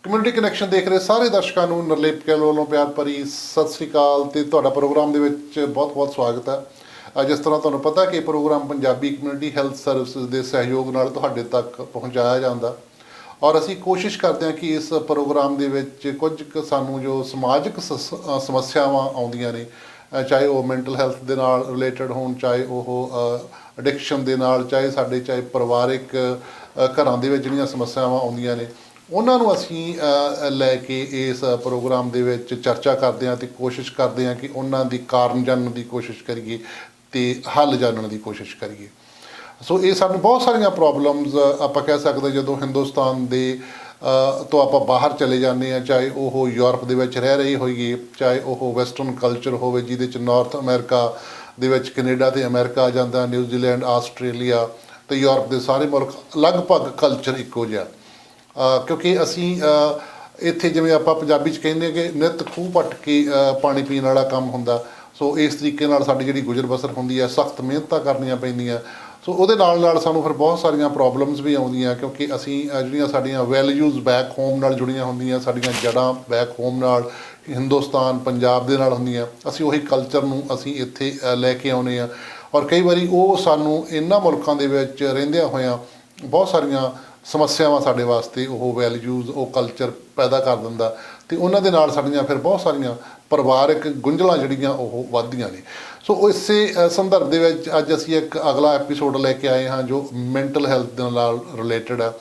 Community connection ਦੇਖ ਰਹੇ ਸਾਰੇ ਦਰਸ਼ਕਾਂ ਨੂੰ ਨਿਰਲੇਪ ਕੈਲ ਵੱਲੋਂ ਪਿਆਰ ਭਰੀ ਸਤਿ ਸ੍ਰੀ ਅਕਾਲ ਤੇ ਤੁਹਾਡਾ ਪ੍ਰੋਗਰਾਮ ਦੇ ਵਿੱਚ ਬਹੁਤ-ਬਹੁਤ ਸਵਾਗਤ ਹੈ। ਜਿਸ ਤਰ੍ਹਾਂ ਤੁਹਾਨੂੰ ਪਤਾ ਕਿ programme Punjabi community health services ਦੇ ਸਹਿਯੋਗ ਨਾਲ ਤੁਹਾਡੇ ਤੱਕ ਪਹੁੰਚਾਇਆ ਜਾਂਦਾ ਔਰ ਅਸੀਂ ਕੋਸ਼ਿਸ਼ ਕਰਦੇ ਹਾਂ ਕਿ ਇਸ ਪ੍ਰੋਗਰਾਮ ਦੇ ਵਿੱਚ ਕੁਝ ਸਾਨੂੰ ਜੋ ਸਮਾਜਿਕ ਸਮੱਸਿਆਵਾਂ ਆਉਂਦੀਆਂ ਨੇ, ਚਾਹੇ ਉਹ ਮੈਂਟਲ ਹੈਲਥ ਦੇ ਨਾਲ ਰਿਲੇਟਡ ਹੋਣ, ਚਾਹੇ ਉਹ ਐਡਿਕਸ਼ਨ ਦੇ ਨਾਲ, ਚਾਹੇ ਪਰਿਵਾਰਿਕ ਘਰਾਂ ਦੇ ਵਿੱਚ ਜਿਹੜੀਆਂ ਸਮੱਸਿਆਵਾਂ ਆਉਂਦੀਆਂ ਨੇ ਉਹਨਾਂ ਨੂੰ ਅਸੀਂ ਲੈ ਕੇ ਇਸ ਪ੍ਰੋਗਰਾਮ ਦੇ ਵਿੱਚ ਚਰਚਾ ਕਰਦੇ ਹਾਂ ਅਤੇ ਕੋਸ਼ਿਸ਼ ਕਰਦੇ ਹਾਂ ਕਿ ਉਹਨਾਂ ਦੀ ਕਾਰਨ ਜਾਣਨ ਦੀ ਕੋਸ਼ਿਸ਼ ਕਰੀਏ ਅਤੇ ਹੱਲ ਜਾਣਨ ਦੀ ਕੋਸ਼ਿਸ਼ ਕਰੀਏ। ਸੋ ਇਹ ਸਾਨੂੰ ਬਹੁਤ ਸਾਰੀਆਂ ਪ੍ਰੋਬਲਮਸ ਆਪਾਂ ਕਹਿ ਸਕਦੇ ਜਦੋਂ ਹਿੰਦੁਸਤਾਨ ਦੇ ਤੋਂ ਆਪਾਂ ਬਾਹਰ ਚਲੇ ਜਾਂਦੇ ਹਾਂ, ਚਾਹੇ ਉਹ ਯੂਰਪ ਦੇ ਵਿੱਚ ਰਹਿ ਰਹੇ ਹੋਈਏ, ਚਾਹੇ ਉਹ ਵੈਸਟਰਨ ਕਲਚਰ ਹੋਵੇ ਜਿਹਦੇ 'ਚ ਨਾਰਥ ਅਮਰੀਕਾ ਦੇ ਵਿੱਚ ਕੈਨੇਡਾ ਅਤੇ ਅਮਰੀਕਾ ਆ ਜਾਂਦਾ, ਨਿਊਜ਼ੀਲੈਂਡ, ਆਸਟ੍ਰੇਲੀਆ ਅਤੇ ਯੂਰਪ ਦੇ ਸਾਰੇ ਮੁਲਕ ਲਗਭਗ ਕਲਚਰ ਇੱਕੋ ਜਿਹਾ। ਕਿਉਂਕਿ ਅਸੀਂ ਇੱਥੇ ਜਿਵੇਂ ਆਪਾਂ ਪੰਜਾਬੀ 'ਚ ਕਹਿੰਦੇ ਕਿ ਨਿੱਤ ਖੂਹ ਪੱਟ ਕੇ ਪਾਣੀ ਪੀਣ ਵਾਲਾ ਕੰਮ ਹੁੰਦਾ। ਸੋ ਇਸ ਤਰੀਕੇ ਨਾਲ ਸਾਡੀ ਜਿਹੜੀ ਗੁਜ਼ਰ ਬਸਰ ਹੁੰਦੀ ਹੈ, ਸਖਤ ਮਿਹਨਤਾਂ ਕਰਨੀਆਂ ਪੈਂਦੀਆਂ। ਸੋ ਉਹਦੇ ਨਾਲ ਸਾਨੂੰ ਫਿਰ ਬਹੁਤ ਸਾਰੀਆਂ ਪ੍ਰੋਬਲਮਸ ਵੀ ਆਉਂਦੀਆਂ ਕਿਉਂਕਿ ਅਸੀਂ ਜਿਹੜੀਆਂ ਸਾਡੀਆਂ ਵੈਲਿਊਜ਼ ਬੈਕ ਹੋਮ ਨਾਲ ਜੁੜੀਆਂ ਹੁੰਦੀਆਂ, ਸਾਡੀਆਂ ਜੜ੍ਹਾਂ ਬੈਕ ਹੋਮ ਨਾਲ ਹਿੰਦੁਸਤਾਨ ਪੰਜਾਬ ਦੇ ਨਾਲ ਹੁੰਦੀਆਂ, ਅਸੀਂ ਉਹੀ ਕਲਚਰ ਨੂੰ ਅਸੀਂ ਇੱਥੇ ਲੈ ਕੇ ਆਉਂਦੇ ਹਾਂ। ਔਰ ਕਈ ਵਾਰੀ ਉਹ ਸਾਨੂੰ ਇਹਨਾਂ ਮੁਲਕਾਂ ਦੇ ਵਿੱਚ ਰਹਿੰਦਿਆਂ ਹੋਇਆਂ ਬਹੁਤ ਸਾਰੀਆਂ ਸਮੱਸਿਆਵਾਂ ਸਾਡੇ ਵਾਸਤੇ ਉਹ ਵੈਲਿਊਜ਼, ਉਹ ਕਲਚਰ ਪੈਦਾ ਕਰ ਦਿੰਦਾ ਅਤੇ ਉਹਨਾਂ ਦੇ ਨਾਲ ਸਾਡੀਆਂ ਫਿਰ ਬਹੁਤ ਸਾਰੀਆਂ ਪਰਿਵਾਰਕ ਗੁੰਝਲਾਂ ਜਿਹੜੀਆਂ ਉਹ ਵੱਧਦੀਆਂ ਨੇ। ਸੋ ਇਸੇ ਸੰਦਰਭ ਦੇ ਵਿੱਚ ਅੱਜ ਅਸੀਂ ਇੱਕ ਅਗਲਾ ਐਪੀਸੋਡ ਲੈ ਕੇ ਆਏ ਹਾਂ ਜੋ ਮੈਂਟਲ ਹੈਲਥ ਦੇ ਨਾਲ ਰਿਲੇਟਡ ਹੈ।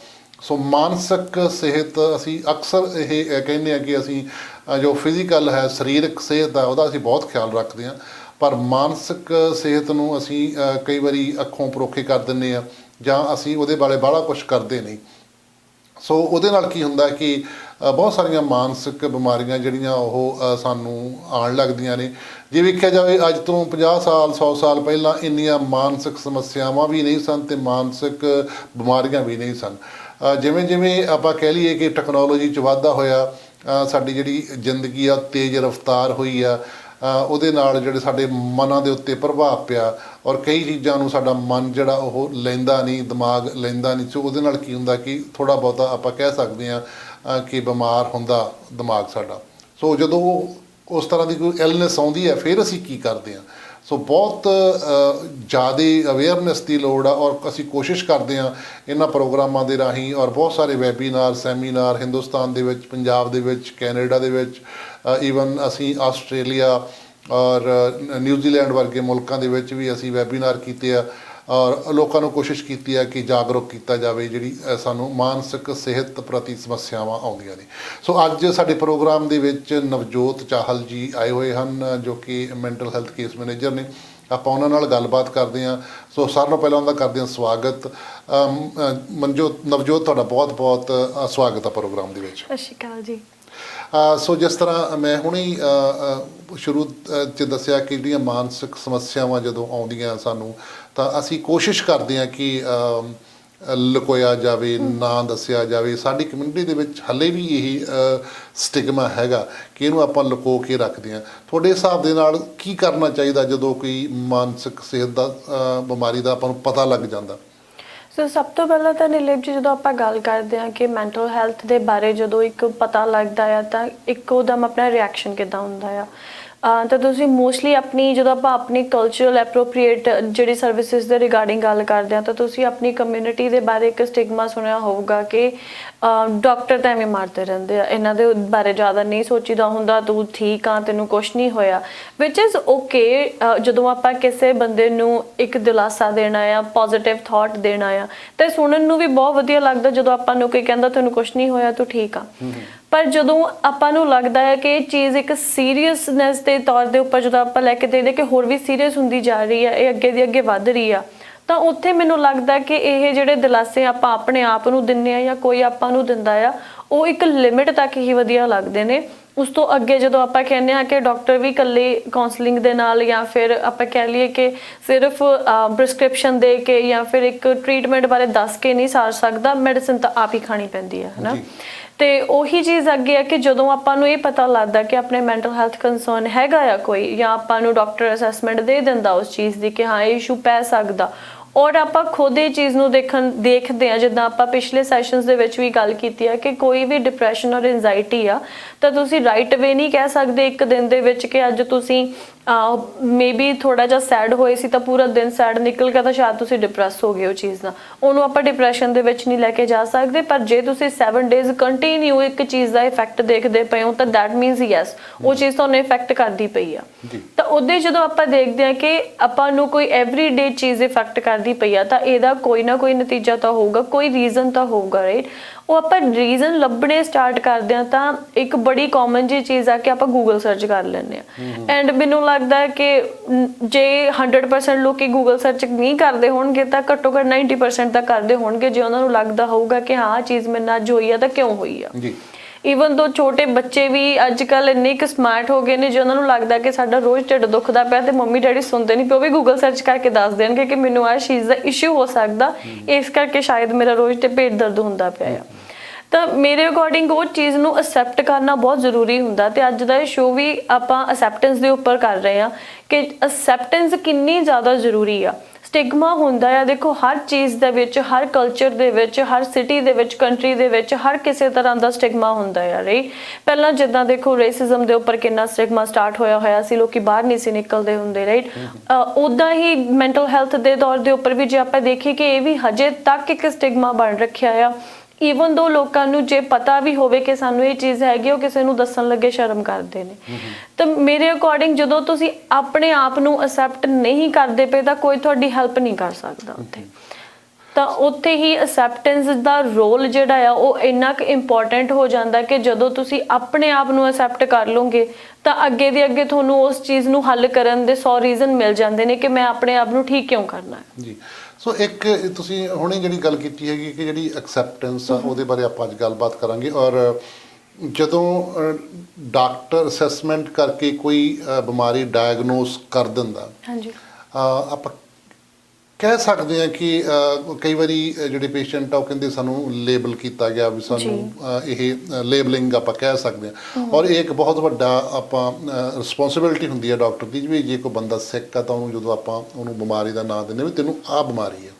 ਸੋ ਮਾਨਸਿਕ ਸਿਹਤ, ਅਸੀਂ ਅਕਸਰ ਇਹ ਕਹਿੰਦੇ ਹਾਂ ਕਿ ਅਸੀਂ ਜੋ ਫਿਜ਼ੀਕਲ ਹੈ, ਸਰੀਰਕ ਸਿਹਤ ਹੈ, ਉਹਦਾ ਅਸੀਂ ਬਹੁਤ ਖਿਆਲ ਰੱਖਦੇ ਹਾਂ, ਪਰ ਮਾਨਸਿਕ ਸਿਹਤ ਨੂੰ ਅਸੀਂ ਕਈ ਵਾਰੀ ਅੱਖੋਂ ਪਰੋਖੇ ਕਰ ਦਿੰਦੇ ਹਾਂ ਜਾਂ ਅਸੀਂ ਉਹਦੇ ਬਾਰੇ ਬਾਹਲਾ ਕੁਛ ਕਰਦੇ ਨਹੀਂ। ਸੋ ਉਹਦੇ ਨਾਲ ਕੀ ਹੁੰਦਾ ਕਿ ਬਹੁਤ ਸਾਰੀਆਂ ਮਾਨਸਿਕ ਬਿਮਾਰੀਆਂ ਜਿਹੜੀਆਂ ਉਹ ਸਾਨੂੰ ਆਉਣ ਲੱਗਦੀਆਂ ਨੇ। ਜੇ ਵੇਖਿਆ ਜਾਵੇ ਅੱਜ ਤੋਂ 50 ਸਾਲ 100 ਸਾਲ ਪਹਿਲਾਂ ਇੰਨੀਆਂ ਮਾਨਸਿਕ ਸਮੱਸਿਆਵਾਂ ਵੀ ਨਹੀਂ ਸਨ ਅਤੇ ਮਾਨਸਿਕ ਬਿਮਾਰੀਆਂ ਵੀ ਨਹੀਂ ਸਨ। ਜਿਵੇਂ ਜਿਵੇਂ ਆਪਾਂ ਕਹਿ ਲਈਏ ਕਿ ਟੈਕਨੋਲੋਜੀ 'ਚ ਵਾਧਾ ਹੋਇਆ, ਸਾਡੀ ਜਿਹੜੀ ਜ਼ਿੰਦਗੀ ਆ ਤੇਜ਼ ਰਫਤਾਰ ਹੋਈ ਆ, ਉਹਦੇ ਨਾਲ ਜਿਹੜੇ ਸਾਡੇ ਮਨਾਂ ਦੇ ਉੱਤੇ ਪ੍ਰਭਾਵ ਪਿਆ ਔਰ ਕਈ ਚੀਜ਼ਾਂ ਨੂੰ ਸਾਡਾ ਮਨ ਜਿਹੜਾ ਉਹ ਲੈਂਦਾ ਨਹੀਂ, ਦਿਮਾਗ ਲੈਂਦਾ ਨਹੀਂ। ਸੋ ਉਹਦੇ ਨਾਲ ਕੀ ਹੁੰਦਾ ਕਿ ਥੋੜ੍ਹਾ ਬਹੁਤਾ ਆਪਾਂ ਕਹਿ ਸਕਦੇ ਹਾਂ ਕਿ ਬਿਮਾਰ ਹੁੰਦਾ ਦਿਮਾਗ ਸਾਡਾ। ਸੋ ਜਦੋਂ ਉਸ ਤਰ੍ਹਾਂ ਦੀ ਕੋਈ ਇਲਨੈਸ ਆਉਂਦੀ ਹੈ ਫਿਰ ਅਸੀਂ ਕੀ ਕਰਦੇ ਹਾਂ। ਸੋ ਬਹੁਤ ਜ਼ਿਆਦਾ ਅਵੇਅਰਨੈਸ ਦੀ ਲੋੜ ਆ ਔਰ ਅਸੀਂ ਕੋਸ਼ਿਸ਼ ਕਰਦੇ ਹਾਂ ਇਹਨਾਂ ਪ੍ਰੋਗਰਾਮਾਂ ਦੇ ਰਾਹੀਂ ਔਰ ਬਹੁਤ ਸਾਰੇ ਵੈਬੀਨਾਰ, ਸੈਮੀਨਾਰ ਹਿੰਦੁਸਤਾਨ ਦੇ ਵਿੱਚ, ਪੰਜਾਬ ਦੇ ਵਿੱਚ, ਕੈਨੇਡਾ ਦੇ ਵਿੱਚ, ਈਵਨ ਅਸੀਂ ਆਸਟ੍ਰੇਲੀਆ ਔਰ ਨਿਊਜ਼ੀਲੈਂਡ ਵਰਗੇ ਮੁਲਕਾਂ ਦੇ ਵਿੱਚ ਵੀ ਅਸੀਂ ਵੈਬੀਨਾਰ ਕੀਤੇ ਆ ਔਰ ਲੋਕਾਂ ਨੂੰ ਕੋਸ਼ਿਸ਼ ਕੀਤੀ ਹੈ ਕਿ ਜਾਗਰੂਕ ਕੀਤਾ ਜਾਵੇ ਜਿਹੜੀ ਸਾਨੂੰ ਮਾਨਸਿਕ ਸਿਹਤ ਪ੍ਰਤੀ ਸਮੱਸਿਆਵਾਂ ਆਉਂਦੀਆਂ ਨੇ। ਸੋ ਅੱਜ ਸਾਡੇ ਪ੍ਰੋਗਰਾਮ ਦੇ ਵਿੱਚ ਨਵਜੋਤ ਚਾਹਲ ਜੀ ਆਏ ਹੋਏ ਹਨ ਜੋ ਕਿ ਮੈਂਟਲ ਹੈਲਥ ਕੇਸ ਮੈਨੇਜਰ ਨੇ। ਆਪਾਂ ਉਹਨਾਂ ਨਾਲ ਗੱਲਬਾਤ ਕਰਦੇ ਹਾਂ। ਸੋ ਸਾਰਿਆਂ ਨਾਲੋਂ ਪਹਿਲਾਂ ਉਹਦਾ ਕਰਦੇ ਹਾਂ ਸਵਾਗਤ। ਨਵਜੋਤ ਤੁਹਾਡਾ ਬਹੁਤ ਬਹੁਤ ਸਵਾਗਤ ਹੈ ਪ੍ਰੋਗਰਾਮ ਦੇ ਵਿੱਚ। ਸਤਿ ਸ਼੍ਰੀ ਅਕਾਲ ਜੀ। ਸੋ ਜਿਸ ਤਰ੍ਹਾਂ ਮੈਂ ਹੁਣੇ ਸ਼ੁਰੂ 'ਚ ਦੱਸਿਆ ਕਿ ਜਿਹੜੀਆਂ ਮਾਨਸਿਕ ਸਮੱਸਿਆਵਾਂ ਜਦੋਂ ਆਉਂਦੀਆਂ ਸਾਨੂੰ ਤਾਂ ਅਸੀਂ ਕੋਸ਼ਿਸ਼ ਕਰਦੇ ਹਾਂ ਕਿ ਲੁਕੋਇਆ ਜਾਵੇ, ਨਾ ਦੱਸਿਆ ਜਾਵੇ। ਸਾਡੀ ਕਮਿਊਨਿਟੀ ਦੇ ਵਿੱਚ ਹਾਲੇ ਵੀ ਇਹ ਸਟਿਗਮਾ ਹੈਗਾ ਕਿ ਇਹਨੂੰ ਆਪਾਂ ਲੁਕੋ ਕੇ ਰੱਖਦੇ ਹਾਂ। ਤੁਹਾਡੇ ਹਿਸਾਬ ਦੇ ਨਾਲ ਕੀ ਕਰਨਾ ਚਾਹੀਦਾ ਜਦੋਂ ਕੋਈ ਮਾਨਸਿਕ ਸਿਹਤ ਦਾ ਬਿਮਾਰੀ ਦਾ ਆਪਾਂ ਨੂੰ ਪਤਾ ਲੱਗ ਜਾਂਦਾ? ਸੋ ਸਭ ਤੋਂ ਪਹਿਲਾਂ ਤਾਂ ਨਿਰਲੇਪ ਜੀ, ਜਦੋਂ ਆਪਾਂ ਗੱਲ ਕਰਦੇ ਹਾਂ ਕਿ ਮੈਂਟਲ ਹੈਲਥ ਦੇ ਬਾਰੇ ਜਦੋਂ ਇੱਕ ਪਤਾ ਲੱਗਦਾ ਆ ਤਾਂ ਇੱਕੋਦਮ ਆਪਣਾ ਰਿਐਕਸ਼ਨ ਕਿੱਦਾਂ ਹੁੰਦਾ ਆ। ਤਾਂ ਤੁਸੀਂ ਮੋਸਟਲੀ ਜਦੋਂ ਆਪਾਂ ਆਪਣੀ ਕਲਚਰਲ ਐਪਰੋਪਰੀਏਟ ਜਿਹੜੀ ਸਰਵਿਸਿਜ਼ ਦੇ ਰਿਗਾਰਡਿੰਗ ਗੱਲ ਕਰਦੇ ਹਾਂ ਤਾਂ ਤੁਸੀਂ ਆਪਣੀ ਕਮਿਊਨਿਟੀ ਦੇ ਬਾਰੇ ਇੱਕ ਸਟਿਗਮਾ ਸੁਣਿਆ ਹੋਊਗਾ ਕਿ ਡਾਕਟਰ ਤਾਂ ਐਵੇਂ ਮਾਰਦੇ ਰਹਿੰਦੇ ਆ, ਇਹਨਾਂ ਦੇ ਬਾਰੇ ਜ਼ਿਆਦਾ ਨਹੀਂ ਸੋਚੀਦਾ ਹੁੰਦਾ, ਤੂੰ ਠੀਕ ਆ, ਤੈਨੂੰ ਕੁਛ ਨਹੀਂ ਹੋਇਆ, ਵਿਚ ਇਜ਼ ਓਕੇ। ਜਦੋਂ ਆਪਾਂ ਕਿਸੇ ਬੰਦੇ ਨੂੰ ਇੱਕ ਦਿਲਾਸਾ ਦੇਣਾ ਆ, ਪੋਜ਼ੀਟਿਵ ਥਾਟ ਦੇਣਾ ਆ, ਤਾਂ ਸੁਣਨ ਨੂੰ ਵੀ ਬਹੁਤ ਵਧੀਆ ਲੱਗਦਾ ਜਦੋਂ ਆਪਾਂ ਨੂੰ ਕੋਈ ਕਹਿੰਦਾ ਤੈਨੂੰ ਕੁਛ ਨਹੀਂ ਹੋਇਆ, ਤੂੰ ਠੀਕ ਆ। ਪਰ ਜਦੋਂ ਆਪਾਂ ਨੂੰ ਲੱਗਦਾ ਹੈ ਕਿ ਇਹ ਚੀਜ਼ ਇੱਕ ਸੀਰੀਅਸਨੈਸ ਦੇ ਤੌਰ ਦੇ ਉੱਪਰ ਜਦੋਂ ਆਪਾਂ ਲੈ ਕੇ ਦੇਖਦੇ ਕਿ ਹੋਰ ਵੀ ਸੀਰੀਅਸ ਹੁੰਦੀ ਜਾ ਰਹੀ ਹੈ, ਇਹ ਅੱਗੇ ਦੀ ਅੱਗੇ ਵੱਧ ਰਹੀ ਆ, ਤਾਂ ਉੱਥੇ ਮੈਨੂੰ ਲੱਗਦਾ ਕਿ ਇਹ ਜਿਹੜੇ ਦਿਲਾਸੇ ਆਪਾਂ ਆਪਣੇ ਆਪ ਨੂੰ ਦਿੰਦੇ ਹਾਂ ਜਾਂ ਕੋਈ ਆਪਾਂ ਨੂੰ ਦਿੰਦਾ ਆ, ਉਹ ਇੱਕ ਲਿਮਿਟ ਤੱਕ ਹੀ ਵਧੀਆ ਲੱਗਦੇ ਨੇ। ਉਸ ਤੋਂ ਅੱਗੇ ਜਦੋਂ ਆਪਾਂ ਕਹਿੰਦੇ ਹਾਂ ਕਿ ਡਾਕਟਰ ਵੀ ਇਕੱਲੇ ਕਾਉਂਸਲਿੰਗ ਦੇ ਨਾਲ ਜਾਂ ਫਿਰ ਆਪਾਂ ਕਹਿ ਲਈਏ ਕਿ ਸਿਰਫ ਪ੍ਰਿਸਕ੍ਰਿਪਸ਼ਨ ਦੇ ਕੇ ਜਾਂ ਫਿਰ ਇੱਕ ਟਰੀਟਮੈਂਟ ਬਾਰੇ ਦੱਸ ਕੇ ਨਹੀਂ ਸਾਰ ਸਕਦਾ, ਮੈਡੀਸਿਨ ਤਾਂ ਆਪ ਹੀ ਖਾਣੀ ਪੈਂਦੀ ਹੈ ਨਾ। ਤੇ ਉਹੀ ਚੀਜ਼ ਅੱਗੇ ਆ ਕਿ ਜਦੋਂ ਆਪਾਂ ਨੂੰ ਇਹ ਪਤਾ ਲੱਗਦਾ ਕਿ ਆਪਣੇ ਮੈਂਟਲ ਹੈਲਥ ਕੰਸਰਨ ਹੈਗਾ ਆ ਕੋਈ, ਜਾਂ ਆਪਾਂ ਨੂੰ ਡਾਕਟਰ ਅਸੈਸਮੈਂਟ ਦੇ ਦਿੰਦਾ ਉਸ ਚੀਜ਼ ਦੀ ਕਿ ਹਾਂ ਇਹ ਇਸ਼ੂ ਪੈ ਸਕਦਾ, ਔਰ ਆਪਾਂ ਖੁਦ ਇਹ ਚੀਜ਼ ਨੂੰ ਦੇਖਦੇ ਆ, ਜਿੱਦਾਂ ਆਪਾਂ ਪਿਛਲੇ ਸੈਸ਼ਨਸ ਦੇ ਵਿੱਚ ਵੀ ਗੱਲ ਕੀਤੀ ਆ ਕਿ ਕੋਈ ਵੀ ਡਿਪਰੈਸ਼ਨ ਔਰ ਐਂਜ਼ਾਈਟੀ ਆ ਤਾਂ ਤੁਸੀਂ ਰਾਈਟ ਵੇ ਨਹੀਂ ਕਹਿ ਸਕਦੇ ਇੱਕ ਦਿਨ ਦੇ ਵਿੱਚ ਕਿ ਅੱਜ ਤੁਸੀਂ ਮੇਬੀ ਥੋੜਾ ਜਿਹਾ ਸੈਡ ਹੋਏ ਸੀ ਤਾਂ ਪੂਰਾ ਦਿਨ ਸੈਡ ਨਿਕਲ ਗਿਆ ਤਾਂ ਸ਼ਾਇਦ ਤੁਸੀਂ ਡਿਪਰੈਸ ਹੋ ਗਏ ਉਹ ਚੀਜ਼ ਨਾਲ, ਉਹਨੂੰ ਆਪਾਂ ਡਿਪਰੈਸ਼ਨ ਦੇ ਵਿੱਚ ਨਹੀਂ ਲੈ ਕੇ ਜਾ ਸਕਦੇ। ਪਰ ਜੇ ਤੁਸੀਂ 7 ਡੇਜ਼ ਕੰਟੀਨਿਊ ਇੱਕ ਚੀਜ਼ ਦਾ ਇਫੈਕਟ ਦੇਖਦੇ ਪਏ ਹੋ ਤਾਂ ਦੈਟ ਮੀਨਸ ਯੈਸ ਉਹ ਚੀਜ਼ ਤੁਹਾਨੂੰ ਇਫੈਕਟ ਕਰਦੀ ਪਈ ਆ। ਤਾਂ ਉਹਦੇ ਜਦੋਂ ਆਪਾਂ ਦੇਖਦੇ ਆ ਕਿ ਆਪਾਂ ਨੂੰ ਕੋਈ ਐਵਰੀਡੇ ਚੀਜ਼ ਇਫੈਕਟ ਕਰਦੀ ਪਈ ਆ ਤਾਂ ਇਹਦਾ ਕੋਈ ਨਾ ਕੋਈ ਨਤੀਜਾ ਤਾਂ ਹੋਊਗਾ, ਕੋਈ ਰੀਜ਼ਨ ਤਾਂ ਹੋਊਗਾ, ਰਾਈਟ। ਉਹ ਆਪਾਂ ਰੀਜ਼ਨ ਲੱਭਣੇ ਸਟਾਰਟ ਕਰਦੇ ਆ ਤਾਂ ਇੱਕ ਬੜੀ ਕਾਮਨ ਜੀ ਚੀਜ਼ ਆ ਕਿ ਆਪਾਂ ਗੂਗਲ ਸਰਚ ਕਰ ਲੈਂਦੇ ਆ। ਐਂਡ ਮੈਨੂੰ ਲੱਗਦਾ ਹੈ ਕਿ ਜੇ 100% ਲੋਕੀ ਗੂਗਲ ਸਰਚ ਨਹੀਂ ਕਰਦੇ ਹੋਣਗੇ ਤਾਂ ਘੱਟੋ ਘੱਟ 90% ਤਾਂ ਕਰਦੇ ਹੋਣਗੇ ਜੇ ਉਹਨਾਂ ਨੂੰ ਲੱਗਦਾ ਹੋਊਗਾ ਕਿ ਹਾਂ ਚੀਜ਼ ਮੇਰੇ ਨਾਲ ਅੱਜ ਹੋਈ ਆ ਤਾਂ ਕਿਉਂ ਹੋਈ ਆ। ਈਵਨ ਦੋ ਛੋਟੇ ਬੱਚੇ ਵੀ ਅੱਜ ਕੱਲ ਇੰਨੇ ਕੁ ਸਮਾਰਟ ਹੋ ਗਏ ਨੇ ਜੇ ਉਹਨਾਂ ਨੂੰ ਲੱਗਦਾ ਕਿ ਸਾਡਾ ਰੋਜ਼ ਢਿੱਡ ਦੁਖਦਾ ਪਿਆ ਤੇ ਮੰਮੀ ਡੈਡੀ ਸੁਣਦੇ ਨਹੀਂ ਪਏ, ਉਹ ਵੀ ਗੂਗਲ ਸਰਚ ਕਰਕੇ ਦੱਸ ਦੇਣਗੇ ਕਿ ਮੈਨੂੰ ਆਹ ਚੀਜ਼ ਦਾ ਇਸ਼ੂ ਹੋ ਸਕਦਾ, ਇਸ ਕਰਕੇ ਸ਼ਾਇਦ ਮੇਰਾ ਰੋਜ਼ ਤੇ ਪੇਟ ਦਰਦ ਹੁੰਦਾ ਪਿਆ ਆ। ਤਾਂ ਮੇਰੇ ਅਕੋਰਡਿੰਗ ਉਹ ਚੀਜ਼ ਨੂੰ ਅਸੈਪਟ ਕਰਨਾ ਬਹੁਤ ਜ਼ਰੂਰੀ ਹੁੰਦਾ ਤੇ ਅੱਜ ਦਾ ਇਹ ਸ਼ੋਅ ਵੀ ਆਪਾਂ ਅਸੈਪਟੈਂਸ ਦੇ ਉੱਪਰ ਕਰ ਰਹੇ ਆ ਕਿ ਅਸੈਪਟੈਂਸ ਕਿੰਨੀ ਜ਼ਿਆਦਾ ਜ਼ਰੂਰੀ ਆ। ਸਟਿਗਮਾ ਹੁੰਦਾ ਆ, ਦੇਖੋ ਹਰ ਚੀਜ਼ ਦੇ ਵਿੱਚ, ਹਰ ਕਲਚਰ ਦੇ ਵਿੱਚ, ਹਰ ਸਿਟੀ ਦੇ ਵਿੱਚ, ਕੰਟਰੀ ਦੇ ਵਿੱਚ ਹਰ ਕਿਸੇ ਤਰ੍ਹਾਂ ਦਾ ਸਟਿਗਮਾ ਹੁੰਦਾ ਆ, ਰਾਈਟ। ਪਹਿਲਾਂ ਜਿੱਦਾਂ ਦੇਖੋ ਰੇਸਿਜ਼ਮ ਦੇ ਉੱਪਰ ਕਿੰਨਾ ਸਟਿਗਮਾ ਸਟਾਰਟ ਹੋਇਆ ਸੀ, ਲੋਕੀ ਬਾਹਰ ਨਹੀਂ ਸੀ ਨਿਕਲਦੇ ਹੁੰਦੇ, ਰਾਈਟ। ਉੱਦਾਂ ਹੀ ਮੈਂਟਲ ਹੈਲਥ ਦੇ ਦੌਰ ਦੇ ਉੱਪਰ ਵੀ ਜੇ ਆਪਾਂ ਦੇਖੀਏ ਕਿ ਇਹ ਵੀ ਹਜੇ ਤੱਕ ਇੱਕ ਸਟਿਗਮਾ ਬਣ ਰੱਖਿਆ ਆ। ਈਵਨ ਦੋ ਲੋਕਾਂ ਨੂੰ ਜੇ ਪਤਾ ਵੀ ਹੋਵੇ ਕਿ ਸਾਨੂੰ ਇਹ ਚੀਜ਼ ਹੈਗੀ, ਉਹ ਕਿਸੇ ਨੂੰ ਦੱਸਣ ਲੱਗੇ ਸ਼ਰਮ ਕਰਦੇ ਨੇ। ਤਾਂ ਮੇਰੇ ਅਕੋਰਡਿੰਗ ਜਦੋਂ ਤੁਸੀਂ ਆਪਣੇ ਆਪ ਨੂੰ ਅਸੈਪਟ ਨਹੀਂ ਕਰਦੇ ਪਏ ਤਾਂ ਕੋਈ ਤੁਹਾਡੀ ਹੈਲਪ ਨਹੀਂ ਕਰ ਸਕਦਾ ਉੱਥੇ। ਤਾਂ ਉੱਥੇ ਹੀ ਅਸੈਪਟੈਂਸ ਦਾ ਰੋਲ ਜਿਹੜਾ ਆ ਉਹ ਇੰਨਾ ਕੁ ਇੰਪੋਰਟੈਂਟ ਹੋ ਜਾਂਦਾ ਕਿ ਜਦੋਂ ਤੁਸੀਂ ਆਪਣੇ ਆਪ ਨੂੰ ਅਸੈਪਟ ਕਰ ਲਓਗੇ ਤਾਂ ਅੱਗੇ ਦੇ ਅੱਗੇ ਤੁਹਾਨੂੰ ਉਸ ਚੀਜ਼ ਨੂੰ ਹੱਲ ਕਰਨ ਦੇ 100 ਰੀਜ਼ਨ ਮਿਲ ਜਾਂਦੇ ਨੇ ਕਿ ਮੈਂ ਆਪਣੇ ਆਪ ਨੂੰ ਠੀਕ ਕਿਉਂ ਕਰਨਾ ਹੈ। ਜੀ, ਸੋ ਇੱਕ ਤੁਸੀਂ ਹੁਣੇ ਜਿਹੜੀ ਗੱਲ ਕੀਤੀ ਹੈਗੀ ਕਿ ਜਿਹੜੀ ਐਕਸੈਪਟੈਂਸ ਆ ਉਹਦੇ ਬਾਰੇ ਆਪਾਂ ਅੱਜ ਗੱਲਬਾਤ ਕਰਾਂਗੇ। ਔਰ ਜਦੋਂ ਡਾਕਟਰ ਅਸੈਸਮੈਂਟ ਕਰਕੇ ਕੋਈ ਬਿਮਾਰੀ ਡਾਇਗਨੋਸ ਕਰ ਦਿੰਦਾ, ਹਾਂਜੀ, ਆਪਾਂ ਕਹਿ ਸਕਦੇ ਹਾਂ ਕਿ ਕਈ ਵਾਰੀ ਜਿਹੜੇ ਪੇਸ਼ੈਂਟ ਆ ਉਹ ਕਹਿੰਦੇ ਸਾਨੂੰ ਲੇਬਲ ਕੀਤਾ ਗਿਆ ਵੀ ਸਾਨੂੰ ਇਹ ਲੇਬਲਿੰਗ ਆਪਾਂ ਕਹਿ ਸਕਦੇ ਹਾਂ। ਔਰ ਇਹ ਇੱਕ ਬਹੁਤ ਵੱਡਾ ਆਪਾਂ ਰਿਸਪੌਂਸਿਬਿਲਿਟੀ ਹੁੰਦੀ ਹੈ ਡਾਕਟਰ ਦੀ ਵੀ ਜੇ ਕੋਈ ਬੰਦਾ ਸਿੱਕ ਆ ਤਾਂ ਉਹਨੂੰ ਜਦੋਂ ਆਪਾਂ ਉਹਨੂੰ ਬਿਮਾਰੀ ਦਾ ਨਾਂ ਦਿੰਦੇ ਵੀ ਤੈਨੂੰ ਆਹ ਬਿਮਾਰੀ ਹੈ।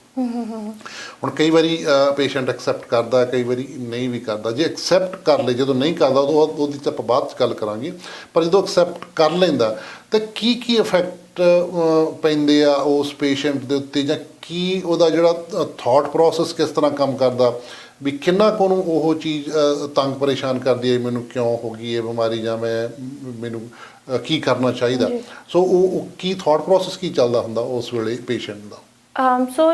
ਹੁਣ ਕਈ ਵਾਰੀ ਪੇਸ਼ੈਂਟ ਐਕਸੈਪਟ ਕਰਦਾ, ਕਈ ਵਾਰੀ ਨਹੀਂ ਵੀ ਕਰਦਾ। ਜੇ ਐਕਸੈਪਟ ਕਰ ਲੇ, ਜਦੋਂ ਨਹੀਂ ਕਰਦਾ ਉਹਦੀ ਤਾਂ ਆਪਾਂ ਬਾਅਦ 'ਚ ਗੱਲ ਕਰਾਂਗੇ, ਪਰ ਜਦੋਂ ਐਕਸੈਪਟ ਕਰ ਲੈਂਦਾ ਤਾਂ ਕੀ ਇਫੈਕਟ ਪੈਂਦੇ ਆ ਉਸ ਪੇਸ਼ੈਂਟ ਦੇ ਉੱਤੇ, ਜਾਂ ਕੀ ਉਹਦਾ ਜਿਹੜਾ ਥਾਟ ਪ੍ਰੋਸੈਸ ਕਿਸ ਤਰ੍ਹਾਂ ਕੰਮ ਕਰਦਾ, ਵੀ ਕਿੰਨਾ ਕੁ ਉਹਨੂੰ ਉਹ ਚੀਜ਼ ਤੰਗ ਪਰੇਸ਼ਾਨ ਕਰਦੀ ਹੈ, ਮੈਨੂੰ ਕਿਉਂ ਹੋ ਗਈ ਇਹ ਬਿਮਾਰੀ, ਜਾਂ ਮੈਨੂੰ ਕੀ ਕਰਨਾ ਚਾਹੀਦਾ। ਸੋ ਉਹ ਕੀ ਥਾਟ ਪ੍ਰੋਸੈਸ ਕੀ ਚੱਲਦਾ ਹੁੰਦਾ ਉਸ ਵੇਲੇ ਪੇਸ਼ੈਂਟ ਦਾ। ਸੋ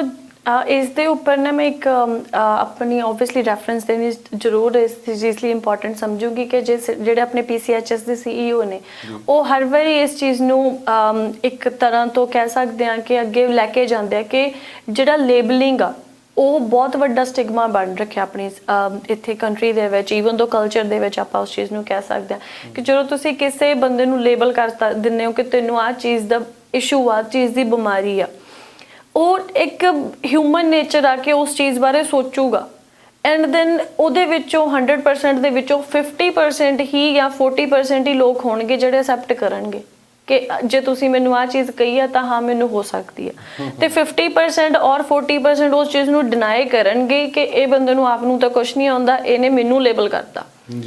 ਇਸ ਦੇ ਉੱਪਰ ਨਾ ਮੈਂ ਇੱਕ ਆਪਣੀ ਓਬਵੀਅਸਲੀ ਰੈਫਰੈਂਸ ਦੇਣੀ ਜ਼ਰੂਰ ਇਸ ਚੀਜ਼ ਲਈ ਇੰਪੋਰਟੈਂਟ ਸਮਝੂਗੀ ਕਿ ਜਿਹੜੇ ਆਪਣੇ PCHS ਦੇ CEO ਨੇ ਉਹ ਹਰ ਵਾਰੀ ਇਸ ਚੀਜ਼ ਨੂੰ ਇੱਕ ਤਰ੍ਹਾਂ ਤੋਂ ਕਹਿ ਸਕਦੇ ਹਾਂ ਕਿ ਅੱਗੇ ਲੈ ਕੇ ਜਾਂਦੇ ਆ ਕਿ ਜਿਹੜਾ ਲੇਬਲਿੰਗ ਆ ਉਹ ਬਹੁਤ ਵੱਡਾ ਸਟਿਗਮਾ ਬਣ ਰੱਖਿਆ ਆਪਣੀ ਇੱਥੇ ਕੰਟਰੀ ਦੇ ਵਿੱਚ, ਈਵਨ ਦੋ ਕਲਚਰ ਦੇ ਵਿੱਚ ਆਪਾਂ ਉਸ ਚੀਜ਼ ਨੂੰ ਕਹਿ ਸਕਦੇ ਹਾਂ ਕਿ ਜਦੋਂ ਤੁਸੀਂ ਕਿਸੇ ਬੰਦੇ ਨੂੰ ਲੇਬਲ ਕਰ ਦਿੰਦੇ ਹੋ ਕਿ ਤੈਨੂੰ ਆਹ ਚੀਜ਼ ਦਾ ਇਸ਼ੂ ਆ, ਚੀਜ਼ ਦੀ ਬਿਮਾਰੀ ਆ, ਉਹ ਇੱਕ ਹਿਊਮਨ ਨੇਚਰ ਆ ਕਿ ਉਸ ਚੀਜ਼ ਬਾਰੇ ਸੋਚੂਗਾ। ਐਂਡ ਦੈਨ ਉਹਦੇ ਵਿੱਚੋਂ 100% ਦੇ ਵਿੱਚੋਂ 50% ਹੀ ਜਾਂ 40% ਹੀ ਲੋਕ ਹੋਣਗੇ ਜਿਹੜੇ ਅਸੈਪਟ ਕਰਨਗੇ ਕਿ ਜੇ ਤੁਸੀਂ ਮੈਨੂੰ ਆਹ ਚੀਜ਼ ਕਹੀ ਆ ਤਾਂ ਹਾਂ ਮੈਨੂੰ ਹੋ ਸਕਦੀ ਆ, ਤੇ 50% ਔਰ 40% ਉਸ ਚੀਜ਼ ਨੂੰ ਡਿਨਾਈ ਕਰਨਗੇ ਕਿ ਇਹ ਬੰਦੇ ਨੂੰ ਆਪ ਨੂੰ ਤਾਂ ਕੁਝ ਨਹੀਂ ਆਉਂਦਾ, ਇਹਨੇ ਮੈਨੂੰ ਲੇਬਲ ਕਰਤਾ,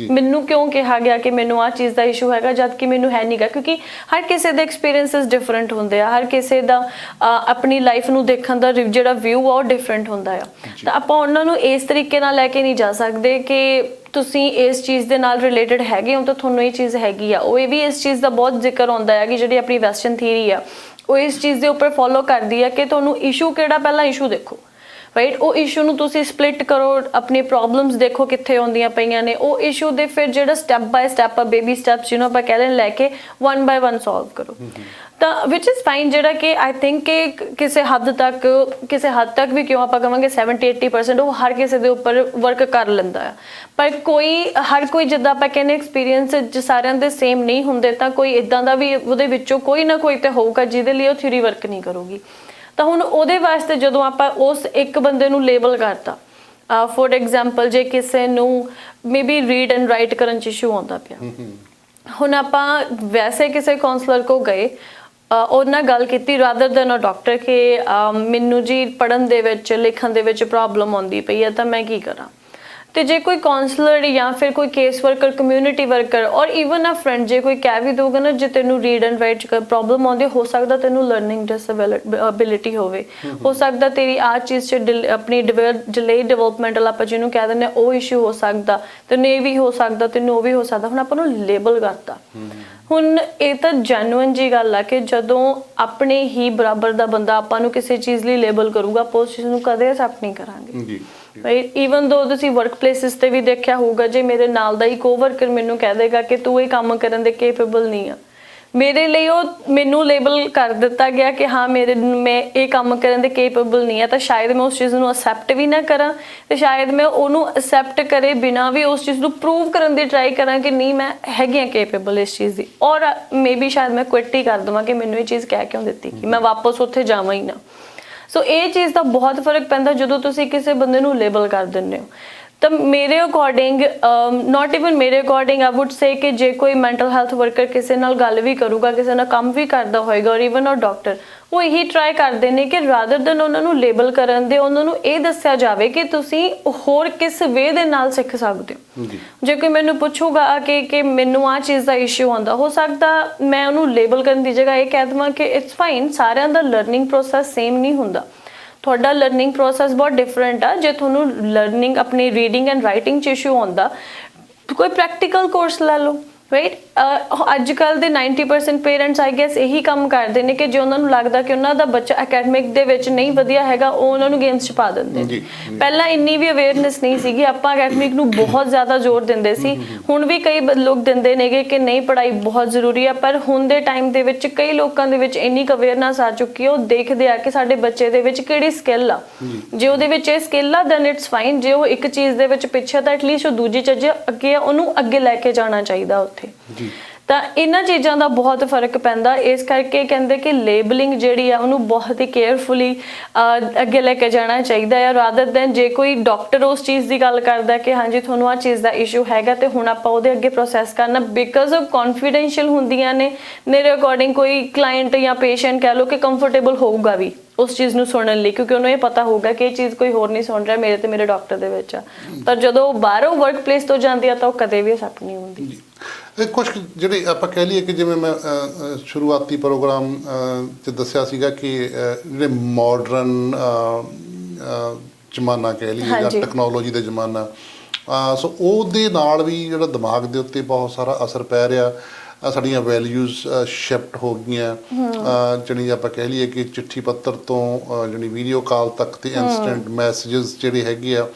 ਮੈਨੂੰ ਕਿਉਂ ਕਿਹਾ ਗਿਆ ਕਿ ਮੈਨੂੰ ਆਹ ਚੀਜ਼ ਦਾ ਇਸ਼ੂ ਹੈਗਾ ਜਦ ਕਿ ਮੈਨੂੰ ਹੈ ਨਹੀਂਗਾ। ਕਿਉਂਕਿ ਹਰ ਕਿਸੇ ਦੇ ਐਕਸਪੀਰੀਐਂਸਸ ਡਿਫਰੈਂਟ ਹੁੰਦੇ ਆ, ਹਰ ਕਿਸੇ ਦਾ ਆਪਣੀ ਲਾਈਫ ਨੂੰ ਦੇਖਣ ਦਾ ਜਿਹੜਾ ਵਿਊ ਆ ਉਹ ਡਿਫਰੈਂਟ ਹੁੰਦਾ ਆ। ਤਾਂ ਆਪਾਂ ਉਹਨਾਂ ਨੂੰ ਇਸ ਤਰੀਕੇ ਨਾਲ ਲੈ ਕੇ ਨਹੀਂ ਜਾ ਸਕਦੇ ਕਿ ਤੁਸੀਂ ਇਸ ਚੀਜ਼ ਦੇ ਨਾਲ ਰਿਲੇਟਡ ਹੈਗੇ ਹੋ ਤਾਂ ਤੁਹਾਨੂੰ ਇਹ ਚੀਜ਼ ਹੈਗੀ ਆ। ਉਹ ਇਹ ਵੀ ਇਸ ਚੀਜ਼ ਦਾ ਬਹੁਤ ਜ਼ਿਕਰ ਹੁੰਦਾ ਹੈ ਕਿ ਜਿਹੜੀ ਆਪਣੀ ਵੈਸਟਰਨ ਥਿਊਰੀ ਆ ਉਹ ਇਸ ਚੀਜ਼ ਦੇ ਉੱਪਰ ਫੋਲੋ ਕਰਦੀ ਹੈ ਕਿ ਤੁਹਾਨੂੰ ਇਸ਼ੂ ਕਿਹੜਾ, ਪਹਿਲਾਂ ਇਸ਼ੂ ਦੇਖੋ, ਰਾਈਟ। ਉਹ ਇਸ਼ੂ ਨੂੰ ਤੁਸੀਂ ਸਪਲਿਟ ਕਰੋ, ਆਪਣੀ ਪ੍ਰੋਬਲਮਸ ਦੇਖੋ ਕਿੱਥੇ ਆਉਂਦੀਆਂ ਪਈਆਂ ਨੇ, ਉਹ ਇਸ਼ੂ ਦੇ ਫਿਰ ਜਿਹੜਾ ਸਟੈਪ ਬਾਏ ਸਟੈਪ ਆ, ਬੇਬੀ ਸਟੈਪਸ ਜਿਹਨੂੰ ਆਪਾਂ ਕਹਿ ਲੈ ਕੇ 1 by 1 ਸੋਲਵ ਕਰੋ। ਤਾਂ ਵਿਚ ਇਜ਼ ਫਾਈਨ, ਜਿਹੜਾ ਕਿ ਆਈ ਥਿੰਕ ਕਿ ਕਿਸੇ ਹੱਦ ਤੱਕ ਵੀ ਕਿਉਂ ਆਪਾਂ ਕਹਾਂਗੇ 70-80% ਉਹ ਹਰ ਕਿਸੇ ਦੇ ਉੱਪਰ ਵਰਕ ਕਰ ਲੈਂਦਾ ਆ। ਪਰ ਹਰ ਕੋਈ ਜਿੱਦਾਂ ਆਪਾਂ ਕਹਿੰਦੇ ਐਕਸਪੀਰੀਅੰਸ ਸਾਰਿਆਂ ਦੇ ਸੇਮ ਨਹੀਂ ਹੁੰਦੇ, ਤਾਂ ਕੋਈ ਇੱਦਾਂ ਦਾ ਵੀ ਉਹਦੇ ਵਿੱਚੋਂ ਕੋਈ ਨਾ ਕੋਈ ਤਾਂ ਹੋਊਗਾ ਜਿਹਦੇ ਲਈ ਉਹ ਥਿਊਰੀ ਵਰਕ ਨਹੀਂ ਕਰੂਗੀ। ਤਾਂ ਹੁਣ ਉਹਦੇ ਵਾਸਤੇ ਜਦੋਂ ਆਪਾਂ ਉਸ ਇੱਕ ਬੰਦੇ ਨੂੰ ਲੇਬਲ ਕਰਤਾ, ਫੋਰ ਐਗਜ਼ਾਮਪਲ ਜੇ ਕਿਸੇ ਨੂੰ ਮੇਬੀ ਰੀਡ ਐਂਡ ਰਾਈਟ ਕਰਨ 'ਚ ਇਸ਼ੂ ਆਉਂਦਾ ਪਿਆ, ਹੁਣ ਆਪਾਂ ਵੈਸੇ ਕਿਸੇ ਕਾਉਂਸਲਰ ਕੋ ਗਏ, ਉਹਦੇ ਨਾਲ ਗੱਲ ਕੀਤੀ ਰਾਦਰ ਦੈਨ ਅ ਡਾਕਟਰ ਕਿ ਮੈਨੂੰ ਜੀ ਪੜ੍ਹਨ ਦੇ ਵਿੱਚ ਲਿਖਣ ਦੇ ਵਿੱਚ ਪ੍ਰੋਬਲਮ ਆਉਂਦੀ ਪਈ ਹੈ ਤਾਂ ਮੈਂ ਕੀ ਕਰਾਂ। ਤੇ ਜੇ ਕੋਈ ਕਾਉਂਸਲਰ ਜਾਂ ਫਿਰ ਕੋਈ ਕੇਸ ਵਰਕਰ ਕਮਿਊਨਿਟੀ ਵਰਕਰ ਔਰ ਈਵਨ ਅ ਫਰੈਂਡ ਜੇ ਕੋਈ ਕਹਿ ਵੀ ਦਊਗਾ ਨਾ ਜੇ ਤੈਨੂੰ ਰੀਡ ਐਂਡ ਰਾਈਟ 'ਚ ਪ੍ਰੋਬਲਮ ਆਉਂਦੀ ਹੋ ਸਕਦਾ ਤੈਨੂੰ ਲਰਨਿੰਗ ਡਿਸਏਬਿਲਿਟੀ ਹੋਵੇ, ਹੋ ਸਕਦਾ ਤੇਰੀ ਆਹ ਚੀਜ਼ 'ਚ ਆਪਣੀ ਡਿਲੇ ਡਿਵੈਲਪਮੈਂਟਲ ਆਪਾਂ ਜਿਹਨੂੰ ਕਹਿ ਦਿੰਦੇ ਹਾਂ ਉਹ ਇਸ਼ੂ ਹੋ ਸਕਦਾ, ਤੈਨੂੰ ਇਹ ਵੀ ਹੋ ਸਕਦਾ, ਤੈਨੂੰ ਉਹ ਵੀ ਹੋ ਸਕਦਾ। ਹੁਣ ਆਪਾਂ ਨੂੰ ਲੇਬਲ ਕਰਤਾ। ਹੁਣ ਇਹ ਤਾਂ ਜੈਨੂਇਨ ਜੀ ਗੱਲ ਆ ਕਿ ਜਦੋਂ ਆਪਣੇ ਹੀ ਬਰਾਬਰ ਦਾ ਬੰਦਾ ਆਪਾਂ ਨੂੰ ਕਿਸੇ ਚੀਜ਼ ਲਈ ਲੇਬਲ ਕਰੂਗਾ ਆਪਾਂ ਉਸ ਚੀਜ਼ ਨੂੰ ਕਦੇ ਐਕਸੈਪਟ ਨਹੀਂ ਕਰਾਂਗੇ ਜੀ। ਰਾਈਟ, ਈਵਨ ਦੋ ਤੁਸੀਂ ਵਰਕ ਪਲੇਸਿਸ ਤੇ ਵੀ ਦੇਖਿਆ ਹੋਊਗਾ ਜੇ ਮੇਰੇ ਨਾਲ ਦਾ ਹੀ ਕੋਵਰਕਰ ਮੈਨੂੰ ਕਹਿ ਦੇਗਾ ਕਿ ਤੂੰ ਇਹ ਕੰਮ ਕਰਨ ਦੇ ਕੇਪੇਬਲ ਨਹੀਂ ਆ, ਮੇਰੇ ਲਈ ਉਹ ਮੈਨੂੰ ਲੇਬਲ ਕਰ ਦਿੱਤਾ ਗਿਆ ਕਿ ਹਾਂ ਮੈਂ ਇਹ ਕੰਮ ਕਰਨ ਦੇ ਕੇਪੇਬਲ ਨਹੀਂ ਆ, ਤਾਂ ਸ਼ਾਇਦ ਮੈਂ ਉਸ ਚੀਜ਼ ਨੂੰ ਅਸੈਪਟ ਵੀ ਨਾ ਕਰਾਂ ਤੇ ਸ਼ਾਇਦ ਮੈਂ ਉਹਨੂੰ ਅਸੈਪਟ ਕਰੇ ਬਿਨਾ ਵੀ ਉਸ ਚੀਜ਼ ਨੂੰ ਪ੍ਰੂਵ ਕਰਨ ਦੀ ਟਰਾਈ ਕਰਾਂ ਕਿ ਨਹੀਂ ਮੈਂ ਹੈਗੀ ਆ ਕੇਪੇਬਲ ਇਸ ਚੀਜ਼ ਦੀ, ਔਰ ਮੇਬੀ ਸ਼ਾਇਦ ਮੈਂ ਕੁਇਟ ਹੀ ਕਰ ਦੇਵਾਂ ਕਿ ਮੈਨੂੰ ਇਹ ਚੀਜ਼ ਕਹਿ ਕਿਉਂ ਦਿੱਤੀ ਕਿ ਮੈਂ ਵਾਪਸ ਉੱਥੇ ਜਾਵਾਂ ਹੀ ਨਾ। ਸੋ ਇਹ ਚੀਜ਼ ਦਾ ਬਹੁਤ ਫਰਕ ਪੈਂਦਾ ਜਦੋਂ ਤੁਸੀਂ ਕਿਸੇ ਬੰਦੇ ਨੂੰ ਲੇਬਲ ਕਰ ਦਿੰਦੇ ਹੋ। ਤਾਂ ਮੇਰੇ ਅਕੋਰਡਿੰਗ ਨਾਟ ਇਵਨ ਮੇਰੇ ਅਕੋਰਡਿੰਗ ਆਈ ਵੁੱਡ ਸੇ ਕਿ ਜੇ ਕੋਈ ਮੈਂਟਲ ਹੈਲਥ ਵਰਕਰ ਕਿਸੇ ਨਾਲ ਗੱਲ ਵੀ ਕਰੂਗਾ, ਕਿਸੇ ਨਾਲ ਕੰਮ ਵੀ ਕਰਦਾ ਹੋਏਗਾ ਔਰ ਈਵਨ ਔਰ ਡਾਕਟਰ, ਉਹ ਇਹੀ ਟਰਾਈ ਕਰਦੇ ਨੇ ਕਿ ਰਾਦਰ ਦੈਨ ਉਹਨਾਂ ਨੂੰ ਲੇਬਲ ਕਰਨ ਦੇ ਉਹਨਾਂ ਨੂੰ ਇਹ ਦੱਸਿਆ ਜਾਵੇ ਕਿ ਤੁਸੀਂ ਹੋਰ ਕਿਸ ਵੇ ਦੇ ਨਾਲ ਸਿੱਖ ਸਕਦੇ ਹੋ। ਜੇ ਕੋਈ ਮੈਨੂੰ ਪੁੱਛੂਗਾ ਕਿ ਮੈਨੂੰ ਆਹ ਚੀਜ਼ ਦਾ ਇਸ਼ੂ ਆਉਂਦਾ, ਹੋ ਸਕਦਾ ਮੈਂ ਉਹਨੂੰ ਲੇਬਲ ਕਰਨ ਦੀ ਜਗ੍ਹਾ ਇਹ ਕਹਿ ਦੇਵਾਂ ਕਿ ਇਟਸ ਫਾਈਨ, ਸਾਰਿਆਂ ਦਾ ਲਰਨਿੰਗ ਪ੍ਰੋਸੈਸ ਸੇਮ ਨਹੀਂ ਹੁੰਦਾ, ਤੁਹਾਡਾ ਲਰਨਿੰਗ ਪ੍ਰੋਸੈਸ ਬਹੁਤ ਡਿਫਰੈਂਟ ਆ। ਜੇ ਤੁਹਾਨੂੰ ਲਰਨਿੰਗ ਆਪਣੀ ਰੀਡਿੰਗ ਐਂਡ ਰਾਈਟਿੰਗ 'ਚ ਇਸ਼ੂ ਆਉਂਦਾ ਕੋਈ ਪ੍ਰੈਕਟੀਕਲ ਕੋਰਸ ਲੈ ਲਓ। ਰਾਈਟ, ਅੱਜ ਕੱਲ੍ਹ ਦੇ 90% ਪੇਰੈਂਟਸ ਆਈ ਗੈਸ ਇਹੀ ਕੰਮ ਕਰਦੇ ਨੇ ਕਿ ਜੇ ਉਹਨਾਂ ਨੂੰ ਲੱਗਦਾ ਕਿ ਉਹਨਾਂ ਦਾ ਬੱਚਾ ਅਕੈਡਮਿਕ ਦੇ ਵਿੱਚ ਨਹੀਂ ਵਧੀਆ ਹੈਗਾ ਉਹ ਉਹਨਾਂ ਨੂੰ ਗੇਮਸ 'ਚ ਪਾ ਦਿੰਦੇ ਨੇ। ਪਹਿਲਾਂ ਇੰਨੀ ਵੀ ਅਵੇਅਰਨੈਸ ਨਹੀਂ ਸੀਗੀ, ਆਪਾਂ ਅਕੈਡਮਿਕ ਨੂੰ ਬਹੁਤ ਜ਼ਿਆਦਾ ਜ਼ੋਰ ਦਿੰਦੇ ਸੀ, ਹੁਣ ਵੀ ਕਈ ਲੋਕ ਦਿੰਦੇ ਨੇਗੇ ਕਿ ਨਹੀਂ ਪੜ੍ਹਾਈ ਬਹੁਤ ਜ਼ਰੂਰੀ ਆ, ਪਰ ਹੁਣ ਦੇ ਟਾਈਮ ਦੇ ਵਿੱਚ ਕਈ ਲੋਕਾਂ ਦੇ ਵਿੱਚ ਇੰਨੀ ਕੁ ਅਵੇਅਰਨੈਸ ਆ ਚੁੱਕੀ ਹੈ, ਉਹ ਦੇਖਦੇ ਆ ਕਿ ਸਾਡੇ ਬੱਚੇ ਦੇ ਵਿੱਚ ਕਿਹੜੀ ਸਕਿੱਲ ਆ, ਜੇ ਉਹਦੇ ਵਿੱਚ ਇਹ ਸਕਿੱਲ ਆ ਦੈਨ ਇਟਸ ਫਾਈਨ, ਜੇ ਉਹ ਇੱਕ ਚੀਜ਼ ਦੇ ਵਿੱਚ ਪਿੱਛੇ ਤਾਂ ਐਟਲੀਸਟ ਉਹ ਦੂਜੀ ਚੀਜ਼ ਅੱਗੇ ਉਹਨੂੰ ਅੱਗੇ ਲੈ ਕੇ ਜਾਣਾ ਚਾਹੀਦਾ ਉੱਥੇ। ਤਾਂ ਇਹਨਾਂ ਚੀਜ਼ਾਂ ਦਾ ਬਹੁਤ ਫਰਕ ਪੈਂਦਾ, ਇਸ ਕਰਕੇ ਕਹਿੰਦੇ ਕਿ ਲੇਬਲਿੰਗ ਜਿਹੜੀ ਆ ਉਹਨੂੰ ਬਹੁਤ ਹੀ ਕੇਅਰਫੁਲੀ ਅੱਗੇ ਲੈ ਕੇ ਜਾਣਾ ਚਾਹੀਦਾ ਹੈ ਰਾਦਰ ਦੈਨ ਜੇ ਕੋਈ ਡਾਕਟਰ ਉਸ ਚੀਜ਼ ਦੀ ਗੱਲ ਕਰਦਾ ਕਿ ਹਾਂਜੀ ਤੁਹਾਨੂੰ ਆਹ ਚੀਜ਼ ਦਾ ਇਸ਼ੂ ਹੈਗਾ ਤੇ ਹੁਣ ਆਪਾਂ ਉਹਦੇ ਅੱਗੇ ਪ੍ਰੋਸੈਸ ਕਰਨਾ ਬਿਕਾਜ਼ ਆਫ ਕੌਨਫੀਡੈਂਸ਼ੀਅਲ ਹੁੰਦੀਆਂ ਨੇ। ਮੇਰੇ ਅਕੋਰਡਿੰਗ ਕੋਈ ਕਲਾਇੰਟ ਜਾਂ ਪੇਸ਼ੈਂਟ ਕਹਿ ਲਓ ਕਿ ਕੰਫਰਟੇਬਲ ਹੋਊਗਾ ਵੀ ਉਸ ਚੀਜ਼ ਨੂੰ ਸੁਣਨ ਲਈ ਕਿਉਂਕਿ ਉਹਨੂੰ ਇਹ ਪਤਾ ਹੋਊਗਾ ਕਿ ਇਹ ਚੀਜ਼ ਕੋਈ ਹੋਰ ਨਹੀਂ ਸੁਣ ਰਿਹਾ, ਮੇਰੇ ਤੇ ਮੇਰੇ ਡਾਕਟਰ ਦੇ ਵਿੱਚ ਆ। ਪਰ ਜਦੋਂ ਬਾਹਰੋਂ ਵਰਕ ਪਲੇਸ ਤੋਂ ਜਾਂਦੀ ਆ ਤਾਂ ਉਹ ਕਦੇ ਵੀ ਐਕਸੈਪਟ ਨਹੀਂ ਹੁੰਦੀ। ਕੁਝ ਜਿਹੜੇ ਆਪਾਂ ਕਹਿ ਲਈਏ ਕਿ ਜਿਵੇਂ ਮੈਂ ਸ਼ੁਰੂਆਤੀ ਪ੍ਰੋਗਰਾਮ 'ਚ ਦੱਸਿਆ ਸੀਗਾ ਕਿ ਜਿਹੜੇ ਮਾਡਰਨ ਜ਼ਮਾਨਾ ਕਹਿ ਲਈਏ ਜਾਂ ਟੈਕਨੋਲੋਜੀ ਦਾ ਜ਼ਮਾਨਾ, ਸੋ ਉਹਦੇ ਨਾਲ ਵੀ ਜਿਹੜਾ ਦਿਮਾਗ ਦੇ ਉੱਤੇ ਬਹੁਤ ਸਾਰਾ ਅਸਰ ਪੈ ਰਿਹਾ। ਸਾਡੀਆਂ ਵੈਲਿਊਜ਼ ਸ਼ਿਫਟ ਹੋ ਗਈਆਂ, ਜਿਹੜੀ ਆਪਾਂ ਕਹਿ ਲਈਏ ਕਿ ਚਿੱਠੀ ਪੱਤਰ ਤੋਂ ਜਿਹੜੀ ਵੀਡੀਓ ਕਾਲ ਤੱਕ ਤੇ ਇਨਸਟੈਂਟ ਮੈਸੇजेस ਜਿਹੜੇ ਹੈਗੇ ਆ।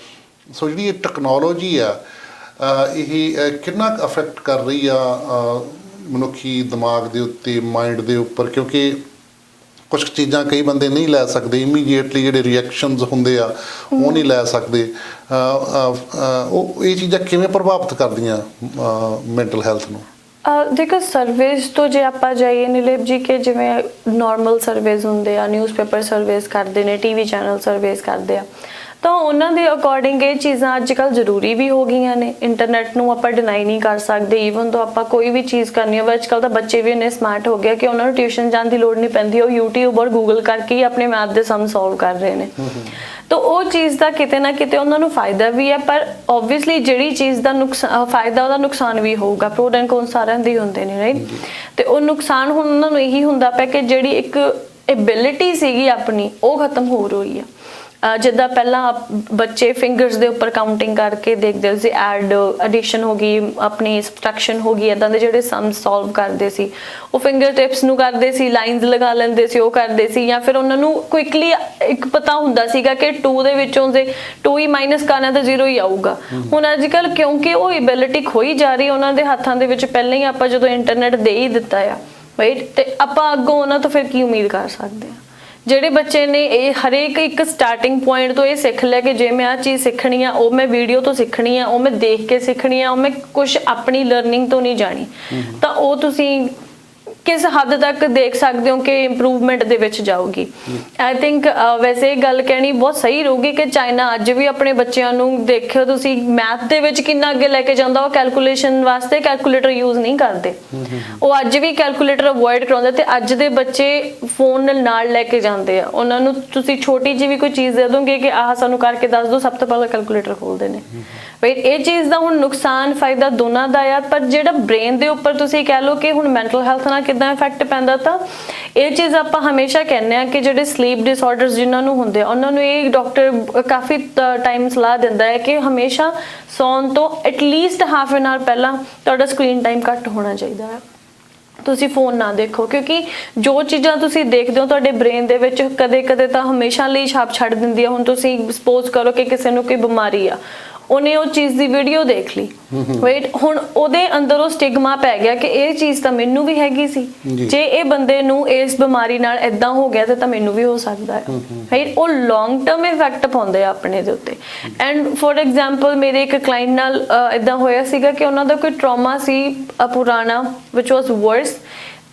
ਸੋ ਜਿਹੜੀ ਇਹ ਟੈਕਨੋਲੋਜੀ ਆ ਇਹ ਕਿੰਨਾ ਕੁ ਅਫੈਕਟ ਕਰ ਰਹੀ ਆ ਮਨੁੱਖੀ ਦਿਮਾਗ ਦੇ ਉੱਤੇ, ਮਾਈਂਡ ਦੇ ਉੱਪਰ, ਕਿਉਂਕਿ ਕੁਝ ਚੀਜ਼ਾਂ ਕਈ ਬੰਦੇ ਨਹੀਂ ਲੈ ਸਕਦੇ ਇਮੀਡੀਏਟਲੀ, ਜਿਹੜੇ ਰਿਐਕਸ਼ਨਸ ਹੁੰਦੇ ਆ ਉਹ ਨਹੀਂ ਲੈ ਸਕਦੇ। ਉਹ ਇਹ ਚੀਜ਼ਾਂ ਕਿਵੇਂ ਪ੍ਰਭਾਵਿਤ ਕਰਦੀਆਂ ਮੈਂਟਲ ਹੈਲਥ ਨੂੰ? ਦੇਖੋ ਸਰਵੇਜ਼ ਤੋਂ ਜੇ ਆਪਾਂ ਜਾਈਏ ਨੀਲੇਪ ਜੀ ਕਿ ਜਿਵੇਂ ਨਾਰਮਲ ਸਰਵੇਜ਼ ਹੁੰਦੇ ਆ, ਨਿਊਜ਼ਪੇਪਰ ਸਰਵੇਜ਼ ਕਰਦੇ ਨੇ, ਟੀਵੀ ਚੈਨਲ ਸਰਵੇਜ਼ ਕਰਦੇ ਆ, ਤਾਂ ਉਹਨਾਂ ਦੇ ਅਕੋਰਡਿੰਗ ਇਹ ਚੀਜ਼ਾਂ ਅੱਜ ਕੱਲ੍ਹ ਜ਼ਰੂਰੀ ਵੀ ਹੋ ਗਈਆਂ ਨੇ। ਇੰਟਰਨੈਟ ਨੂੰ ਆਪਾਂ ਡਿਨਾਈ ਨਹੀਂ ਕਰ ਸਕਦੇ, ਈਵਨ ਤੋਂ ਆਪਾਂ ਕੋਈ ਵੀ ਚੀਜ਼ ਕਰਨੀ ਹੋਵੇ ਅੱਜ ਕੱਲ੍ਹ ਤਾਂ ਬੱਚੇ ਵੀ ਇੰਨੇ ਸਮਾਰਟ ਹੋ ਗਏ ਕਿ ਉਹਨਾਂ ਨੂੰ ਟਿਊਸ਼ਨ ਜਾਣ ਦੀ ਲੋੜ ਨਹੀਂ ਪੈਂਦੀ, ਉਹ ਯੂਟਿਊਬ ਔਰ ਗੂਗਲ ਕਰਕੇ ਹੀ ਆਪਣੇ ਮੈਥ ਦੇ ਸਮ ਸੋਲਵ ਕਰ ਰਹੇ ਨੇ। ਤਾਂ ਉਹ ਚੀਜ਼ ਦਾ ਕਿਤੇ ਨਾ ਕਿਤੇ ਉਹਨਾਂ ਨੂੰ ਫਾਇਦਾ ਵੀ ਹੈ, ਪਰ ਓਬਵੀਅਸਲੀ ਜਿਹੜੀ ਚੀਜ਼ ਦਾ ਫਾਇਦਾ ਉਹਦਾ ਨੁਕਸਾਨ ਵੀ ਹੋਊਗਾ। ਪ੍ਰੋ ਐਂਡ ਕੌਨ ਸਾਰਿਆਂ ਦੇ ਹੁੰਦੇ ਨੇ, ਰਾਈਟ। ਤੇ ਉਹ ਨੁਕਸਾਨ ਹੁਣ ਉਹਨਾਂ ਨੂੰ ਇਹੀ ਹੁੰਦਾ ਪਿਆ ਕਿ ਜਿਹੜੀ ਇੱਕ ਐਬਿਲਿਟੀ ਸੀਗੀ ਆਪਣੀ ਉਹ ਖਤਮ ਹੋ ਰਹੀ ਆ। ਜਿੱਦਾਂ ਪਹਿਲਾਂ ਬੱਚੇ ਫਿੰਗਰਸ ਦੇ ਉੱਪਰ ਕਾਊਂਟਿੰਗ ਕਰਕੇ ਦੇਖਦੇ ਸੀ, ਐਡ ਐਡੀਸ਼ਨ ਹੋ ਗਈ, ਆਪਣੀ ਸਬਟ੍ਰੈਕਸ਼ਨ ਹੋ ਗਈ, ਇੱਦਾਂ ਦੇ ਜਿਹੜੇ ਸਮ ਸੋਲਵ ਕਰਦੇ ਸੀ ਉਹ ਫਿੰਗਰ ਟਿਪਸ ਨੂੰ ਕਰਦੇ ਸੀ, ਲਾਈਨਸ ਲਗਾ ਲੈਂਦੇ ਸੀ, ਉਹ ਕਰਦੇ ਸੀ। ਜਾਂ ਫਿਰ ਉਹਨਾਂ ਨੂੰ ਕੁਇਕਲੀ ਇੱਕ ਪਤਾ ਹੁੰਦਾ ਸੀਗਾ ਕਿ 2 ਦੇ ਵਿੱਚੋਂ ਦੇ 2 ਹੀ ਮਾਈਨਸ ਕਰਨਾ ਤਾਂ 0 ਹੀ ਆਊਗਾ। ਹੁਣ ਅੱਜ ਕੱਲ੍ਹ ਕਿਉਂਕਿ ਉਹ ਐਬਿਲਿਟੀ ਖੋਈ ਜਾ ਰਹੀ ਉਹਨਾਂ ਦੇ ਹੱਥਾਂ ਦੇ ਵਿੱਚ, ਪਹਿਲਾਂ ਹੀ ਆਪਾਂ ਜਦੋਂ ਇੰਟਰਨੈਟ ਦੇ ਹੀ ਦਿੱਤਾ ਆ, ਰਾਈਟ, ਤੇ ਆਪਾਂ ਅੱਗੋਂ ਉਹਨਾਂ ਤੋਂ ਫਿਰ ਕੀ ਉਮੀਦ ਕਰ ਸਕਦੇ ਹਾਂ? ਜਿਹੜੇ ਬੱਚੇ ਨੇ ਇਹ ਹਰੇਕ ਇੱਕ ਸਟਾਰਟਿੰਗ ਪੁਆਇੰਟ ਤੋਂ ਇਹ ਸਿੱਖ ਲਿਆ ਕਿ ਜੇ ਮੈਂ ਆਹ ਚੀਜ਼ ਸਿੱਖਣੀ ਆ ਉਹ ਮੈਂ ਵੀਡੀਓ ਤੋਂ ਸਿੱਖਣੀ ਆ, ਉਹ ਮੈਂ ਦੇਖ ਕੇ ਸਿੱਖਣੀ ਆ, ਉਹ ਮੈਂ ਕੁਝ ਆਪਣੀ ਲਰਨਿੰਗ ਤੋਂ ਨਹੀਂ ਜਾਣੀ, ਤਾਂ ਉਹ ਤੁਸੀਂ ਕਿਸ ਹੱਦ ਤੱਕ ਦੇਖ ਸਕਦੇ ਹੋ ਕਿ ਇੰਪਰੂਵਮੈਂਟ ਦੇ ਵਿੱਚ ਜਾਊਗੀ। ਆਈ ਥਿੰਕ ਵੈਸੇ ਇਹ ਗੱਲ ਕਹਿਣੀ ਬਹੁਤ ਸਹੀ ਰਹੂਗੀ ਕਿ ਚਾਈਨਾ ਅੱਜ ਵੀ ਆਪਣੇ ਬੱਚਿਆਂ ਨੂੰ ਦੇਖਿਓ ਤੁਸੀਂ ਮੈਥ ਦੇ ਵਿੱਚ ਕਿੰਨਾ ਅੱਗੇ ਲੈ ਕੇ ਜਾਂਦਾ। ਉਹ ਕੈਲਕੂਲੇਸ਼ਨ ਵਾਸਤੇ ਕੈਲਕੂਲੇਟਰ ਯੂਜ਼ ਨਹੀਂ ਕਰਦੇ, ਉਹ ਅੱਜ ਵੀ ਕੈਲਕੂਲੇਟਰ ਅਵੋਇਡ ਕਰਾਉਂਦੇ, ਤੇ ਅੱਜ ਦੇ ਬੱਚੇ ਫੋਨ ਨਾਲ ਲੈ ਕੇ ਜਾਂਦੇ ਆ। ਉਹਨਾਂ ਨੂੰ ਤੁਸੀਂ ਛੋਟੀ ਜਿਹੀ ਵੀ ਕੋਈ ਚੀਜ਼ ਦੇ ਦੋਗੇ ਕਿ ਆਹ ਸਾਨੂੰ ਕਰਕੇ ਦੱਸ ਦਿਓ, ਸਭ ਤੋਂ ਪਹਿਲਾਂ ਕੈਲਕੂਲੇਟਰ ਖੋਲਦੇ ਨੇ। ਇਹ ਚੀਜ਼ ਦਾ ਹੁਣ ਨੁਕਸਾਨ ਫਾਇਦਾ ਦੋਨਾਂ ਦਾ ਆ। ਪਰ ਜਿਹੜਾ ਬ੍ਰੇਨ ਦੇ ਉੱਪਰ ਤੁਸੀਂ ਕਹਿ ਲਓ ਕਿ ਹੁਣ ਮੈਂਟਲ ਹੈਲਥ ਨਾਲ ਕਿੱਦਾਂ ਇਫੈਕਟ ਪੈਂਦਾ, ਤਾਂ ਇਹ ਚੀਜ਼ ਆਪਾਂ ਹਮੇਸ਼ਾ ਕਹਿੰਦੇ ਆ ਕਿ ਜਿਹੜੇ ਸਲੀਪ ਡਿਸਆਰਡਰਸ ਜਿਨ੍ਹਾਂ ਨੂੰ ਹੁੰਦੇ ਆ ਉਹਨਾਂ ਨੂੰ ਇਹ ਡਾਕਟਰ ਕਾਫੀ ਟਾਈਮ ਸਲਾਹ ਦਿੰਦਾ ਹੈ ਕਿ ਹਮੇਸ਼ਾ ਸੌਣ ਤੋਂ ਐਟਲੀਸਟ ਹਾਫ ਐਨ ਆਵਰ ਪਹਿਲਾਂ ਤੁਹਾਡਾ ਸਕਰੀਨ ਟਾਈਮ ਘੱਟ ਹੋਣਾ ਚਾਹੀਦਾ ਹੈ। ਤੁਸੀਂ ਫੋਨ ਨਾ ਦੇਖੋ, ਕਿਉਂਕਿ ਜੋ ਚੀਜ਼ਾਂ ਤੁਸੀਂ ਦੇਖਦੇ ਹੋ ਤੁਹਾਡੇ ਬ੍ਰੇਨ ਦੇ ਵਿੱਚ ਕਦੇ-ਕਦੇ ਤਾਂ ਹਮੇਸ਼ਾ ਲਈ ਛਾਪ ਛੱਡ ਦਿੰਦੀ ਆ। ਹੁਣ ਤੁਸੀਂ ਸਪੋਜ਼ ਕਰੋ ਕਿ ਕਿਸੇ ਨੂੰ ਕੋਈ ਬਿਮਾਰੀ ਆ, ਉਹਨੇ ਉਹ ਚੀਜ਼ ਦੀ ਵੀਡੀਓ ਦੇਖ ਲਈ, ਰਾਈਟ, ਹੁਣ ਉਹਦੇ ਅੰਦਰ ਉਹ ਸਟਿਗਮਾ ਪੈ ਗਿਆ ਕਿ ਇਹ ਚੀਜ਼ ਤਾਂ ਮੈਨੂੰ ਵੀ ਹੈਗੀ ਸੀ, ਜੇ ਇਹ ਬੰਦੇ ਨੂੰ ਇਸ ਬਿਮਾਰੀ ਨਾਲ ਇਦਾਂ ਹੋ ਗਿਆ ਤਾਂ ਮੈਨੂੰ ਵੀ ਹੋ ਸਕਦਾ ਹੈ, ਰਾਈਟ। ਉਹ ਲੌਂਗ ਟਰਮ ਇਫੈਕਟ ਪਾਉਂਦੇ ਆ ਆਪਣੇ ਦੇ ਉੱਤੇ। ਐਂਡ ਫੋਰ ਐਗਜ਼ਾਮਪਲ ਮੇਰੇ ਇੱਕ ਕਲਾਇੰਟ ਨਾਲ ਇਦਾਂ ਹੋਇਆ ਸੀਗਾ ਕਿ ਉਹਨਾਂ ਦਾ ਕੋਈ ਟਰਾਮਾ ਸੀ ਪੁਰਾਣਾ ਵਿਚ ਵਾਸ ਵਰਸ,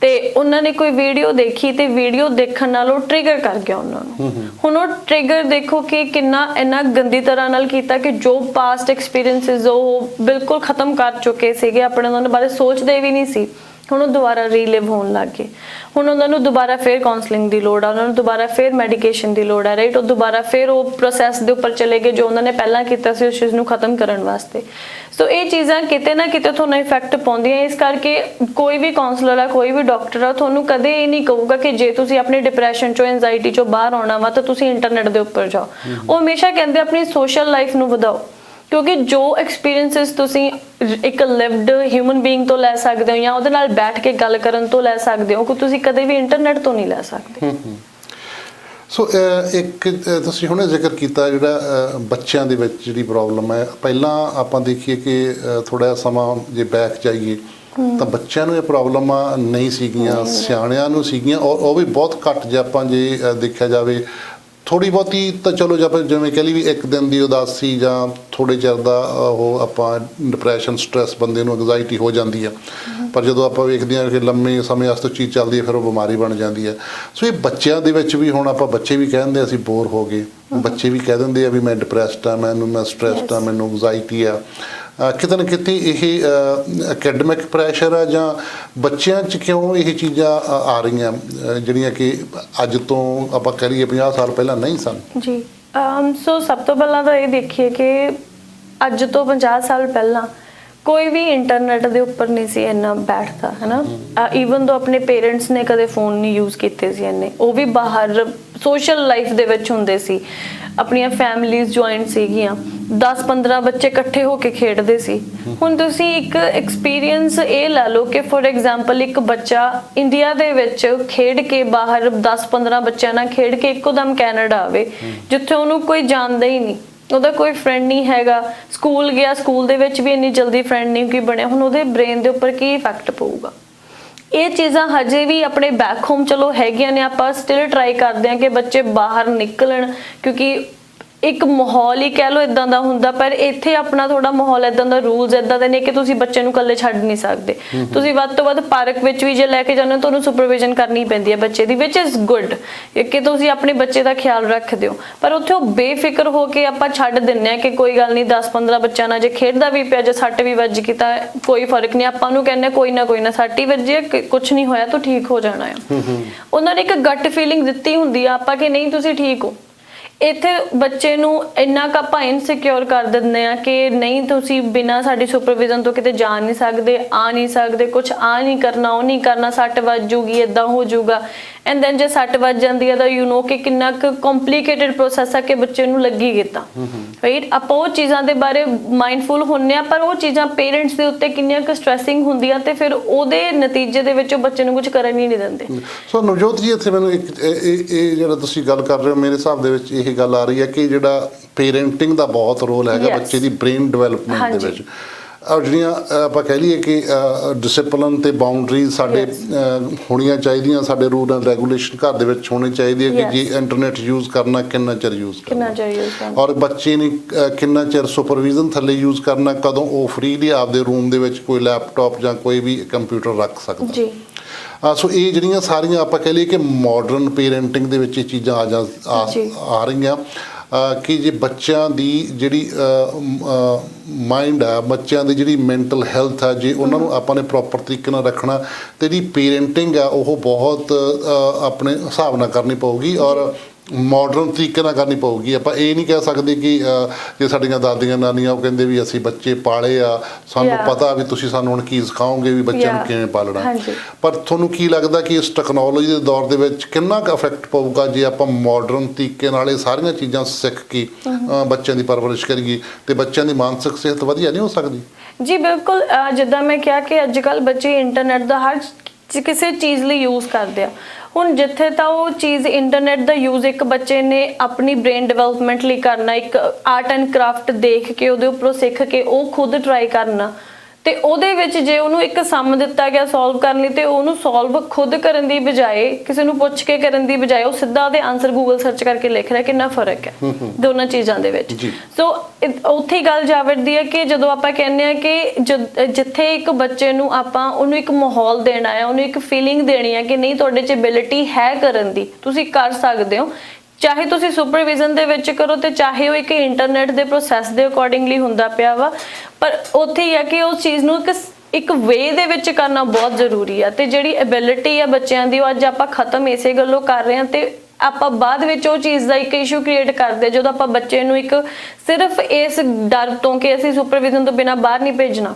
ਤੇ ਉਹਨਾਂ ਨੇ ਕੋਈ ਵੀਡੀਓ ਦੇਖੀ ਤੇ ਵੀਡੀਓ ਦੇਖਣ ਨਾਲ ਉਹ ਟ੍ਰਿਗਰ ਕਰ ਗਿਆ ਉਹਨਾਂ ਨੂੰ। ਹੁਣ ਉਹ ਟ੍ਰਿਗਰ ਦੇਖੋ ਕਿ ਕਿੰਨਾ ਇੰਨਾ ਗੰਦੀ ਤਰ੍ਹਾਂ ਨਾਲ ਕੀਤਾ ਕਿ ਜੋ ਪਾਸਟ ਐਕਸਪੀਰੀਐਂਸਿਸ ਉਹ ਬਿਲਕੁਲ ਖਤਮ ਕਰ ਚੁੱਕੇ ਸੀਗੇ, ਆਪਣੇ ਉਹਨਾਂ ਬਾਰੇ ਸੋਚਦੇ ਵੀ ਨਹੀਂ ਸੀ, ਹੁਣ ਉਹ ਦੁਬਾਰਾ ਰੀਲਿਵ ਹੋਣ ਲੱਗ ਗਏ। ਹੁਣ ਉਹਨਾਂ ਨੂੰ ਦੁਬਾਰਾ ਫੇਰ ਕਾਉਂਸਲਿੰਗ ਦੀ ਲੋੜ ਆ, ਉਹਨਾਂ ਨੂੰ ਦੁਬਾਰਾ ਫੇਰ ਮੈਡੀਕੇਸ਼ਨ ਦੀ ਲੋੜ ਆ, ਰਾਈਟ। ਉਹ ਦੁਬਾਰਾ ਫੇਰ ਉਹ ਪ੍ਰੋਸੈਸ ਦੇ ਉੱਪਰ ਚਲੇ ਗਏ ਜੋ ਉਹਨਾਂ ਨੇ ਪਹਿਲਾਂ ਕੀਤਾ ਸੀ ਉਸ ਚੀਜ਼ ਨੂੰ ਖਤਮ ਕਰਨ ਵਾਸਤੇ। ਸੋ ਇਹ ਚੀਜ਼ਾਂ ਕਿਤੇ ਨਾ ਕਿਤੇ ਤੁਹਾਨੂੰ ਇਫੈਕਟ ਪਾਉਂਦੀਆਂ। ਇਸ ਕਰਕੇ ਕੋਈ ਵੀ ਕਾਉਂਸਲਰ ਆ, ਕੋਈ ਵੀ ਡਾਕਟਰ ਆ, ਤੁਹਾਨੂੰ ਕਦੇ ਇਹ ਨਹੀਂ ਕਹੂਗਾ ਕਿ ਜੇ ਤੁਸੀਂ ਆਪਣੇ ਡਿਪਰੈਸ਼ਨ ਚੋਂ, ਐਂਜ਼ਾਈਟੀ ਚੋਂ ਬਾਹਰ ਆਉਣਾ ਵਾ ਤਾਂ ਤੁਸੀਂ ਇੰਟਰਨੈਟ ਦੇ ਉੱਪਰ ਜਾਓ। ਉਹ ਹਮੇਸ਼ਾ ਕਹਿੰਦੇ ਆਪਣੀ ਸੋਸ਼ਲ ਲਾਈਫ ਨੂੰ ਵਧਾਓ, ਕਿਉਂਕਿ ਜੋ ਐਕਸਪੀਰੀਐਂਸਿਸ ਤੁਸੀਂ ਇੱਕ ਲਿਵਡ ਹਿਊਮਨ ਬੀਇੰਗ ਤੋਂ ਲੈ ਸਕਦੇ ਹੋ ਜਾਂ ਉਹਦੇ ਨਾਲ ਬੈਠ ਕੇ ਗੱਲ ਕਰਨ ਤੋਂ ਲੈ ਸਕਦੇ ਹੋ, ਕਿ ਤੁਸੀਂ ਕਦੇ ਵੀ ਇੰਟਰਨੈਟ ਤੋਂ ਨਹੀਂ ਲੈ ਸਕਦੇ। ਸੋ ਇੱਕ ਤੁਸੀਂ ਹੁਣੇ ਜ਼ਿਕਰ ਕੀਤਾ ਜਿਹੜਾ ਬੱਚਿਆਂ ਦੇ ਵਿੱਚ ਜਿਹੜੀ ਪ੍ਰੋਬਲਮ ਹੈ, ਪਹਿਲਾਂ ਆਪਾਂ ਦੇਖੀਏ ਕਿ ਥੋੜ੍ਹਾ ਜਿਹਾ ਸਮਾਂ ਜੇ ਬੈਕ ਜਾਈਏ ਤਾਂ ਬੱਚਿਆਂ ਨੂੰ ਇਹ ਪ੍ਰੋਬਲਮਾਂ ਨਹੀਂ ਸੀਗੀਆਂ, ਸਿਆਣਿਆਂ ਨੂੰ ਸੀਗੀਆਂ, ਔਰ ਉਹ ਵੀ ਬਹੁਤ ਘੱਟ ਜੇ ਆਪਾਂ ਜੇ ਦੇਖਿਆ ਜਾਵੇ। ਥੋੜ੍ਹੀ ਬਹੁਤੀ ਤਾਂ ਚਲੋ ਜਿਵੇਂ ਕਹਿ ਲਈ ਵੀ ਇੱਕ ਦਿਨ ਦੀ ਉਦਾਸੀ ਜਾਂ ਥੋੜ੍ਹੇ ਚਿਰ ਦਾ ਉਹ ਆਪਾਂ ਡਿਪਰੈਸ਼ਨ, ਸਟ੍ਰੈਸ ਬੰਦੇ ਨੂੰ ਐਂਗਜ਼ਾਇਟੀ ਹੋ ਜਾਂਦੀ ਆ, ਪਰ ਜਦੋਂ ਆਪਾਂ ਵੇਖਦੇ ਹਾਂ ਕਿ ਲੰਮੇ ਸਮੇਂ ਵਾਸਤੇ ਚੀਜ਼ ਚੱਲਦੀ ਹੈ ਫਿਰ ਉਹ ਬਿਮਾਰੀ ਬਣ ਜਾਂਦੀ ਹੈ। ਸੋ ਇਹ ਬੱਚਿਆਂ ਦੇ ਵਿੱਚ ਵੀ ਹੁਣ ਆਪਾਂ ਬੱਚੇ ਵੀ ਕਹਿ ਦਿੰਦੇ ਅਸੀਂ ਬੋਰ ਹੋ ਗਏ, ਬੱਚੇ ਵੀ ਕਹਿ ਦਿੰਦੇ ਆ ਵੀ ਮੈਂ ਡਿਪਰੈਸਡ ਆ, ਮੈਂ ਸਟ੍ਰੈਸਡ ਆ, ਮੈਨੂੰ ਐਂਗਜ਼ਾਇਟੀ ਆ। ਕਿਤੇ ਨਾ ਕਿਤੇ ਇਹ ਅਕੈਡਮਿਕ ਪ੍ਰੈਸ਼ਰ ਆ ਜਾਂ ਬੱਚਿਆਂ 'ਚ ਕਿਉਂ ਇਹ ਚੀਜ਼ਾਂ ਆ ਰਹੀਆਂ ਜਿਹੜੀਆਂ ਕਿ ਅੱਜ ਤੋਂ ਆਪਾਂ ਕਹਿ ਲਈਏ 50 ਸਾਲ ਪਹਿਲਾਂ ਨਹੀਂ ਸਨ? ਜੀ ਸੋ ਸਭ ਤੋਂ ਪਹਿਲਾਂ ਤਾਂ ਇਹ ਦੇਖੀਏ ਕਿ ਅੱਜ ਤੋਂ 50 ਸਾਲ ਪਹਿਲਾਂ ਕੋਈ ਵੀ ਇੰਟਰਨੈਟ ਦੇ ਉੱਪਰ ਨਹੀਂ ਸੀ ਇੰਨਾ ਬੈਠਦਾ, ਹੈ ਨਾ। ਈਵਨ ਦੋ ਆਪਣੇ ਪੇਰੈਂਟਸ ਨੇ ਕਦੇ ਫੋਨ ਨਹੀਂ ਯੂਜ਼ ਕੀਤੇ ਸੀ ਇੰਨੇ, ਉਹ ਵੀ ਬਾਹਰ ਸੋਸ਼ਲ ਲਾਈਫ ਦੇ ਵਿੱਚ ਹੁੰਦੇ ਸੀ, ਆਪਣੀਆਂ ਫੈਮਲੀਜ਼ ਜੁਆਇੰਟ ਸੀਗੀਆਂ, 10-15 ਬੱਚੇ ਇਕੱਠੇ ਹੋ ਕੇ ਖੇਡਦੇ ਸੀ। ਹੁਣ ਤੁਸੀਂ ਇੱਕ ਐਕਸਪੀਰੀਅੰਸ ਇਹ ਲੈ ਲਓ ਕਿ ਫੋਰ ਐਗਜ਼ਾਮਪਲ ਇੱਕ ਬੱਚਾ ਇੰਡੀਆ ਦੇ ਵਿੱਚ ਖੇਡ ਕੇ ਬਾਹਰ 10-15 ਬੱਚਿਆਂ ਨਾਲ ਖੇਡ ਕੇ ਇੱਕੋਦਮ ਕੈਨੇਡਾ ਆਵੇ, ਜਿੱਥੇ ਉਹਨੂੰ ਕੋਈ ਜਾਣਦਾ ਹੀ ਨਹੀਂ, ਉਹਦਾ ਕੋਈ ਫਰੈਂਡ ਨਹੀਂ ਹੈਗਾ, ਸਕੂਲ ਗਿਆ, ਸਕੂਲ ਦੇ ਵਿੱਚ ਵੀ ਇੰਨੀ ਜਲਦੀ ਫਰੈਂਡ ਨਹੀਂ ਕੋਈ ਬਣਿਆ, ਹੁਣ ਉਹਦੇ ਬ੍ਰੇਨ ਦੇ ਉੱਪਰ ਕੀ ਇਫੈਕਟ ਪਊਗਾ? ਇਹ ਚੀਜ਼ਾਂ ਹਜੇ ਵੀ ਆਪਣੇ ਬੈਕ ਹੋਮ ਚਲੋ ਹੈਗੀਆਂ ਨੇ, ਆਪਾਂ ਸਟਿਲ ਟਰਾਈ ਕਰਦੇ ਹਾਂ ਕਿ ਬੱਚੇ ਬਾਹਰ ਨਿਕਲਣ, ਕਿਉਂਕਿ ਇੱਕ ਮਾਹੌਲ ਹੀ ਕਹਿ ਲਓ ਇਦਾਂ ਦਾ ਹੁੰਦਾ। ਪਰ ਇੱਥੇ ਆਪਣਾ ਥੋੜਾ ਮਾਹੌਲ ਇਦਾਂ ਦਾ, ਰੂਲਸ ਇਦਾਂ ਦੇ ਨੇ ਕਿ ਤੁਸੀਂ ਬੱਚੇ ਨੂੰ ਇਕੱਲੇ ਛੱਡ ਨਹੀਂ ਸਕਦੇ। ਤੁਸੀਂ ਵੱਧ ਤੋਂ ਵੱਧ ਪਾਰਕ ਵਿੱਚ ਵੀ ਜੇ ਲੈ ਕੇ ਜਾਂਦੇ ਹੋ ਤੁਹਾਨੂੰ ਸੁਪਰਵਿਜ਼ਨ ਕਰਨੀ ਪੈਂਦੀ ਹੈ ਬੱਚੇ ਦੀ, ਵਿਚ ਇਜ਼ ਗੁੱਡ ਕਿ ਤੁਸੀਂ ਆਪਣੇ ਬੱਚੇ ਦਾ ਖਿਆਲ ਰੱਖਦੇ ਹੋ। ਪਰ ਉੱਥੇ ਉਹ ਬੇਫਿਕਰ ਹੋ ਕੇ ਆਪਾਂ ਛੱਡ ਦਿੰਦੇ ਹਾਂ ਕਿ ਕੋਈ ਗੱਲ ਨਹੀਂ, 10-15 ਬੱਚਿਆਂ ਨਾਲ ਜੇ ਖੇਡਦਾ ਵੀ ਪਿਆ, ਜੇ ਸੱਟ ਵੀ ਵੱਜ ਗਈ ਤਾਂ ਕੋਈ ਫਰਕ ਨਹੀਂ, ਆਪਾਂ ਨੂੰ ਕਹਿੰਦੇ ਕੋਈ ਨਾ ਸੱਟ ਹੀ ਵੱਜੀ, ਕੁਛ ਨਹੀਂ ਹੋਇਆ, ਤੂੰ ਠੀਕ ਹੋ ਜਾਣਾ ਹੈ। ਉਹਨਾਂ ਨੇ ਇੱਕ ਗੱਟ ਫੀਲਿੰਗ ਦਿੱਤੀ ਹੁੰਦੀ ਆ ਆਪਾਂ ਕਿ ਨਹੀਂ ਤੁਸੀਂ ਠੀਕ ਹੋ। ਇੱਥੇ ਬੱਚੇ ਨੂੰ ਇੰਨਾ ਕੁ ਆਪਾਂ ਇਨਸਿਕਿਉਰ ਕਰ ਦਿੰਦੇ ਆ ਕਿ ਨਹੀਂ ਤੁਸੀਂ ਬਿਨਾਂ ਸਾਡੀ ਸੁਪਰਵਿਜ਼ਨ ਤੋਂ ਕਿਤੇ ਜਾ ਨਹੀਂ ਸਕਦੇ, ਆ ਨਹੀਂ ਸਕਦੇ, ਕੁਛ ਆ ਨਹੀਂ ਕਰਨਾ, ਉਹ ਨਹੀਂ ਕਰਨਾ, ਸੱਟ ਵੱਜ ਜੂਗੀ, ਏਦਾਂ ਹੋ ਜਾਊਗਾ। ਐਂਡ ਦੈਨ ਜੇ ਸੱਟ ਵੱਜ ਜਾਂਦੀ ਹੈ ਤਾਂ ਯੂ ਨੋ ਕਿ ਕਿੰਨਾ ਕੁ ਕੰਪਲਿਕੇਟਡ ਪ੍ਰੋਸੈਸ ਆ ਕਿ ਬੱਚੇ ਨੂੰ ਲੱਗੀ ਕਿੱਦਾਂ, ਰਾਈਟ। ਆਪਾਂ ਉਹ ਚੀਜ਼ਾਂ ਦੇ ਬਾਰੇ ਮਾਈਂਡਫੁਲ ਹੁੰਦੇ ਆ, ਪਰ ਉਹ ਚੀਜ਼ਾਂ ਪੇਰੈਂਟਸ ਦੇ ਉੱਤੇ ਕਿੰਨੀਆਂ ਕੁ ਸਟ੍ਰੈਸਿੰਗ ਹੁੰਦੀਆਂ ਤੇ ਫਿਰ ਉਹਦੇ ਨਤੀਜੇ ਦੇ ਵਿੱਚ ਉਹ ਬੱਚੇ ਨੂੰ ਕੁਝ ਕਰਨ ਹੀ ਨਹੀਂ ਦਿੰਦੇ। ਸੋ ਨਵਜੋਤ ਜੀ, ਇੱਥੇ ਮੈਨੂੰ ਇੱਕ ਇਹ ਜਿਹੜਾ ਤੁਸੀਂ ਗੱਲ ਕਰ ਰਹੇ ਹੋ, ਮੇਰੇ ਹਿਸਾਬ ਦੇ ਵਿੱਚ ਇਹ ਗੱਲ ਆ ਰਹੀ ਹੈ ਕਿ ਜਿਹੜਾ ਪੇਰੈਂਟਿੰਗ ਦਾ ਬਹੁਤ ਰੋਲ ਹੈਗਾ ਬੱਚੇ ਦੀ ਬ੍ਰੇਨ ਡਿਵੈਲਪਮੈਂਟ ਦੇ ਵਿੱਚ। ਔਰ ਜਿਹੜੀਆਂ ਆਪਾਂ ਕਹਿ ਲਈਏ ਕਿ ਡਿਸਿਪਲਿਨ ਤੇ ਬਾਉਂਡਰੀਜ਼ ਸਾਡੇ ਹੋਣੀਆਂ ਚਾਹੀਦੀਆਂ, ਸਾਡੇ ਰੂਲ ਐਂਡ ਰੈਗੂਲੇਸ਼ਨ ਘਰ ਦੇ ਵਿੱਚ ਹੋਣੀ ਚਾਹੀਦੀ ਹੈ ਕਿ ਜੇ ਇੰਟਰਨੈਟ ਯੂਜ਼ ਕਰਨਾ ਕਿੰਨਾ ਚਿਰ ਯੂਜ਼ ਕਰਨਾ, ਔਰ ਬੱਚੇ ਨੇ ਕਿੰਨਾ ਚਿਰ ਸੁਪਰਵਿਜ਼ਨ ਥੱਲੇ ਯੂਜ਼ ਕਰਨਾ, ਕਦੋਂ ਉਹ ਫਰੀਲੀ ਆਪਦੇ ਰੂਮ ਦੇ ਵਿੱਚ ਕੋਈ ਲੈਪਟਾਪ ਜਾਂ ਕੋਈ ਵੀ ਕੰਪਿਊਟਰ ਰੱਖ ਸਕਦਾ। ਸੋ ਇਹ ਜਿਹੜੀਆਂ ਸਾਰੀਆਂ ਆਪਾਂ ਕਹਿ ਲਈਏ ਕਿ ਮਾਡਰਨ ਪੇਰੈਂਟਿੰਗ ਦੇ ਵਿੱਚ ਇਹ ਚੀਜ਼ਾਂ ਆ ਰਹੀਆਂ ਕਿ ਜੇ ਬੱਚਿਆਂ ਦੀ ਜਿਹੜੀ ਮਾਈਂਡ ਆ, ਬੱਚਿਆਂ ਦੀ ਜਿਹੜੀ ਮੈਂਟਲ ਹੈਲਥ ਆ, ਜੇ ਉਹਨਾਂ ਨੂੰ ਆਪਾਂ ਨੇ ਪ੍ਰੋਪਰ ਤਰੀਕੇ ਨਾਲ ਰੱਖਣਾ ਤੇ ਜਿਹੜੀ ਪੇਰੈਂਟਿੰਗ ਆ ਉਹ ਬਹੁਤ ਆਪਣੇ ਹਿਸਾਬ ਨਾਲ ਕਰਨੀ ਪਊਗੀ ਔਰ ਮਾਡਰਨ ਤਰੀਕੇ ਨਾਲ ਕਰਨੀ ਪਊਗੀ। ਆਪਾਂ ਇਹ ਨਹੀਂ ਕਹਿ ਸਕਦੇ ਕਿ ਜੇ ਸਾਡੀਆਂ ਦਾਦੀਆਂ ਨਾਨੀਆਂ ਉਹ ਕਹਿੰਦੇ ਵੀ ਅਸੀਂ ਬੱਚੇ ਪਾਲੇ ਆ, ਸਾਨੂੰ ਪਤਾ ਵੀ ਤੁਸੀਂ ਸਾਨੂੰ ਹੁਣ ਕੀ ਸਿਖਾਓਗੇ ਵੀ ਬੱਚਿਆਂ ਨੂੰ ਕਿਵੇਂ ਪਾਲਣਾ। ਪਰ ਤੁਹਾਨੂੰ ਕੀ ਲੱਗਦਾ ਕਿ ਇਸ ਟੈਕਨੋਲੋਜੀ ਦੇ ਦੌਰ ਦੇ ਵਿੱਚ ਕਿੰਨਾ ਕੁ ਇਫੈਕਟ ਪਊਗਾ ਜੇ ਆਪਾਂ ਮਾਡਰਨ ਤਰੀਕੇ ਨਾਲ ਇਹ ਸਾਰੀਆਂ ਚੀਜ਼ਾਂ ਸਿੱਖ ਕੇ ਬੱਚਿਆਂ ਦੀ ਪਰਵਰਿਸ਼ ਕਰੀਏ ਤੇ ਬੱਚਿਆਂ ਦੀ ਮਾਨਸਿਕ ਸਿਹਤ ਵਧੀਆ ਨਹੀਂ ਹੋ ਸਕਦੀ? ਜੀ ਬਿਲਕੁਲ, ਜਿੱਦਾਂ ਮੈਂ ਕਿਹਾ ਕਿ ਅੱਜ ਕੱਲ੍ਹ ਬੱਚੇ ਇੰਟਰਨੈਟ ਦਾ ਹਰ ਕਿਸੇ ਚੀਜ਼ ਲਈ ਯੂਜ਼ ਕਰਦੇ ਆ। ਹੁਣ ਜਿੱਥੇ ਤਾਂ ਉਹ ਚੀਜ਼ ਇੰਟਰਨੈਟ ਦਾ ਯੂਜ਼ ਇੱਕ ਬੱਚੇ ਨੇ ਆਪਣੀ ਬ੍ਰੇਨ ਡਿਵੈਲਪਮੈਂਟ ਲਈ ਕਰਨਾ, ਇੱਕ ਆਰਟ ਐਂਡ ਕਰਾਫਟ ਦੇਖ ਕੇ ਉਹਦੇ ਉੱਪਰੋਂ ਸਿੱਖ ਕੇ ਉਹ ਖੁਦ ਟਰਾਈ ਕਰਨਾ, ਤੇ ਉਹਦੇ ਵਿੱਚ ਜੇ ਉਹਨੂੰ ਇੱਕ ਸਮ ਦਿੱਤਾ ਗਿਆ ਸੋਲਵ ਕਰਨ ਲਈ ਤੇ ਉਹਨੂੰ ਸੋਲਵ ਖੁਦ ਕਰਨ ਦੀ ਬਜਾਏ ਕਿਸੇ ਨੂੰ ਪੁੱਛ ਕੇ ਕਰਨ ਦੀ ਬਜਾਏ ਉਹ ਸਿੱਧਾ ਉਹਦੇ ਆਨਸਰ ਗੂਗਲ ਸਰਚ ਕਰਕੇ ਲਿਖ ਰਿਹਾ। ਕਿੰਨਾ ਫਰਕ ਹੈ ਦੋਨਾਂ ਚੀਜ਼ਾਂ ਦੇ ਵਿੱਚ। ਸੋ ਉੱਥੇ ਹੀ ਗੱਲ ਜਾ ਵੜਦੀ ਹੈ ਕਿ ਜਦੋਂ ਆਪਾਂ ਕਹਿੰਦੇ ਆ ਕਿ ਜਿੱਥੇ ਇੱਕ ਬੱਚੇ ਨੂੰ ਆਪਾਂ ਉਹਨੂੰ ਇੱਕ ਮਾਹੌਲ ਦੇਣਾ ਹੈ, ਉਹਨੂੰ ਇੱਕ ਫੀਲਿੰਗ ਦੇਣੀ ਹੈ ਕਿ ਨਹੀਂ ਤੁਹਾਡੇ 'ਚ ਐਬਿਲਿਟੀ ਹੈ ਕਰਨ ਦੀ, ਤੁਸੀਂ ਕਰ ਸਕਦੇ ਹੋ, ਚਾਹੇ ਤੁਸੀਂ ਸੁਪਰਵਿਜ਼ਨ ਦੇ ਵਿੱਚ ਕਰੋ ਤੇ ਚਾਹੇ ਉਹ ਇੱਕ ਇੰਟਰਨੈਟ ਦੇ ਪ੍ਰੋਸੈਸ ਦੇ ਅਕੋਰਡਿੰਗਲੀ ਹੁੰਦਾ ਪਿਆ ਵਾ, ਪਰ ਉੱਥੇ ਹੀ ਆ ਕਿ ਉਸ ਚੀਜ਼ ਨੂੰ ਇੱਕ ਵੇ ਦੇ ਵਿੱਚ ਕਰਨਾ ਬਹੁਤ ਜ਼ਰੂਰੀ ਆ। ਤੇ ਜਿਹੜੀ ਐਬਿਲਿਟੀ ਆ ਬੱਚਿਆਂ ਦੀ ਉਹ ਅੱਜ ਆਪਾਂ ਖਤਮ ਇਸੇ ਗੱਲੋਂ ਕਰ ਰਹੇ ਹਾਂ ਤੇ ਆਪਾਂ ਬਾਅਦ ਵਿੱਚ ਉਹ ਚੀਜ਼ ਦਾ ਇੱਕ ਇਸ਼ੂ ਕ੍ਰੀਏਟ ਕਰਦੇ ਜਦੋਂ ਆਪਾਂ ਬੱਚੇ ਨੂੰ ਇੱਕ ਸਿਰਫ ਇਸ ਡਰ ਤੋਂ ਕਿ ਅਸੀਂ ਸੁਪਰਵਿਜ਼ਨ ਤੋਂ ਬਿਨਾਂ ਬਾਹਰ ਨਹੀਂ ਭੇਜਣਾ,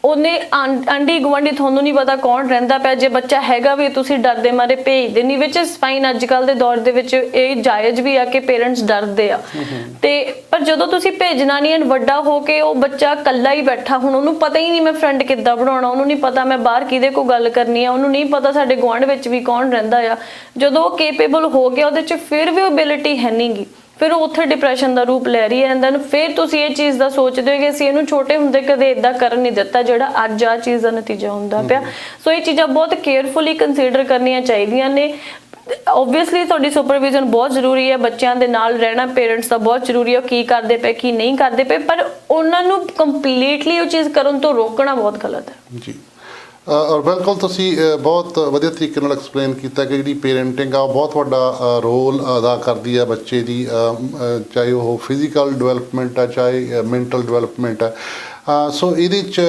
ਉਹਨੇ ਆਂਢੀ ਗੁਆਂਢੀ ਤੁਹਾਨੂੰ ਨਹੀਂ ਪਤਾ ਕੌਣ ਰਹਿੰਦਾ ਪਿਆ, ਜੇ ਬੱਚਾ ਹੈਗਾ ਵੀ ਤੁਸੀਂ ਡਰਦੇ ਮਾਰੇ ਭੇਜਦੇ ਨਹੀਂ, ਵਿਚ ਇਜ਼ ਫਾਈਨ। ਅੱਜ ਕੱਲ੍ਹ ਦੇ ਦੌਰ ਦੇ ਵਿੱਚ ਇਹ ਜਾਇਜ਼ ਵੀ ਆ ਕਿ ਪੇਰੈਂਟਸ ਡਰਦੇ ਆ ਤੇ ਪਰ ਜਦੋਂ ਤੁਸੀਂ ਭੇਜਣਾ ਨਹੀਂ ਐਂਡ ਵੱਡਾ ਹੋ ਕੇ ਉਹ ਬੱਚਾ ਇਕੱਲਾ ਹੀ ਬੈਠਾ, ਹੁਣ ਉਹਨੂੰ ਪਤਾ ਹੀ ਨਹੀਂ ਮੈਂ ਫਰੈਂਡ ਕਿੱਦਾਂ ਬਣਾਉਣਾ, ਉਹਨੂੰ ਨਹੀਂ ਪਤਾ ਮੈਂ ਬਾਹਰ ਕਿਹਦੇ ਕੋਲ ਗੱਲ ਕਰਨੀ ਆ, ਉਹਨੂੰ ਨਹੀਂ ਪਤਾ ਸਾਡੇ ਗੁਆਂਢ ਵਿੱਚ ਵੀ ਕੌਣ ਰਹਿੰਦਾ ਆ, ਜਦੋਂ ਉਹ ਕੇਪੇਬਲ ਹੋ ਗਿਆ ਉਹਦੇ 'ਚ ਫਿਰ ਵੀ ਉਹ ਐਬਿਲਿਟੀ ਹੈ ਨਹੀਂ ਗੀ, ਫਿਰ ਉਹ ਉੱਥੇ ਡਿਪਰੈਸ਼ਨ ਦਾ ਰੂਪ ਲੈ ਰਹੀ ਹੈ। ਐਂਡ ਦੈਨ ਫਿਰ ਤੁਸੀਂ ਇਹ ਚੀਜ਼ ਦਾ ਸੋਚਦੇ ਹੋ ਕਿ ਅਸੀਂ ਇਹਨੂੰ ਛੋਟੇ ਹੁੰਦੇ ਕਦੇ ਇਦਾਂ ਕਰਨ ਨਹੀਂ ਦਿੱਤਾ ਜਿਹੜਾ ਅੱਜ ਆ ਚੀਜ਼ ਦਾ ਨਤੀਜਾ ਹੁੰਦਾ ਪਿਆ। ਸੋ ਇਹ ਚੀਜ਼ਾਂ ਬਹੁਤ ਕੇਅਰਫੁਲੀ ਕੰਸੀਡਰ ਕਰਨੀਆਂ ਚਾਹੀਦੀਆਂ ਨੇ। ਓਬਵੀਅਸਲੀ ਤੁਹਾਡੀ ਸੁਪਰਵਿਜ਼ਨ ਬਹੁਤ ਜ਼ਰੂਰੀ ਹੈ, ਬੱਚਿਆਂ ਦੇ ਨਾਲ ਰਹਿਣਾ ਪੇਰੈਂਟਸ ਦਾ ਬਹੁਤ ਜ਼ਰੂਰੀ ਹੈ, ਕੀ ਕਰਦੇ ਪਏ ਕੀ ਨਹੀਂ ਕਰਦੇ ਪਏ, ਪਰ ਉਹਨਾਂ ਨੂੰ ਕੰਪਲੀਟਲੀ ਉਹ ਚੀਜ਼ ਕਰਨ ਤੋਂ ਰੋਕਣਾ ਬਹੁਤ ਗਲਤ ਹੈ। ਜੀ ਔਰ ਬਿਲਕੁਲ ਤੁਸੀਂ ਬਹੁਤ ਵਧੀਆ ਤਰੀਕੇ ਨਾਲ ਐਕਸਪਲੇਨ ਕੀਤਾ ਕਿ ਜਿਹੜੀ ਪੇਰੈਂਟਿੰਗ ਆ ਉਹ ਬਹੁਤ ਵੱਡਾ ਰੋਲ ਅਦਾ ਕਰਦੀ ਹੈ ਬੱਚੇ ਦੀ, ਚਾਹੇ ਉਹ ਫਿਜ਼ੀਕਲ ਡਿਵੈਲਪਮੈਂਟ ਆ ਚਾਹੇ ਮੈਂਟਲ ਡਿਵੈਲਪਮੈਂਟ ਆ। ਸੋ ਇਹਦੇ 'ਚ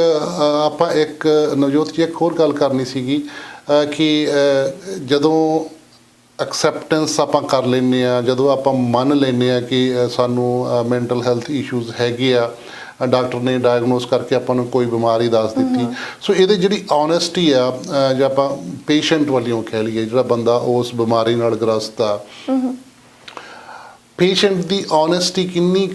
ਆਪਾਂ ਇੱਕ ਨਵਜੋਤ ਜੀ ਇੱਕ ਹੋਰ ਗੱਲ ਕਰਨੀ ਸੀਗੀ ਕਿ ਜਦੋਂ ਐਕਸੈਪਟੈਂਸ ਆਪਾਂ ਕਰ ਲੈਂਦੇ ਹਾਂ, ਜਦੋਂ ਆਪਾਂ ਮੰਨ ਲੈਂਦੇ ਹਾਂ ਕਿ ਸਾਨੂੰ ਮੈਂਟਲ ਹੈਲਥ ਇਸ਼ੂਜ਼ ਹੈਗੇ ਆ, ਡਾਕਟਰ ਨੇ ਡਾਇਗਨੋਸ ਕਰਕੇ ਆਪਾਂ ਨੂੰ ਕੋਈ ਬਿਮਾਰੀ ਦੱਸ ਦਿੱਤੀ, ਸੋ ਇਹਦੇ ਜਿਹੜੀ ਓਨੈਸਟੀ ਆ ਜੇ ਆਪਾਂ ਪੇਸ਼ੈਂਟ ਵੱਲੋਂ ਕਹਿ ਲਈਏ, ਜਿਹੜਾ ਬੰਦਾ ਉਸ ਬਿਮਾਰੀ ਨਾਲ ਗ੍ਰਸਤ ਆ, ਪੇਸ਼ੈਂਟ ਦੀ ਓਨੈਸਟੀ ਕਿੰਨੀ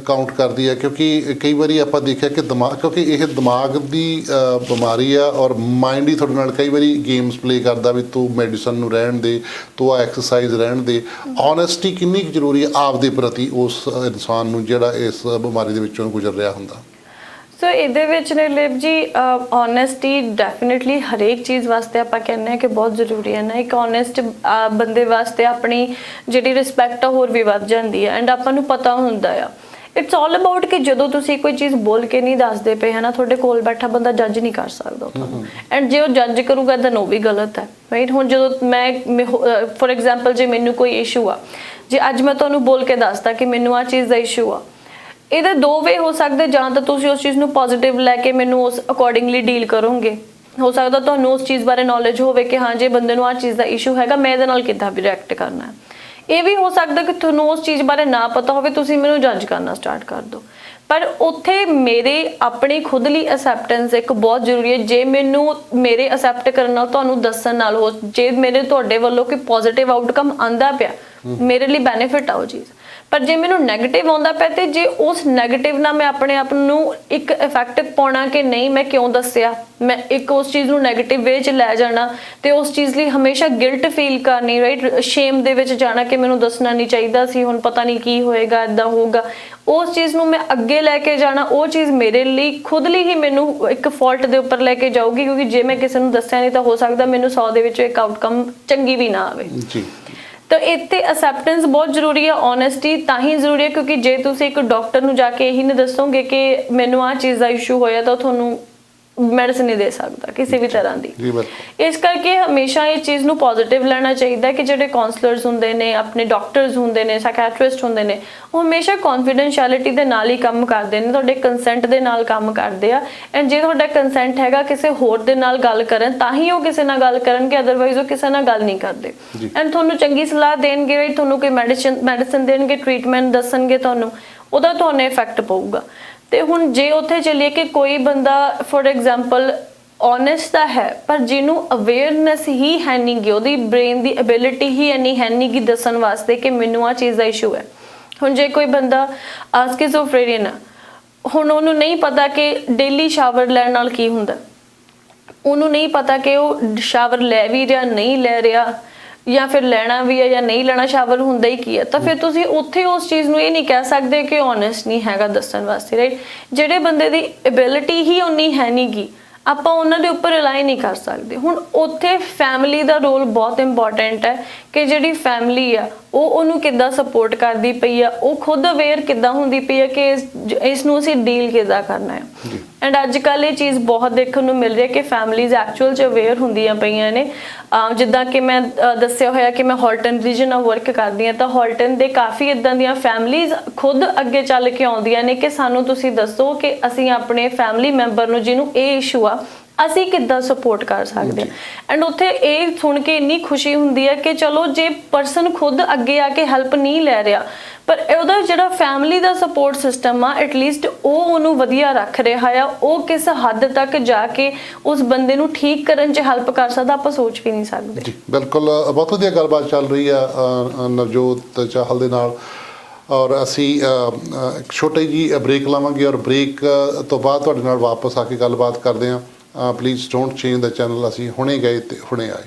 ਕਾਊਂਟ ਕਰਦੀ ਹੈ? ਕਿਉਂਕਿ ਕਈ ਵਾਰੀ ਆਪਾਂ ਦੇਖਿਆ ਕਿ ਕਿਉਂਕਿ ਇਹ ਦਿਮਾਗ ਦੀ ਬਿਮਾਰੀ ਆ ਔਰ ਮਾਈਂਡ ਹੀ ਤੁਹਾਡੇ ਨਾਲ ਕਈ ਵਾਰੀ ਗੇਮਸ ਪਲੇ ਕਰਦਾ ਵੀ ਤੂੰ ਮੈਡੀਸਨ ਨੂੰ ਰਹਿਣ ਦੇ, ਤੂੰ ਆ ਐਕਸਰਸਾਈਜ਼ ਰਹਿਣ ਦੇ। ਓਨੈਸਟੀ ਕਿੰਨੀ ਕੁ ਜ਼ਰੂਰੀ ਹੈ ਆਪ ਦੇ ਪ੍ਰਤੀ ਉਸ ਇਨਸਾਨ ਨੂੰ ਜਿਹੜਾ ਇਸ ਬਿਮਾਰੀ ਦੇ ਵਿੱਚੋਂ ਗੁਜ਼ਰ ਰਿਹਾ ਹੁੰਦਾ? ਸੋ ਇਹਦੇ ਵਿੱਚ ਨਿਰਲੇਪ ਜੀ ਓਨੈਸਟੀ ਡੈਫੀਨੇਟਲੀ ਹਰੇਕ ਚੀਜ਼ ਵਾਸਤੇ ਆਪਾਂ ਕਹਿੰਦੇ ਹਾਂ ਕਿ ਬਹੁਤ ਜ਼ਰੂਰੀ ਹੈ ਨਾ। ਇੱਕ ਓਨੈਸਟ ਬੰਦੇ ਵਾਸਤੇ ਆਪਣੀ ਜਿਹੜੀ ਰਿਸਪੈਕਟ ਆ ਹੋਰ ਵੀ ਵੱਧ ਜਾਂਦੀ ਹੈ ਐਂਡ ਆਪਾਂ ਨੂੰ ਪਤਾ ਹੁੰਦਾ ਆ। ਇਟਸ ਆਲ ਅਬਾਊਟ ਕਿ ਜਦੋਂ ਤੁਸੀਂ ਕੋਈ ਚੀਜ਼ ਬੋਲ ਕੇ ਨਹੀਂ ਦੱਸਦੇ ਪਏ ਹੈ ਨਾ, ਤੁਹਾਡੇ ਕੋਲ ਬੈਠਾ ਬੰਦਾ ਜੱਜ ਨਹੀਂ ਕਰ ਸਕਦਾ ਤੁਹਾਨੂੰ, ਐਂਡ ਜੇ ਉਹ ਜੱਜ ਕਰੂਗਾ ਤਾਂ ਉਹ ਵੀ ਗਲਤ ਹੈ, ਰਾਈਟ। ਹੁਣ ਜਦੋਂ ਮੈਂ ਫੋਰ ਐਗਜ਼ਾਮਪਲ ਜੇ ਮੈਨੂੰ ਕੋਈ ਇਸ਼ੂ ਆ, ਜੇ ਅੱਜ ਮੈਂ ਤੁਹਾਨੂੰ ਬੋਲ ਕੇ ਦੱਸਦਾ ਕਿ ਮੈਨੂੰ ਆਹ ਚੀਜ਼ ਦਾ ਇਸ਼ੂ ਆ, ਇਹਦੇ ਦੋ ਵੇ ਹੋ ਸਕਦੇ, ਜਾਂ ਤਾਂ ਤੁਸੀਂ ਉਸ ਚੀਜ਼ ਨੂੰ ਪੋਜ਼ਿਟਿਵ ਲੈ ਕੇ ਮੈਨੂੰ ਉਸ ਅਕੋਰਡਿੰਗਲੀ ਡੀਲ ਕਰੋਗੇ, ਹੋ ਸਕਦਾ ਤੁਹਾਨੂੰ ਉਸ ਚੀਜ਼ ਬਾਰੇ ਨੌਲੇਜ ਹੋਵੇ ਕਿ ਹਾਂ ਜੇ ਬੰਦੇ ਨੂੰ ਆਹ ਚੀਜ਼ ਦਾ ਇਸ਼ੂ ਹੈਗਾ ਮੈਂ ਇਹਦੇ ਨਾਲ ਕਿੱਦਾਂ ਵੀ ਰਿਐਕਟ ਕਰਨਾ ਹੈ। ਇਹ ਵੀ ਹੋ ਸਕਦਾ ਕਿ ਤੁਹਾਨੂੰ ਉਸ ਚੀਜ਼ ਬਾਰੇ ਨਾ ਪਤਾ ਹੋਵੇ, ਤੁਸੀਂ ਮੈਨੂੰ ਜੱਜ ਕਰਨਾ ਸਟਾਰਟ ਕਰ ਦਿਓ। ਪਰ ਉੱਥੇ ਮੇਰੇ ਆਪਣੀ ਖੁਦ ਲਈ ਅਸੈਪਟੈਂਸ ਇੱਕ ਬਹੁਤ ਜ਼ਰੂਰੀ ਹੈ। ਜੇ ਮੈਨੂੰ ਮੇਰੇ ਅਸੈਪਟ ਕਰਨ ਨਾਲ ਤੁਹਾਨੂੰ ਦੱਸਣ ਨਾਲ ਹੋ, ਜੇ ਮੇਰੇ ਤੁਹਾਡੇ ਵੱਲੋਂ ਕੋਈ ਪੋਜ਼ਿਟਿਵ ਆਊਟਕਮ ਆਂਦਾ ਪਿਆ, ਮੇਰੇ ਲਈ ਬੈਨੀਫਿਟ ਆ ਉਹ ਚੀਜ਼। ਪਰ ਜੇ ਮੈਨੂੰ ਨੈਗੇਟਿਵ ਆਉਂਦਾ ਪਿਆ ਤੇ ਜੇ ਉਸ ਨੈਗੇਟਿਵ ਨਾਲ ਮੈਂ ਆਪਣੇ ਆਪ ਨੂੰ ਇੱਕ ਇਫੈਕਟ ਪਾਉਣਾ ਕਿ ਨਹੀਂ ਮੈਂ ਕਿਉਂ ਦੱਸਿਆ, ਮੈਂ ਇੱਕ ਉਸ ਚੀਜ਼ ਨੂੰ ਨੈਗੇਟਿਵ ਵੇ 'ਚ ਲੈ ਜਾਣਾ ਤੇ ਉਸ ਚੀਜ਼ ਲਈ ਹਮੇਸ਼ਾ ਗਿਲਟ ਫੀਲ ਕਰਨੀ, ਰਾਈਟ, ਸ਼ੇਮ ਦੇ ਵਿੱਚ ਜਾਣਾ ਕਿ ਮੈਨੂੰ ਦੱਸਣਾ ਨਹੀਂ ਚਾਹੀਦਾ ਸੀ, ਹੁਣ ਪਤਾ ਨਹੀਂ ਕੀ ਹੋਏਗਾ, ਇੱਦਾਂ ਹੋਊਗਾ, ਉਸ ਚੀਜ਼ ਨੂੰ ਮੈਂ ਅੱਗੇ ਲੈ ਕੇ ਜਾਣਾ, ਉਹ ਚੀਜ਼ ਮੇਰੇ ਲਈ ਖੁਦ ਲਈ ਹੀ ਮੈਨੂੰ ਇੱਕ ਫਾਲਟ ਦੇ ਉੱਪਰ ਲੈ ਕੇ ਜਾਊਗੀ। ਕਿਉਂਕਿ ਜੇ ਮੈਂ ਕਿਸੇ ਨੂੰ ਦੱਸਿਆ ਨਹੀਂ ਤਾਂ ਹੋ ਸਕਦਾ ਮੈਨੂੰ 100 ਦੇ ਵਿੱਚੋਂ ਇੱਕ ਆਊਟਕਮ ਚੰਗੀ ਵੀ ਨਾ ਆਵੇ। ਤਾਂ ਇੱਥੇ ਅਸੈਪਟੈਂਸ ਬਹੁਤ ਜ਼ਰੂਰੀ ਹੈ, ਓਨੈਸਟੀ ਤਾਂ ਹੀ ਜ਼ਰੂਰੀ ਹੈ ਕਿਉਂਕਿ ਜੇ ਤੁਸੀਂ ਇੱਕ ਡਾਕਟਰ ਨੂੰ ਜਾ ਕੇ ਇਹੀ ਨਹੀਂ ਦੱਸੋਗੇ ਕਿ ਮੈਨੂੰ ਆਹ ਚੀਜ਼ ਦਾ ਇਸ਼ੂ ਹੋਇਆ ਤਾਂ ਤੁਹਾਨੂੰ ਮੈਡੀਸਨ ਨਹੀਂ ਦੇ ਸਕਦਾ ਕਿਸੇ ਵੀ ਤਰ੍ਹਾਂ ਦੀ। ਜੀ ਬਿਲਕੁਲ। ਇਸ ਕਰਕੇ ਹਮੇਸ਼ਾ ਇਹ ਚੀਜ਼ ਨੂੰ ਪੋਜ਼ਿਟਿਵ ਲੈਣਾ ਚਾਹੀਦਾ ਕਿ ਜਿਹੜੇ ਕਾਉਂਸਲਰਸ ਹੁੰਦੇ ਨੇ, ਆਪਣੇ ਡਾਕਟਰਸ ਹੁੰਦੇ ਨੇ, ਸਾਈਕੈਟ੍ਰਿਸਟ ਹੁੰਦੇ ਨੇ, ਉਹ ਹਮੇਸ਼ਾ ਕੌਨਫੀਡੈਂਸ਼ੀਅਲਿਟੀ ਦੇ ਨਾਲ ਹੀ ਕੰਮ ਕਰਦੇ ਨੇ, ਤੁਹਾਡੇ ਕੰਸੈਂਟ ਦੇ ਨਾਲ ਕੰਮ ਕਰਦੇ ਆ। ਐਂਡ ਜੇ ਤੁਹਾਡਾ ਕੰਸੈਂਟ ਹੈਗਾ ਕਿਸੇ ਹੋਰ ਦੇ ਨਾਲ ਗੱਲ ਕਰਨ ਤਾਂ ਹੀ ਉਹ ਕਿਸੇ ਨਾਲ ਗੱਲ ਕਰਨਗੇ, ਅਦਰਵਾਈਜ਼ ਉਹ ਕਿਸੇ ਨਾਲ ਗੱਲ ਨਹੀਂ ਕਰਦੇ। ਐਂਡ ਤੁਹਾਨੂੰ ਚੰਗੀ ਸਲਾਹ ਦੇਣਗੇ, ਤੁਹਾਨੂੰ ਕੋਈ ਮੈਡੀਸਨ ਦੇਣਗੇ, ਟ੍ਰੀਟਮੈਂਟ ਦੱਸਣਗੇ, ਤੁਹਾਨੂੰ ਉਹਦਾ ਤੁਹਾਨੂੰ ਇਫੈਕਟ ਪਊਗਾ। ਤੇ ਹੁਣ ਜੇ ਉੱਥੇ ਚੱਲੀਏ ਕਿ ਕੋਈ ਬੰਦਾ ਫੋਰ ਐਗਜ਼ਾਮਪਲ ਓਨੈਸਟ ਤਾਂ ਹੈ ਪਰ ਜਿਹਨੂੰ ਅਵੇਅਰਨੈਸ ਹੀ ਹੈ ਨਹੀਂ ਗੀ, ਉਹਦੀ ਬ੍ਰੇਨ ਦੀ ਐਬਿਲਿਟੀ ਹੀ ਇੰਨੀ ਹੈ ਨਹੀਂ ਗੀ ਦੱਸਣ ਵਾਸਤੇ ਕਿ ਮੈਨੂੰ ਆਹ ਚੀਜ਼ ਦਾ ਇਸ਼ੂ ਹੈ। ਹੁਣ ਜੇ ਕੋਈ ਬੰਦਾ ਸਕਿਜ਼ੋਫਰੇਨੀਆ, ਹੁਣ ਉਹਨੂੰ ਨਹੀਂ ਪਤਾ ਕਿ ਡੇਲੀ ਸ਼ਾਵਰ ਲੈਣ ਨਾਲ ਕੀ ਹੁੰਦਾ, ਉਹਨੂੰ ਨਹੀਂ ਪਤਾ ਕਿ ਉਹ ਸ਼ਾਵਰ ਲੈ ਵੀ ਰਿਹਾ ਨਹੀਂ ਲੈ ਰਿਹਾ, ਜਾਂ ਫਿਰ ਲੈਣਾ ਵੀ ਹੈ ਜਾਂ ਨਹੀਂ ਲੈਣਾ, ਸ਼ਾਵਰ ਹੁੰਦਾ ਹੀ ਕੀ ਹੈ। ਤਾਂ ਫਿਰ ਤੁਸੀਂ ਉੱਥੇ ਉਸ ਚੀਜ਼ ਨੂੰ ਇਹ ਨਹੀਂ ਕਹਿ ਸਕਦੇ ਕਿ ਓਨੈਸਟ ਨਹੀਂ ਹੈਗਾ ਦੱਸਣ ਵਾਸਤੇ, ਰਾਈਟ। ਜਿਹੜੇ ਬੰਦੇ ਦੀ ਐਬਿਲਿਟੀ ਹੀ ਉਨੀ ਹੈ ਨਹੀਂ ਗੀ, ਆਪਾਂ ਉਹਨਾਂ ਦੇ ਉੱਪਰ ਰਿਲਾਈ ਨਹੀਂ ਕਰ ਸਕਦੇ। ਹੁਣ ਉੱਥੇ ਫੈਮਿਲੀ ਦਾ ਰੋਲ ਬਹੁਤ ਇੰਪੋਰਟੈਂਟ ਹੈ ਕਿ ਜਿਹੜੀ ਫੈਮਿਲੀ ਆ ਉਹ ਉਹਨੂੰ ਕਿੱਦਾਂ ਸਪੋਰਟ ਕਰਦੀ ਪਈ ਆ, ਉਹ ਖੁਦ ਅਵੇਅਰ ਕਿੱਦਾਂ ਹੁੰਦੀ ਪਈ ਆ ਕਿ ਇਸ ਨੂੰ ਅਸੀਂ ਡੀਲ ਕਿੱਦਾਂ ਕਰਨਾ ਹੈ। ਐਂਡ ਅੱਜ ਕੱਲ੍ਹ ਇਹ ਚੀਜ਼ ਬਹੁਤ ਦੇਖਣ ਨੂੰ ਮਿਲ ਰਹੀ ਹੈ ਕਿ ਫੈਮਿਲੀਜ਼ ਐਕਚੁਅਲ 'ਚ ਅਵੇਅਰ ਹੁੰਦੀਆਂ ਪਈਆਂ ਨੇ। ਜਿੱਦਾਂ ਕਿ ਮੈਂ ਦੱਸਿਆ ਹੋਇਆ ਕਿ ਮੈਂ ਹਾਲਟਨ ਰੀਜਨ ਨਾਲ ਵਰਕ ਕਰਦੀ ਹਾਂ, ਤਾਂ ਹਾਲਟਨ ਦੇ ਕਾਫੀ ਇੱਦਾਂ ਦੀਆਂ ਫੈਮਿਲੀਜ਼ ਖੁਦ ਅੱਗੇ ਚੱਲ ਕੇ ਆਉਂਦੀਆਂ ਨੇ ਕਿ ਸਾਨੂੰ ਤੁਸੀਂ ਦੱਸੋ ਕਿ ਅਸੀਂ ਆਪਣੇ ਫੈਮਿਲੀ ਮੈਂਬਰ ਨੂੰ ਜਿਹਨੂੰ ਇਹ ਇਸ਼ੂ ਆ ਅਸੀਂ ਕਿੱਦਾਂ ਸਪੋਰਟ ਕਰ ਸਕਦੇ ਹਾਂ। ਐਂਡ ਉੱਥੇ ਇਹ ਸੁਣ ਕੇ ਇੰਨੀ ਖੁਸ਼ੀ ਹੁੰਦੀ ਹੈ ਕਿ ਚਲੋ ਜੇ ਪਰਸਨ ਖੁਦ ਅੱਗੇ ਆ ਕੇ ਹੈਲਪ ਨਹੀਂ ਲੈ ਰਿਹਾ, ਪਰ ਉਹਦਾ ਜਿਹੜਾ ਫੈਮਿਲੀ ਦਾ ਸਪੋਰਟ ਸਿਸਟਮ ਆ ਐਟਲੀਸਟ ਉਹ ਉਹਨੂੰ ਵਧੀਆ ਰੱਖ ਰਿਹਾ ਆ, ਉਹ ਕਿਸ ਹੱਦ ਤੱਕ ਜਾ ਕੇ ਉਸ ਬੰਦੇ ਨੂੰ ਠੀਕ ਕਰਨ 'ਚ ਹੈਲਪ ਕਰ ਸਕਦਾ ਆਪਾਂ ਸੋਚ ਵੀ ਨਹੀਂ ਸਕਦੇ। ਜੀ ਬਿਲਕੁਲ, ਬਹੁਤ ਵਧੀਆ ਗੱਲਬਾਤ ਚੱਲ ਰਹੀ ਆ ਨਵਜੋਤ ਚਾਹਲ ਦੇ ਨਾਲ। ਔਰ ਅਸੀਂ ਇੱਕ ਛੋਟੀ ਜਿਹੀ ਬ੍ਰੇਕ ਲਵਾਂਗੇ ਔਰ ਬ੍ਰੇਕ ਤੋਂ ਬਾਅਦ ਤੁਹਾਡੇ ਨਾਲ ਵਾਪਸ ਆ ਕੇ ਗੱਲਬਾਤ ਕਰਦੇ ਹਾਂ। Please don't change the channel. ਅਸੀਂ ਹੁਣੇ ਗਏ ਤੇ ਹੁਣੇ ਆਏ।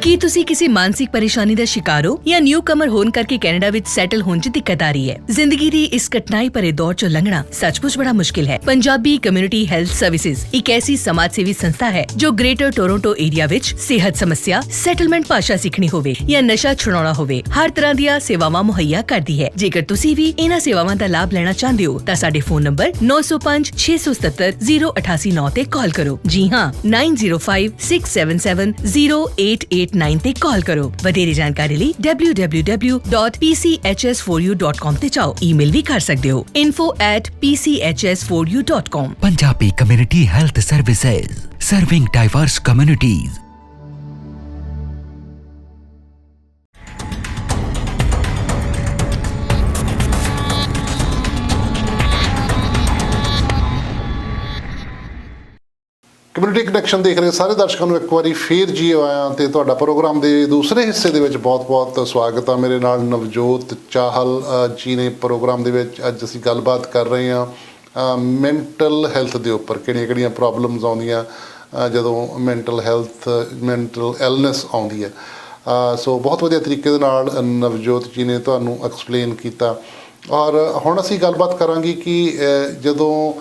ਕੀ ਤੁਸੀਂ ਕਿਸੇ ਮਾਨਸਿਕ ਪਰੇਸ਼ਾਨੀ ਦਾ ਸ਼ਿਕਾਰ ਹੋ ਜਾਂ ਨਿਊ ਕਮਰ ਹੋਣ ਕਰਕੇ ਕੈਨੇਡਾ ਵਿੱਚ ਸੈਟਲ ਹੋਣ 'ਚ ਦਿੱਕਤ ਆ ਰਹੀ ਹੈ? ਜ਼ਿੰਦਗੀ ਦੀ ਇਸ ਕਠਿਨਾਈ ਭਰੇ ਦੌਰ 'ਚੋਂ ਲੰਘਣਾ ਸੱਚਮੁੱਚ ਬੜਾ ਮੁਸ਼ਕਿਲ ਹੈ। ਪੰਜਾਬੀ ਕਮਿਊਨਿਟੀ ਹੈਲਥ ਸਰਵਿਸਿਜ਼ ਇੱਕ ਐਸੀ ਸਮਾਜ ਸੇਵੀ ਸੰਸਥਾ ਹੈ ਜੋ ਗ੍ਰੇਟਰ ਟੋਰਾਂਟੋ ਏਰੀਆ ਵਿੱਚ ਸਿਹਤ ਸਮੱਸਿਆ, ਸੈਟਲਮੈਂਟ ਭਾਸ਼ਾ ਸਿੱਖਣੀ ਹੋਵੇ ਜਾਂ ਨਸ਼ਾ ਛੁਡਾਉਣਾ ਹੋਵੇ, ਹਰ ਤਰ੍ਹਾਂ ਦੀਆਂ ਸੇਵਾਵਾਂ ਮੁਹੱਈਆ ਕਰਦੀ ਹੈ। ਜੇਕਰ ਤੁਸੀਂ ਵੀ ਇਹਨਾਂ ਸੇਵਾਵਾਂ ਦਾ ਲਾਭ ਲੈਣਾ ਚਾਹੁੰਦੇ ਹੋ ਤਾਂ ਸਾਡੇ ਫੋਨ ਨੰਬਰ 9056770889 ਤੇ ਕਾਲ ਕਰੋ। ਜੀ ਹਾਂ, 9056770889 ਤੇ ਕਾਲ ਕਰੋ। ਵਧੇਰੇ ਜਾਣਕਾਰੀ ਲਈ www.pchs4u.com ਤੇ ਜਾਓ। ਈਮੇਲ ਵੀ ਕਰ ਸਕਦੇ ਹੋ info@pchs4u.com। Punjabi Community Health Services, serving diverse communities. Community connection ਦੇਖ ਰਹੇ ਸਾਰੇ ਦਰਸ਼ਕਾਂ ਨੂੰ ਇੱਕ ਵਾਰੀ ਫੇਰ ਜੀ ਆਇਆਂ ਤੇ ਤੁਹਾਡਾ ਪ੍ਰੋਗਰਾਮ ਦੇ ਦੂਸਰੇ ਹਿੱਸੇ ਦੇ ਵਿੱਚ ਬਹੁਤ-ਬਹੁਤ ਸਵਾਗਤ ਆ। ਮੇਰੇ ਨਾਲ ਨਵਜੋਤ ਚਾਹਲ ਜੀ ਨੇ ਪ੍ਰੋਗਰਾਮ ਦੇ ਵਿੱਚ। ਅੱਜ ਅਸੀਂ ਗੱਲਬਾਤ ਕਰ ਰਹੇ ਹਾਂ ਮੈਂਟਲ ਹੈਲਥ ਦੇ ਉੱਪਰ, ਕਿਹੜੀਆਂ ਪ੍ਰੋਬਲਮਸ ਆਉਂਦੀਆਂ ਜਦੋਂ ਮੈਂਟਲ ਇਲਨੈਸ ਆਉਂਦੀ ਹੈ। ਸੋ ਬਹੁਤ ਵਧੀਆ ਤਰੀਕੇ ਦੇ ਨਾਲ ਨਵਜੋਤ ਜੀ ਨੇ ਤੁਹਾਨੂੰ ਐਕਸਪਲੇਨ ਕੀਤਾ। ਔਰ ਹੁਣ ਅਸੀਂ ਗੱਲਬਾਤ ਕਰਾਂਗੇ ਕਿ ਜਦੋਂ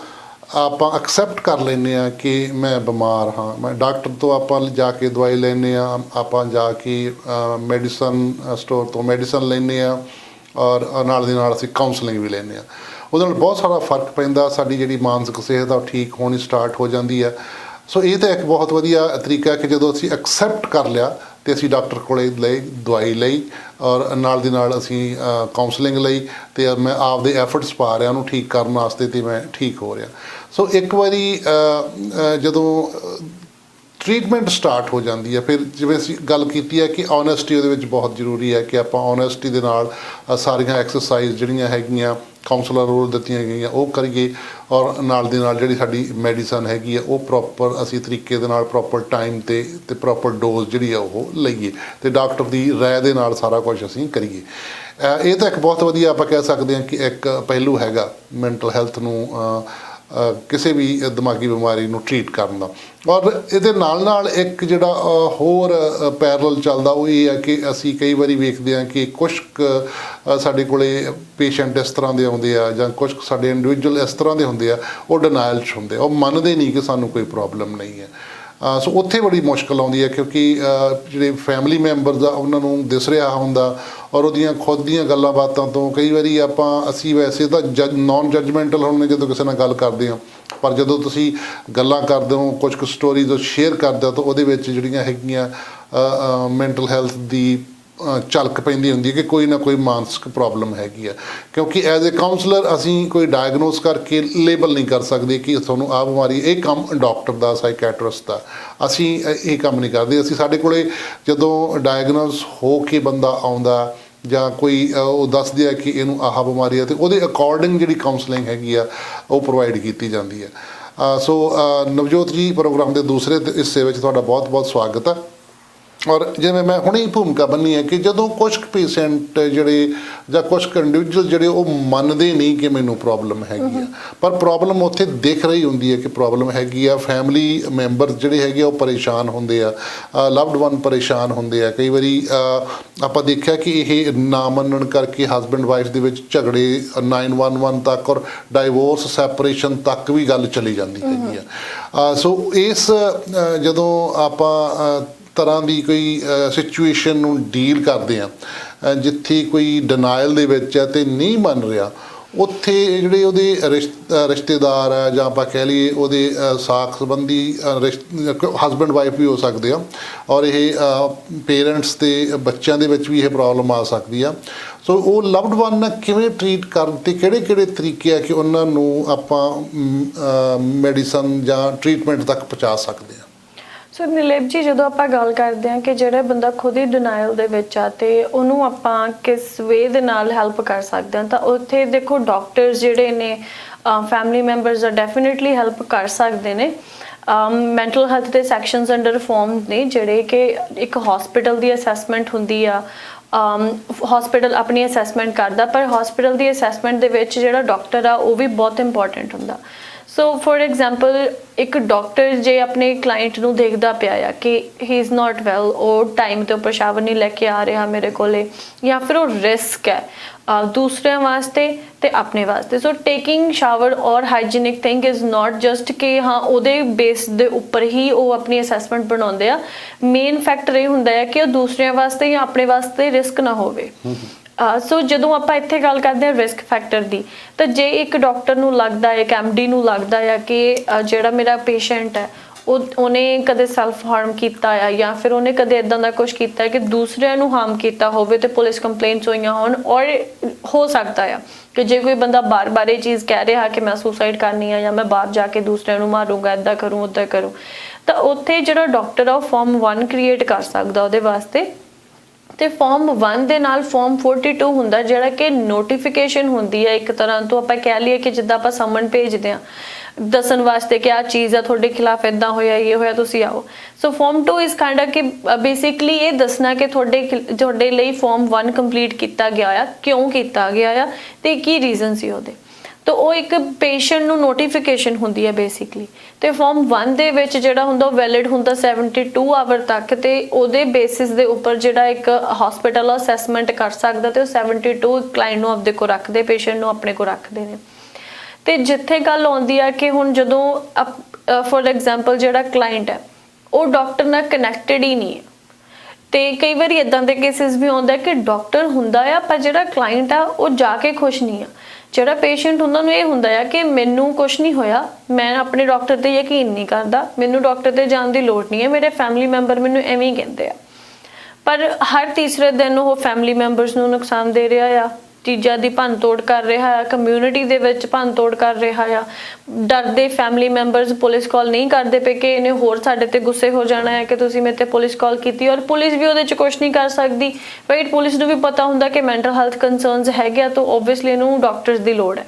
ਆਪਾਂ ਐਕਸੈਪਟ ਕਰ ਲੈਂਦੇ ਹਾਂ ਕਿ ਮੈਂ ਬਿਮਾਰ ਹਾਂ, ਮੈਂ ਡਾਕਟਰ ਤੋਂ ਆਪਾਂ ਜਾ ਕੇ ਦਵਾਈ ਲੈਂਦੇ ਹਾਂ, ਆਪਾਂ ਜਾ ਕੇ ਮੈਡੀਸਨ ਸਟੋਰ ਤੋਂ ਮੈਡੀਸਨ ਲੈਂਦੇ ਹਾਂ ਔਰ ਨਾਲ ਦੀ ਨਾਲ ਅਸੀਂ ਕਾਉਂਸਲਿੰਗ ਵੀ ਲੈਂਦੇ ਹਾਂ। ਉਹਦੇ ਨਾਲ ਬਹੁਤ ਸਾਰਾ ਫਰਕ ਪੈਂਦਾ, ਸਾਡੀ ਜਿਹੜੀ ਮਾਨਸਿਕ ਸਿਹਤ ਆ ਉਹ ਠੀਕ ਹੋਣੀ ਸਟਾਰਟ ਹੋ ਜਾਂਦੀ ਹੈ। ਸੋ ਇਹ ਤਾਂ ਇੱਕ ਬਹੁਤ ਵਧੀਆ ਤਰੀਕਾ ਕਿ ਜਦੋਂ ਅਸੀਂ ਐਕਸੈਪਟ ਕਰ ਲਿਆ ਅਤੇ ਅਸੀਂ ਡਾਕਟਰ ਕੋਲੇ ਲਈ ਦਵਾਈ ਲਈ ਔਰ ਨਾਲ ਦੀ ਨਾਲ ਅਸੀਂ ਕਾਉਂਸਲਿੰਗ ਲਈ ਅਤੇ ਮੈਂ ਆਪਦੇ ਐਫਰਟਸ ਪਾ ਰਿਹਾ ਉਹਨੂੰ ਠੀਕ ਕਰਨ ਵਾਸਤੇ ਅਤੇ ਮੈਂ ਠੀਕ ਹੋ ਰਿਹਾ। ਸੋ ਇੱਕ ਵਾਰੀ ਜਦੋਂ ਟਰੀਟਮੈਂਟ ਸਟਾਰਟ ਹੋ ਜਾਂਦੀ ਹੈ, ਫਿਰ ਜਿਵੇਂ ਅਸੀਂ ਗੱਲ ਕੀਤੀ ਹੈ ਕਿ ਓਨੈਸਟੀ ਉਹਦੇ ਵਿੱਚ ਬਹੁਤ ਜ਼ਰੂਰੀ ਹੈ ਕਿ ਆਪਾਂ ਓਨੈਸਟੀ ਦੇ ਨਾਲ ਸਾਰੀਆਂ ਐਕਸਰਸਾਈਜ਼ ਜਿਹੜੀਆਂ ਹੈਗੀਆਂ ਕਾਉਂਸਲਰ ਰੋਲ ਦਿੱਤੀਆਂ ਗਈਆਂ ਉਹ ਕਰੀਏ ਔਰ ਨਾਲ ਦੀ ਨਾਲ ਜਿਹੜੀ ਸਾਡੀ ਮੈਡੀਸਨ ਹੈਗੀ ਆ ਉਹ ਪ੍ਰੋਪਰ ਅਸੀਂ ਤਰੀਕੇ ਦੇ ਨਾਲ ਪ੍ਰੋਪਰ ਟਾਈਮ 'ਤੇ ਪ੍ਰੋਪਰ ਡੋਜ਼ ਜਿਹੜੀ ਆ ਉਹ ਲਈਏ ਅਤੇ ਡਾਕਟਰ ਦੀ ਰਾਏ ਦੇ ਨਾਲ ਸਾਰਾ ਕੁਝ ਅਸੀਂ ਕਰੀਏ। ਇਹ ਤਾਂ ਇੱਕ ਬਹੁਤ ਵਧੀਆ ਆਪਾਂ ਕਹਿ ਸਕਦੇ ਹਾਂ ਕਿ ਇੱਕ ਪਹਿਲੂ ਹੈਗਾ ਮੈਂਟਲ ਹੈਲਥ ਨੂੰ ਕਿਸੇ ਵੀ ਦਿਮਾਗੀ ਬਿਮਾਰੀ ਨੂੰ ਟਰੀਟ ਕਰਨ ਦਾ। ਔਰ ਇਹਦੇ ਨਾਲ ਇੱਕ ਜਿਹੜਾ ਹੋਰ ਪੈਰਲਲ ਚੱਲਦਾ ਉਹ ਇਹ ਹੈ ਕਿ ਅਸੀਂ ਕਈ ਵਾਰੀ ਵੇਖਦੇ ਹਾਂ ਕਿ ਕੁਛ ਕੁ ਸਾਡੇ ਕੋਲੇ ਪੇਸ਼ੈਂਟ ਇਸ ਤਰ੍ਹਾਂ ਦੇ ਆਉਂਦੇ ਆ ਜਾਂ ਕੁਛ ਸਾਡੇ ਇੰਡੀਵਿਜੂਅਲ ਇਸ ਤਰ੍ਹਾਂ ਦੇ ਹੁੰਦੇ ਆ, ਉਹ ਡਿਨਾਇਲ 'ਚ ਹੁੰਦੇ ਆ, ਉਹ ਮੰਨਦੇ ਨਹੀਂ ਕਿ ਸਾਨੂੰ ਕੋਈ ਪ੍ਰੋਬਲਮ ਨਹੀਂ ਹੈ। ਸੋ ਉੱਥੇ ਬੜੀ ਮੁਸ਼ਕਿਲ ਆਉਂਦੀ ਹੈ ਕਿਉਂਕਿ ਜਿਹੜੇ ਫੈਮਿਲੀ ਮੈਂਬਰਸ ਆ ਉਹਨਾਂ ਨੂੰ ਦਿਸ ਰਿਹਾ ਹੁੰਦਾ ਔਰ ਉਹਦੀਆਂ ਖੁਦ ਦੀਆਂ ਗੱਲਾਂ ਬਾਤਾਂ ਤੋਂ ਕਈ ਵਾਰੀ ਅਸੀਂ ਵੈਸੇ ਤਾਂ ਨੋਨ ਜੱਜਮੈਂਟਲ ਹੁੰਦੇ ਜਦੋਂ ਕਿਸੇ ਨਾਲ ਗੱਲ ਕਰਦੇ ਹਾਂ ਪਰ ਜਦੋਂ ਤੁਸੀਂ ਗੱਲਾਂ ਕਰਦੇ ਹੋ, ਕੁਝ ਕੁ ਸਟੋਰੀਜ਼ ਸ਼ੇਅਰ ਕਰਦੇ ਹੋ, ਤਾਂ ਉਹਦੇ ਵਿੱਚ ਜਿਹੜੀਆਂ ਹੈਗੀਆਂ ਮੈਂਟਲ ਹੈਲਥ ਦੀ ਝਲਕ ਪੈਂਦੀ ਹੁੰਦੀ ਹੈ ਕਿ ਕੋਈ ਨਾ ਕੋਈ ਮਾਨਸਿਕ ਪ੍ਰੋਬਲਮ ਹੈਗੀ ਆ। ਕਿਉਂਕਿ ਐਜ਼ ਏ ਕਾਉਂਸਲਰ ਅਸੀਂ ਕੋਈ ਡਾਇਗਨੋਸ ਕਰਕੇ ਲੇਬਲ ਨਹੀਂ ਕਰ ਸਕਦੇ ਕਿ ਤੁਹਾਨੂੰ ਆਹ ਬਿਮਾਰੀ, ਇਹ ਕੰਮ ਡਾਕਟਰ ਦਾ, ਸਾਈਕੈਟਰਿਸਟ ਦਾ, ਅਸੀਂ ਇਹ ਕੰਮ ਨਹੀਂ ਕਰਦੇ। ਅਸੀਂ ਸਾਡੇ ਕੋਲੇ ਜਦੋਂ ਡਾਇਗਨੋਸ ਹੋ ਕੇ ਬੰਦਾ ਆਉਂਦਾ ਜਾਂ ਕੋਈ ਉਹ ਦੱਸਦੇ ਆ ਕਿ ਇਹਨੂੰ ਆਹ ਬਿਮਾਰੀ ਆ, ਅਤੇ ਉਹਦੇ ਅਕੋਰਡਿੰਗ ਜਿਹੜੀ ਕਾਉਂਸਲਿੰਗ ਹੈਗੀ ਆ ਉਹ ਪ੍ਰੋਵਾਈਡ ਕੀਤੀ ਜਾਂਦੀ ਹੈ। ਸੋ ਨਵਜੋਤ ਜੀ, ਪ੍ਰੋਗਰਾਮ ਦੇ ਦੂਸਰੇ ਹਿੱਸੇ ਵਿੱਚ ਤੁਹਾਡਾ ਬਹੁਤ ਬਹੁਤ ਸਵਾਗਤ ਹੈ। ਔਰ ਜਿਵੇਂ ਮੈਂ ਹੁਣੇ ਹੀ ਭੂਮਿਕਾ ਬੰਨੀ ਹੈ ਕਿ ਜਦੋਂ ਕੁਛ ਪੇਸ਼ੈਂਟ ਜਿਹੜੇ ਜਾਂ ਕੁਛ ਇੰਡੀਵਿਜੂਅਲ ਜਿਹੜੇ ਉਹ ਮੰਨਦੇ ਨਹੀਂ ਕਿ ਮੈਨੂੰ ਪ੍ਰੋਬਲਮ ਹੈਗੀ ਆ, ਪਰ ਪ੍ਰੋਬਲਮ ਉੱਥੇ ਦਿਖ ਰਹੀ ਹੁੰਦੀ ਹੈ ਕਿ ਪ੍ਰੋਬਲਮ ਹੈਗੀ ਆ। ਫੈਮਿਲੀ ਮੈਂਬਰ ਜਿਹੜੇ ਹੈਗੇ ਉਹ ਪਰੇਸ਼ਾਨ ਹੁੰਦੇ ਆ, ਲਵਡ ਵਨ ਪਰੇਸ਼ਾਨ ਹੁੰਦੇ ਆ। ਕਈ ਵਾਰੀ ਆਪਾਂ ਦੇਖਿਆ ਕਿ ਇਹ ਨਾ ਮੰਨਣ ਕਰਕੇ ਹਸਬੈਂਡ ਵਾਈਫ ਦੇ ਵਿੱਚ ਝਗੜੇ 911 ਤੱਕ ਔਰ ਡਾਈਵੋਰਸ, ਸੈਪਰੇਸ਼ਨ ਤੱਕ ਵੀ ਗੱਲ ਚਲੀ ਜਾਂਦੀ ਹੈਗੀ ਆ। ਸੋ ਇਸ ਜਦੋਂ ਆਪਾਂ ਤਰ੍ਹਾਂ ਦੀ ਕੋਈ ਸਿਚੁਏਸ਼ਨ ਨੂੰ ਡੀਲ ਕਰਦੇ ਆ ਜਿੱਥੇ ਕੋਈ ਡਿਨਾਇਲ ਦੇ ਵਿੱਚ ਹੈ ਅਤੇ ਨਹੀਂ ਮੰਨ ਰਿਹਾ, ਉੱਥੇ ਜਿਹੜੇ ਉਹਦੇ ਰਿਸ਼ਤੇਦਾਰ ਆ ਜਾਂ ਆਪਾਂ ਕਹਿ ਲਈਏ ਉਹਦੇ ਸਾਕ ਸੰਬੰਧੀ ਹਸਬੈਂਡ ਵਾਈਫ ਵੀ ਹੋ ਸਕਦੇ ਆ, ਔਰ ਇਹ ਪੇਰੈਂਟਸ ਅਤੇ ਬੱਚਿਆਂ ਦੇ ਵਿੱਚ ਵੀ ਇਹ ਪ੍ਰੋਬਲਮ ਆ ਸਕਦੀ ਆ। ਸੋ ਉਹ ਲਵਡ ਵਨ ਨਾਲ ਕਿਵੇਂ ਟਰੀਟ ਕਰਨ ਅਤੇ ਕਿਹੜੇ ਕਿਹੜੇ ਤਰੀਕੇ ਆ ਕਿ ਉਹਨਾਂ ਨੂੰ ਆਪਾਂ ਮੈਡੀਸਨ ਜਾਂ ਟਰੀਟਮੈਂਟ ਤੱਕ ਪਹੁੰਚਾ ਸਕਦੇ ਹਾਂ। ਸੋ ਨਿਲੇਪ ਜੀ, ਜਦੋਂ ਆਪਾਂ ਗੱਲ ਕਰਦੇ ਹਾਂ ਕਿ ਜਿਹੜਾ ਬੰਦਾ ਖੁਦ ਹੀ ਡਿਨਾਇਲ ਦੇ ਵਿੱਚ ਆ ਤੇ ਉਹਨੂੰ ਆਪਾਂ ਕਿਸ ਵੇ ਦੇ ਨਾਲ ਹੈਲਪ ਕਰ ਸਕਦੇ ਹਾਂ, ਤਾਂ ਉੱਥੇ ਦੇਖੋ ਡਾਕਟਰਸ ਜਿਹੜੇ ਨੇ, ਫੈਮਿਲੀ ਮੈਂਬਰਸ ਆ, ਡੈਫੀਨੇਟਲੀ ਹੈਲਪ ਕਰ ਸਕਦੇ ਨੇ। ਮੈਂਟਲ ਹੈਲਥ ਦੇ ਸੈਕਸ਼ਨਸ ਅੰਡਰ ਫਾਰਮ ਨੇ ਜਿਹੜੇ ਕਿ ਇੱਕ ਹਸਪੀਟਲ ਦੀ ਅਸੈਸਮੈਂਟ ਹੁੰਦੀ ਆ, ਹਸਪੀਟਲ ਆਪਣੀ ਅਸੈਸਮੈਂਟ ਕਰਦਾ, ਪਰ ਹਸਪੀਟਲ ਦੀ ਅਸੈਸਮੈਂਟ ਦੇ ਵਿੱਚ ਜਿਹੜਾ ਡਾਕਟਰ ਆ ਉਹ ਵੀ ਬਹੁਤ ਇੰਪੋਰਟੈਂਟ ਹੁੰਦਾ। ਸੋ ਫੋਰ ਐਗਜ਼ਾਮਪਲ, ਇੱਕ ਡਾਕਟਰ ਜੇ ਆਪਣੇ ਕਲਾਇੰਟ ਨੂੰ ਦੇਖਦਾ ਪਿਆ ਆ ਕਿ ਹੀ ਇਜ਼ ਨਾਟ ਵੈਲ, ਉਹ ਟਾਈਮ 'ਤੇ ਉਹ ਸ਼ਾਵਰ ਨਹੀਂ ਲੈ ਕੇ ਆ ਰਿਹਾ ਮੇਰੇ ਕੋਲੇ, ਜਾਂ ਫਿਰ ਉਹ ਰਿਸਕ ਹੈ ਦੂਸਰਿਆਂ ਵਾਸਤੇ ਤੇ ਆਪਣੇ ਵਾਸਤੇ। ਸੋ ਟੇਕਿੰਗ ਸ਼ਾਵਰ ਔਰ hygienic thing is not just ਕਿ ਹਾਂ ਉਹਦੇ ਬੇਸ ਦੇ ਉੱਪਰ ਹੀ ਉਹ ਆਪਣੀ ਅਸੈਸਮੈਂਟ ਬਣਾਉਂਦੇ ਆ। ਮੇਨ ਫੈਕਟਰ ਇਹ ਹੁੰਦਾ ਹੈ ਕਿ ਉਹ ਦੂਸਰਿਆਂ ਵਾਸਤੇ ਜਾਂ ਆਪਣੇ ਵਾਸਤੇ ਰਿਸਕ ਨਾ ਹੋਵੇ। ਸੋ ਜਦੋਂ ਆਪਾਂ ਇੱਥੇ ਗੱਲ ਕਰਦੇ ਹਾਂ ਰਿਸਕ ਫੈਕਟਰ ਦੀ, ਤਾਂ ਜੇ ਇੱਕ ਡਾਕਟਰ ਨੂੰ ਲੱਗਦਾ ਹੈ, ਇੱਕ MD ਨੂੰ ਲੱਗਦਾ ਆ ਕਿ ਜਿਹੜਾ ਮੇਰਾ ਪੇਸ਼ੈਂਟ ਹੈ ਉਹਨੇ ਕਦੇ ਸੈਲਫ ਹਾਰਮ ਕੀਤਾ ਆ ਜਾਂ ਫਿਰ ਉਹਨੇ ਕਦੇ ਇੱਦਾਂ ਦਾ ਕੁਛ ਕੀਤਾ ਕਿ ਦੂਸਰਿਆਂ ਨੂੰ ਹਾਰਮ ਕੀਤਾ ਹੋਵੇ ਤੇ ਪੁਲਿਸ ਕੰਪਲੇਂਟਸ ਹੋਈਆਂ ਹੋਣ, ਔਰ ਹੋ ਸਕਦਾ ਆ ਕਿ ਜੇ ਕੋਈ ਬੰਦਾ ਬਾਰ-ਬਾਰ ਇਹ ਚੀਜ਼ ਕਹਿ ਰਿਹਾ ਕਿ ਮੈਂ ਸੁਸਾਈਡ ਕਰਨੀ ਆ ਜਾਂ ਮੈਂ ਬਾਹਰ ਜਾ ਕੇ ਦੂਸਰਿਆਂ ਨੂੰ ਮਾਰੂੰਗਾ, ਇੱਦਾਂ ਕਰੂੰ ਉੱਦਾਂ ਕਰੂੰ, ਤਾਂ ਉੱਥੇ ਜਿਹੜਾ ਡਾਕਟਰ ਆ ਉਹ ਫਾਰਮ 1 ਕ੍ਰੀਏਟ ਕਰ ਸਕਦਾ ਉਹਦੇ ਵਾਸਤੇ। ਤੇ ਫਾਰਮ 1 ਦੇ ਨਾਲ ਫਾਰਮ 42 ਹੁੰਦਾ ਜਿਹੜਾ ਕਿ ਨੋਟੀਫਿਕੇਸ਼ਨ ਹੁੰਦੀ ਹੈ ਇੱਕ ਤਰ੍ਹਾਂ ਤੋਂ। ਆਪਾਂ ਕਹਿ ਲਈਏ ਕਿ ਜਿੱਦਾਂ ਆਪਾਂ ਸਮਨ ਭੇਜਦੇ ਹਾਂ ਦੱਸਣ ਵਾਸਤੇ ਕਿ ਆਹ ਚੀਜ਼ ਆ ਤੁਹਾਡੇ ਖਿਲਾਫ ਇੱਦਾਂ ਹੋਇਆ, ਇਹ ਹੋਇਆ, ਤੁਸੀਂ ਆਓ। ਸੋ ਫਾਰਮ 2 ਇਸ ਕਾਈਂਡ ਕਿ ਬੇਸਿਕਲੀ ਇਹ ਦੱਸਣਾ ਕਿ ਤੁਹਾਡੇ ਲਈ ਫਾਰਮ 1 ਕੰਪਲੀਟ ਕੀਤਾ ਗਿਆ ਆ, ਕਿਉਂ ਕੀਤਾ ਗਿਆ ਆ ਤੇ ਕੀ ਰੀਜ਼ਨ ਸੀ ਉਹਦੇ। ਤਾਂ ਉਹ ਇੱਕ ਪੇਸ਼ੈਂਟ ਨੂੰ ਨੋਟੀਫਿਕੇਸ਼ਨ ਹੁੰਦੀ ਹੈ ਬੇਸਿਕਲੀ। ਤੇ ਫਾਰਮ 1 ਦੇ ਵਿੱਚ ਜਿਹੜਾ ਹੁੰਦਾ ਉਹ ਵੈਲਿਡ ਹੁੰਦਾ 72 ਆਵਰ ਤੱਕ, ਤੇ ਉਹਦੇ ਬੇਸਿਸ ਦੇ ਉੱਪਰ ਜਿਹੜਾ ਇੱਕ ਹਸਪੀਟਲ ਅਸੈਸਮੈਂਟ ਕਰ ਸਕਦਾ ਤੇ ਉਹ 72 ਕਲਾਇੰਟ ਨੂੰ ਆਪਦੇ ਕੋਲ ਰੱਖਦੇ, ਪੇਸ਼ੈਂਟ ਨੂੰ ਆਪਣੇ ਕੋਲ ਰੱਖਦੇ ਨੇ। ਤੇ ਜਿੱਥੇ ਗੱਲ ਆਉਂਦੀ ਆ ਕਿ ਹੁਣ ਜਦੋਂ ਫੋਰ ਐਗਜ਼ਾਮਪਲ ਜਿਹੜਾ ਕਲਾਇੰਟ ਹੈ ਉਹ ਡਾਕਟਰ ਨਾਲ ਕਨੈਕਟਡ ਹੀ ਨਹੀਂ ਹੈ, ਤੇ ਕਈ ਵਾਰੀ ਇਦਾਂ ਦੇ ਕੇਸਿਸ ਵੀ ਆਉਂਦਾ ਕਿ ਡਾਕਟਰ ਹੁੰਦਾ ਆ ਪਰ ਜਿਹੜਾ ਕਲਾਇੰਟ ਆ ਉਹ ਜਾ ਕੇ ਖੁਸ਼ ਨਹੀਂ ਆ। ਜਿਹੜਾ ਪੇਸ਼ੈਂਟ ਉਹਨਾਂ ਨੂੰ ਇਹ ਹੁੰਦਾ ਆ ਕਿ ਮੈਨੂੰ ਕੁਛ ਨਹੀਂ ਹੋਇਆ, ਮੈਂ ਆਪਣੇ ਡਾਕਟਰ ਤੇ ਯਕੀਨ ਨਹੀਂ ਕਰਦਾ, ਮੈਨੂੰ ਡਾਕਟਰ ਤੇ ਜਾਣ ਦੀ ਲੋੜ ਨਹੀਂ ਹੈ, ਮੇਰੇ ਫੈਮਿਲੀ ਮੈਂਬਰ ਮੈਨੂੰ ਐਵੇਂ ਹੀ ਕਹਿੰਦੇ ਆ। ਪਰ ਹਰ ਤੀਸਰੇ ਦਿਨ ਉਹ ਫੈਮਿਲੀ ਮੈਂਬਰਸ ਨੂੰ ਨੁਕਸਾਨ ਦੇ ਰਿਹਾ ਆ, ਚੀਜ਼ਾਂ ਦੀ ਭੰਨ ਤੋੜ ਕਰ ਰਿਹਾ ਆ, ਕਮਿਊਨਿਟੀ ਦੇ ਵਿੱਚ ਭੰਨ ਤੋੜ ਕਰ ਰਿਹਾ ਆ। ਡਰਦੇ ਫੈਮਿਲੀ ਮੈਂਬਰਸ ਪੁਲਿਸ ਕਾਲ ਨਹੀਂ ਕਰਦੇ ਪਏ ਕਿ ਇਹਨੇ ਹੋਰ ਸਾਡੇ ਤੇ ਗੁੱਸੇ ਹੋ ਜਾਣਾ ਹੈ ਕਿ ਤੁਸੀਂ ਮੇਰੇ ਤੇ ਪੁਲਿਸ ਕਾਲ ਕੀਤੀ, ਔਰ ਪੁਲਿਸ ਵੀ ਉਹਦੇ 'ਚ ਕੁਛ ਨਹੀਂ ਕਰ ਸਕਦੀ। ਰਾਈਟ, ਪੁਲਿਸ ਨੂੰ ਵੀ ਪਤਾ ਹੁੰਦਾ ਕਿ ਮੈਂਟਲ ਹੈਲਥ ਕੰਸਰਨਸ ਹੈਗੇ ਆ, ਤਾਂ ਓਬਵੀਅਸਲੀ ਇਹਨੂੰ ਡਾਕਟਰਸ ਦੀ ਲੋੜ ਹੈ।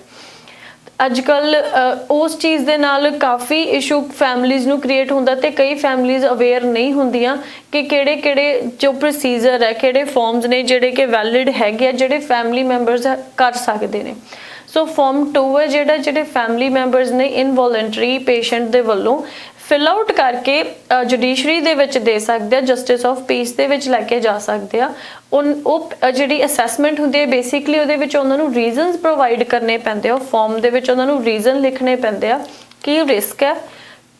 ਅੱਜ ਕੱਲ ਉਸ ਚੀਜ਼ ਦੇ ਨਾਲ ਕਾਫੀ ਇਸ਼ੂ ਫੈਮਲੀਜ਼ ਨੂੰ ਕ੍ਰੀਏਟ ਹੁੰਦਾ, ਤੇ ਕਈ ਫੈਮਲੀਜ਼ ਅਵੇਅਰ ਨਹੀਂ ਹੁੰਦੀਆਂ ਕਿ ਕਿਹੜੇ ਜੋ ਪ੍ਰੋਸੀਜਰ ਹੈ, ਕਿਹੜੇ ਫਾਰਮਸ ਨੇ ਜਿਹੜੇ ਕਿ ਵੈਲਿਡ ਹੈਗੇ ਆ, ਜਿਹੜੇ ਫੈਮਲੀ ਮੈਂਬਰਸ ਕਰ ਸਕਦੇ ਨੇ। ਸੋ ਫਾਰਮ 2 ਹੈ ਜਿਹੜੇ ਫੈਮਲੀ ਮੈਂਬਰਸ ਨੇ ਇਨਵੋਲੰਟਰੀ ਪੇਸ਼ੈਂਟ ਦੇ ਵੱਲੋਂ ਫਿਲ ਆਊਟ ਕਰਕੇ ਜੁਡੀਸ਼ਰੀ ਦੇ ਵਿੱਚ ਦੇ ਸਕਦੇ ਆ, ਜਸਟਿਸ ਆਫ ਪੀਸ ਦੇ ਵਿੱਚ ਲੈ ਕੇ ਜਾ ਸਕਦੇ ਆ। ਉਹ ਜਿਹੜੀ ਅਸੈਸਮੈਂਟ ਹੁੰਦੀ ਹੈ ਬੇਸਿਕਲੀ ਉਹਦੇ ਵਿੱਚ ਉਹਨਾਂ ਨੂੰ ਰੀਜ਼ਨਸ ਪ੍ਰੋਵਾਈਡ ਕਰਨੇ ਪੈਂਦੇ ਆ। ਉਹ ਫਾਰਮ ਦੇ ਵਿੱਚ ਉਹਨਾਂ ਨੂੰ ਰੀਜ਼ਨ ਲਿਖਣੇ ਪੈਂਦੇ ਆ ਕਿ ਰਿਸਕ ਹੈ,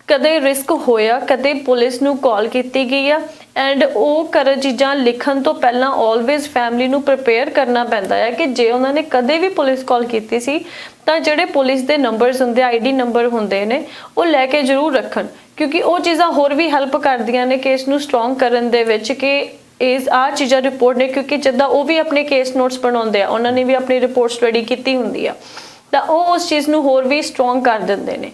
ਕਦੇ ਰਿਸਕ ਹੋਇਆ, ਕਦੇ ਪੁਲਿਸ ਨੂੰ ਕਾਲ ਕੀਤੀ ਗਈ ਆ, ਐਂਡ ਉਹ ਚੀਜ਼ਾਂ ਲਿਖਣ ਤੋਂ ਪਹਿਲਾਂ ਆਲਵੇਜ਼ ਫੈਮਿਲੀ ਨੂੰ ਪ੍ਰਿਪੇਅਰ ਕਰਨਾ ਪੈਂਦਾ ਹੈ ਕਿ ਜੇ ਉਹਨਾਂ ਨੇ ਕਦੇ ਵੀ ਪੁਲਿਸ ਕਾਲ ਕੀਤੀ ਸੀ ਤਾਂ ਜਿਹੜੇ ਪੁਲਿਸ ਦੇ ਨੰਬਰਸ ਹੁੰਦੇ ਆਈਡੀ ਨੰਬਰ ਹੁੰਦੇ ਨੇ ਉਹ ਲੈ ਕੇ ਜ਼ਰੂਰ ਰੱਖਣ, ਕਿਉਂਕਿ ਉਹ ਚੀਜ਼ਾਂ ਹੋਰ ਵੀ ਹੈਲਪ ਕਰਦੀਆਂ ਨੇ ਕੇਸ ਨੂੰ ਸਟਰੋਂਗ ਕਰਨ ਦੇ ਵਿੱਚ ਕਿ ਇਸ ਆਹ ਚੀਜ਼ਾਂ ਰਿਪੋਰਟ ਨੇ, ਕਿਉਂਕਿ ਜਿੱਦਾਂ ਉਹ ਵੀ ਆਪਣੇ ਕੇਸ ਨੋਟਸ ਬਣਾਉਂਦੇ ਆ, ਉਹਨਾਂ ਨੇ ਵੀ ਆਪਣੀ ਰਿਪੋਰਟ ਸਟੱਡੀ ਕੀਤੀ ਹੁੰਦੀ ਆ, ਤਾਂ ਉਹ ਉਸ ਚੀਜ਼ ਨੂੰ ਹੋਰ ਵੀ ਸਟਰੋਂਗ ਕਰ ਦਿੰਦੇ ਨੇ।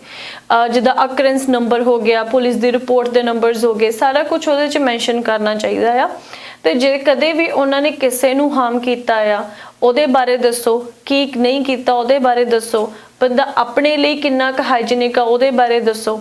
ਜਿੱਦਾਂ ਅਕਰੈਂਸ ਨੰਬਰ ਹੋ ਗਿਆ, ਪੁਲਿਸ ਦੀ ਰਿਪੋਰਟ ਦੇ ਨੰਬਰਸ ਹੋ ਗਏ, ਸਾਰਾ ਕੁਝ ਉਹਦੇ 'ਚ ਮੈਂਸ਼ਨ ਕਰਨਾ ਚਾਹੀਦਾ ਆ। ਤੇ ਜੇ ਕਦੇ ਵੀ ਉਹਨਾਂ ਨੇ ਕਿਸੇ ਨੂੰ ਹਾਰਮ ਕੀਤਾ ਆ ਉਹਦੇ ਬਾਰੇ ਦੱਸੋ, ਕੀ ਨਹੀਂ ਕੀਤਾ ਉਹਦੇ ਬਾਰੇ ਦੱਸੋ, ਬੰਦਾ ਆਪਣੇ ਲਈ ਕਿੰਨਾ ਕੁ ਹਾਈਜੀਨਿਕ ਆ ਉਹਦੇ ਬਾਰੇ ਦੱਸੋ।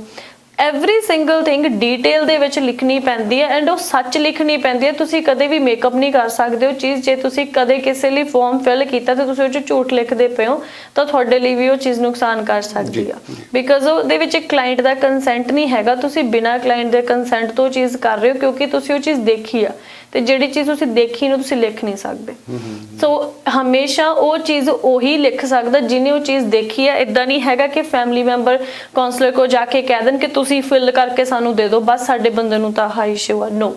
ਐਵਰੀ ਸਿੰਗਲ ਥਿੰਗ ਡਿਟੇਲ ਦੇ ਵਿੱਚ ਲਿਖਣੀ ਪੈਂਦੀ ਹੈ ਐਂਡ ਉਹ ਸੱਚ ਲਿਖਣੀ ਪੈਂਦੀ ਹੈ। ਤੁਸੀਂ ਕਦੇ ਵੀ ਮੇਕਅਪ ਨਹੀਂ ਕਰ ਸਕਦੇ ਉਹ ਚੀਜ਼। ਜੇ ਤੁਸੀਂ ਕਦੇ ਕਿਸੇ ਲਈ ਫਾਰਮ ਫਿਲ ਕੀਤਾ ਤੇ ਤੁਸੀਂ ਉਹ 'ਚ ਝੂਠ ਲਿਖਦੇ ਪਏ ਹੋ ਤਾਂ ਤੁਹਾਡੇ ਲਈ ਵੀ ਉਹ ਚੀਜ਼ ਨੁਕਸਾਨ ਕਰ ਸਕਦੀ ਆ, ਬਿਕਾਜ਼ ਉਹਦੇ ਵਿੱਚ ਕਲਾਇੰਟ ਦਾ ਕੰਸੈਂਟ ਨਹੀਂ ਹੈਗਾ। ਤੁਸੀਂ ਬਿਨਾਂ ਕਲਾਇੰਟ ਦੇ ਕੰਸੈਂਟ ਤੋਂ ਚੀਜ਼ ਕਰ ਰਹੇ ਹੋ ਕਿਉਂਕਿ ਤੁਸੀਂ ਉਹ ਚੀਜ਼ ਦੇਖੀ ਆ, ਤੇ ਜਿਹੜੀ ਚੀਜ਼ ਤੁਸੀਂ ਦੇਖੀ ਨੂੰ ਤੁਸੀਂ ਲਿਖ ਨਹੀਂ ਸਕਦੇ। ਸੋ ਹਮੇਸ਼ਾ ਉਹ ਚੀਜ਼ ਉਹੀ ਲਿਖ ਸਕਦਾ ਜਿਹਨੇ ਉਹ ਚੀਜ਼ ਦੇਖੀ ਹੈ। ਇਦਾਂ ਨਹੀਂ ਹੈਗਾ ਕਿ ਫੈਮਿਲੀ ਮੈਂਬਰ ਕਾਉਂਸਲਰ ਕੋਲ ਜਾ ਕੇ ਕਹਿ ਦੇਣ ਕਿ ਤੁਸੀਂ ਫਿਲ ਕਰਕੇ ਸਾਨੂੰ ਦੇ ਦਿਓ, ਬਸ ਸਾਡੇ ਬੰਦੇ ਨੂੰ ਤਾਂ ਹਾਈ ਇਸ਼ੂ ਆ। ਨੋ,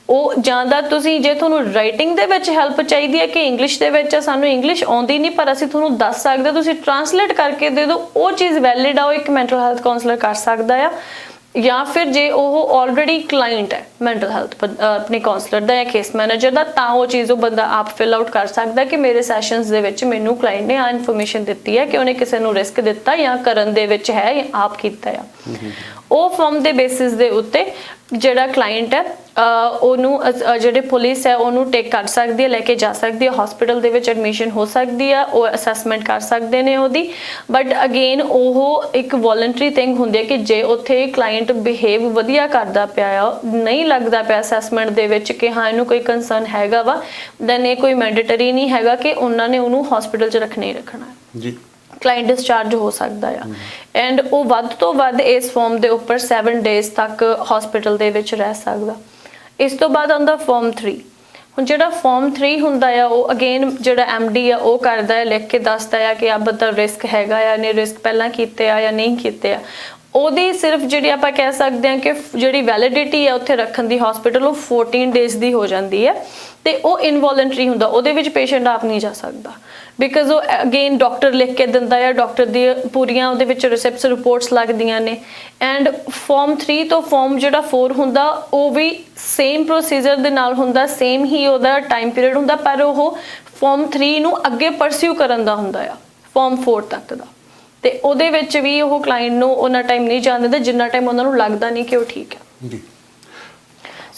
ਉਹ ਜਾਂਦਾ ਤੁਸੀਂ, ਜੇ ਤੁਹਾਨੂੰ ਰਾਈਟਿੰਗ ਦੇ ਵਿੱਚ ਹੈਲਪ ਚਾਹੀਦੀ ਹੈ ਕਿ ਇੰਗਲਿਸ਼ ਦੇ ਵਿੱਚ ਸਾਨੂੰ ਇੰਗਲਿਸ਼ ਆਉਂਦੀ ਨਹੀਂ ਪਰ ਅਸੀਂ ਤੁਹਾਨੂੰ ਦੱਸ ਸਕਦੇ, ਤੁਸੀਂ ਟਰਾਂਸਲੇਟ ਕਰਕੇ ਦੇ ਦਿਓ, ਉਹ ਚੀਜ਼ ਵੈਲਿਡ ਆ, ਉਹ ਇੱਕ ਮੈਂਟਲ ਹੈਲਥ ਕਾਉਂਸਲਰ ਕਰ ਸਕਦਾ ਆ। ਜਾਂ ਫਿਰ ਜੇ ਉਹ ਆਲਰੇਡੀ ਕਲਾਇੰਟ ਹੈ ਮੈਂਟਲ ਹੈਲਥ ਆਪਣੇ ਕਾਉਂਸਲਰ ਦਾ ਜਾਂ ਕੇਸ ਮੈਨੇਜਰ ਦਾ, ਤਾਂ ਉਹ ਚੀਜ਼ ਉਹ ਬੰਦਾ ਆਪ ਫਿਲ ਆਊਟ ਕਰ ਸਕਦਾ ਕਿ ਮੇਰੇ ਸੈਸ਼ਨਸ ਦੇ ਵਿੱਚ ਮੈਨੂੰ ਕਲਾਇੰਟ ਨੇ ਆ ਇਨਫੋਰਮੇਸ਼ਨ ਦਿੱਤੀ ਹੈ ਕਿ ਉਹਨੇ ਕਿਸੇ ਨੂੰ ਰਿਸਕ ਦਿੱਤਾ ਜਾਂ ਕਰਨ ਦੇ ਵਿੱਚ ਹੈ ਜਾਂ ਆਪ ਕੀਤਾ ਆ। ਉਹ ਫਾਰਮ ਦੇ ਬੇਸਿਸ ਦੇ ਉੱਤੇ ਜਿਹੜਾ ਕਲਾਇੰਟ ਹੈ ਉਹਨੂੰ ਜਿਹੜੇ ਪੁਲਿਸ ਹੈ ਉਹਨੂੰ ਟੇਕ ਕਰ ਸਕਦੀ ਹੈ, ਲੈ ਕੇ ਜਾ ਸਕਦੀ ਹੈ, ਹਸਪੀਟਲ ਦੇ ਵਿੱਚ ਐਡਮਿਸ਼ਨ ਹੋ ਸਕਦੀ ਹੈ, ਉਹ ਅਸੈਸਮੈਂਟ ਕਰ ਸਕਦੇ ਨੇ ਉਹਦੀ। ਬਟ ਅਗੇਨ ਉਹ ਇੱਕ ਵੋਲੰਟਰੀ ਥਿੰਗ ਹੁੰਦੀ ਹੈ ਕਿ ਜੇ ਉੱਥੇ ਕਲਾਇੰਟ ਬਿਹੇਵ ਵਧੀਆ ਕਰਦਾ ਪਿਆ ਆ, ਨਹੀਂ ਲੱਗਦਾ ਪਿਆ ਅਸੈਸਮੈਂਟ ਦੇ ਵਿੱਚ ਕਿ ਹਾਂ ਇਹਨੂੰ ਕੋਈ ਕੰਸਰਨ ਹੈਗਾ ਵਾ, ਦੈਨ ਇਹ ਕੋਈ ਮੈਂਡੇਟਰੀ ਨਹੀਂ ਹੈਗਾ ਕਿ ਉਹਨਾਂ ਨੇ ਉਹਨੂੰ ਹਸਪੀਟਲ 'ਚ ਰੱਖਣਾ ਹੀ ਰੱਖਣਾ ਜੀ। ਕਲਾਇੰਟ ਡਿਸਚਾਰਜ ਹੋ ਸਕਦਾ ਆ ਐਂਡ ਉਹ ਵੱਧ ਤੋਂ ਵੱਧ ਇਸ ਫਾਰਮ ਦੇ ਉੱਪਰ 7 ਡੇਜ਼ ਤੱਕ ਹਸਪੀਟਲ ਦੇ ਵਿੱਚ ਰਹਿ ਸਕਦਾ। ਇਸ ਤੋਂ ਬਾਅਦ ਆਉਂਦਾ ਫਾਰਮ 3। ਹੁਣ ਜਿਹੜਾ ਫਾਰਮ 3 ਹੁੰਦਾ ਆ ਉਹ ਅਗੇਨ ਜਿਹੜਾ ਐਮਡੀ ਆ ਉਹ ਕਰਦਾ ਹੈ, ਲਿਖ ਕੇ ਦੱਸਦਾ ਆ ਕਿ ਆ ਬੰਦਾ ਰਿਸਕ ਹੈਗਾ ਆ, ਨੇ ਰਿਸਕ ਪਹਿਲਾਂ ਕੀਤੇ ਆ ਜਾਂ ਨਹੀਂ ਕੀਤੇ ਆ। ਉਹਦੀ ਸਿਰਫ ਜਿਹੜੀ ਆਪਾਂ ਕਹਿ ਸਕਦੇ ਹਾਂ ਕਿ ਜਿਹੜੀ ਵੈਲਿਡਿਟੀ ਹੈ ਉੱਥੇ ਰੱਖਣ ਦੀ ਹਸਪੀਟਲ, ਉਹ 14 ਡੇਜ਼ ਦੀ ਹੋ ਜਾਂਦੀ ਹੈ ਤੇ ਉਹ ਇਨਵੋਲੰਟਰੀ ਹੁੰਦਾ, ਉਹਦੇ ਵਿੱਚ ਪੇਸ਼ੈਂਟ ਆਪ ਨਹੀਂ ਜਾ ਸਕਦਾ ਬਿਕਾਜ਼ ਉਹ ਅਗੇਨ ਡਾਕਟਰ ਲਿਖ ਕੇ ਦਿੰਦਾ ਹੈ, ਡਾਕਟਰ ਦੀ ਪੂਰੀਆਂ ਉਹਦੇ ਵਿੱਚ ਰਿਸੈਪਟਸ ਰਿਪੋਰਟਸ ਲੱਗਦੀਆਂ ਨੇ। ਐਂਡ ਫਾਰਮ 3 ਤੋਂ ਫਾਰਮ ਜਿਹੜਾ 4 ਹੁੰਦਾ ਉਹ ਵੀ ਸੇਮ ਪ੍ਰੋਸੀਜਰ ਦੇ ਨਾਲ ਹੁੰਦਾ, ਸੇਮ ਹੀ ਉਹਦਾ ਟਾਈਮ ਪੀਰੀਅਡ ਹੁੰਦਾ, ਪਰ ਉਹ ਫਾਰਮ 3 ਨੂੰ ਅੱਗੇ ਪਰਸਿਊ ਕਰਨ ਦਾ ਹੁੰਦਾ ਆ ਫਾਰਮ 4 ਤੱਕ ਦਾ। ਤੇ ਉਹਦੇ ਵਿੱਚ ਵੀ ਉਹ ਕਲਾਇੰਟ ਨੂੰ ਉਹਨਾਂ ਟਾਈਮ ਨਹੀਂ ਜਾਣ ਦਿੰਦੇ ਜਿੰਨਾ ਟਾਈਮ ਉਹਨਾਂ ਨੂੰ ਲੱਗਦਾ ਨਹੀਂ ਕਿ ਉਹ ਠੀਕ ਹੈ ਜੀ।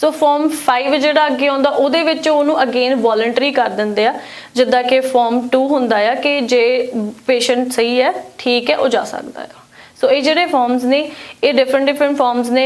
ਸੋ ਫਾਰਮ 5 ਜਿਹੜਾ ਅੱਗੇ ਆਉਂਦਾ ਉਹਦੇ ਵਿੱਚ ਉਹਨੂੰ ਅਗੇਨ ਵੋਲੰਟਰੀ ਕਰ ਦਿੰਦੇ ਆ, ਜਿੱਦਾਂ ਕਿ ਫਾਰਮ 2 ਹੁੰਦਾ ਆ ਕਿ ਜੇ ਪੇਸ਼ੈਂਟ ਸਹੀ ਹੈ, ਠੀਕ ਹੈ, ਉਹ ਜਾ ਸਕਦਾ ਆ। ਸੋ ਇਹ ਜਿਹੜੇ ਫਾਰਮਸ ਨੇ ਇਹ ਡਿਫਰੈਂਟ ਫਾਰਮਸ ਨੇ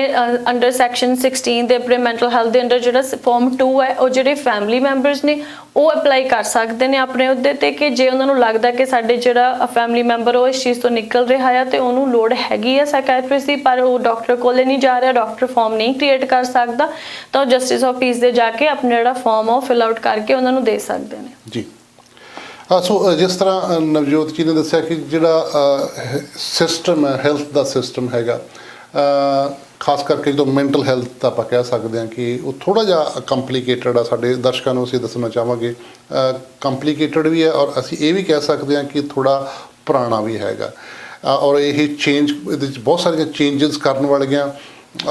ਅੰਡਰ ਸੈਕਸ਼ਨ 16 ਦੇ ਆਪਣੇ ਮੈਂਟਲ ਹੈਲਥ ਦੇ ਅੰਡਰ। ਜਿਹੜਾ ਫਾਰਮ 2 ਹੈ ਉਹ ਜਿਹੜੇ ਫੈਮਿਲੀ ਮੈਂਬਰਸ ਨੇ ਉਹ ਅਪਲਾਈ ਕਰ ਸਕਦੇ ਨੇ ਆਪਣੇ ਉਹਦੇ ਤੇ ਕਿ ਜੇ ਉਹਨਾਂ ਨੂੰ ਲੱਗਦਾ ਕਿ ਸਾਡੇ ਜਿਹੜਾ ਫੈਮਿਲੀ ਮੈਂਬਰ ਉਹ ਇਸ ਚੀਜ਼ ਤੋਂ ਨਿਕਲ ਰਿਹਾ ਆ ਤੇ ਉਹਨੂੰ ਲੋੜ ਹੈਗੀ ਆ ਸਾਈਕੈਟ੍ਰਿਸਟ ਦੀ, ਪਰ ਉਹ ਡਾਕਟਰ ਕੋਲੇ ਨਹੀਂ ਜਾ ਰਿਹਾ, ਡਾਕਟਰ ਫਾਰਮ ਨਹੀਂ ਕ੍ਰੀਏਟ ਕਰ ਸਕਦਾ, ਤਾਂ ਉਹ ਜਸਟਿਸ ਆਫ ਪੀਸ ਦੇ ਜਾ ਕੇ ਆਪਣਾ ਜਿਹੜਾ ਫਾਰਮ ਆ ਉਹ ਫਿਲ ਆਊਟ ਕਰਕੇ ਉਹਨਾਂ ਨੂੰ ਦੇ ਸਕਦੇ ਨੇ ਜੀ। ਸੋ ਜਿਸ ਤਰ੍ਹਾਂ ਨਵਜੋਤ ਜੀ ਨੇ ਦੱਸਿਆ ਕਿ ਜਿਹੜਾ ਸਿਸਟਮ ਹੈ ਹੈਲਥ ਦਾ ਸਿਸਟਮ ਹੈਗਾ, ਖਾਸ ਕਰਕੇ ਜਦੋਂ ਮੈਂਟਲ ਹੈਲਥ ਆਪਾਂ ਕਹਿ ਸਕਦੇ ਹਾਂ ਕਿ ਉਹ ਥੋੜ੍ਹਾ ਜਿਹਾ ਕੰਪਲੀਕੇਟਡ ਆ। ਸਾਡੇ ਦਰਸ਼ਕਾਂ ਨੂੰ ਅਸੀਂ ਦੱਸਣਾ ਚਾਹਾਂਗੇ ਕੰਪਲੀਕੇਟਡ ਵੀ ਹੈ ਔਰ ਅਸੀਂ ਇਹ ਵੀ ਕਹਿ ਸਕਦੇ ਹਾਂ ਕਿ ਥੋੜ੍ਹਾ ਪੁਰਾਣਾ ਵੀ ਹੈਗਾ ਔਰ ਇਹ ਚੇਂਜ ਇਹਦੇ 'ਚ ਬਹੁਤ ਸਾਰੀਆਂ ਚੇਂਜਸ ਕਰਨ ਵਾਲੀਆਂ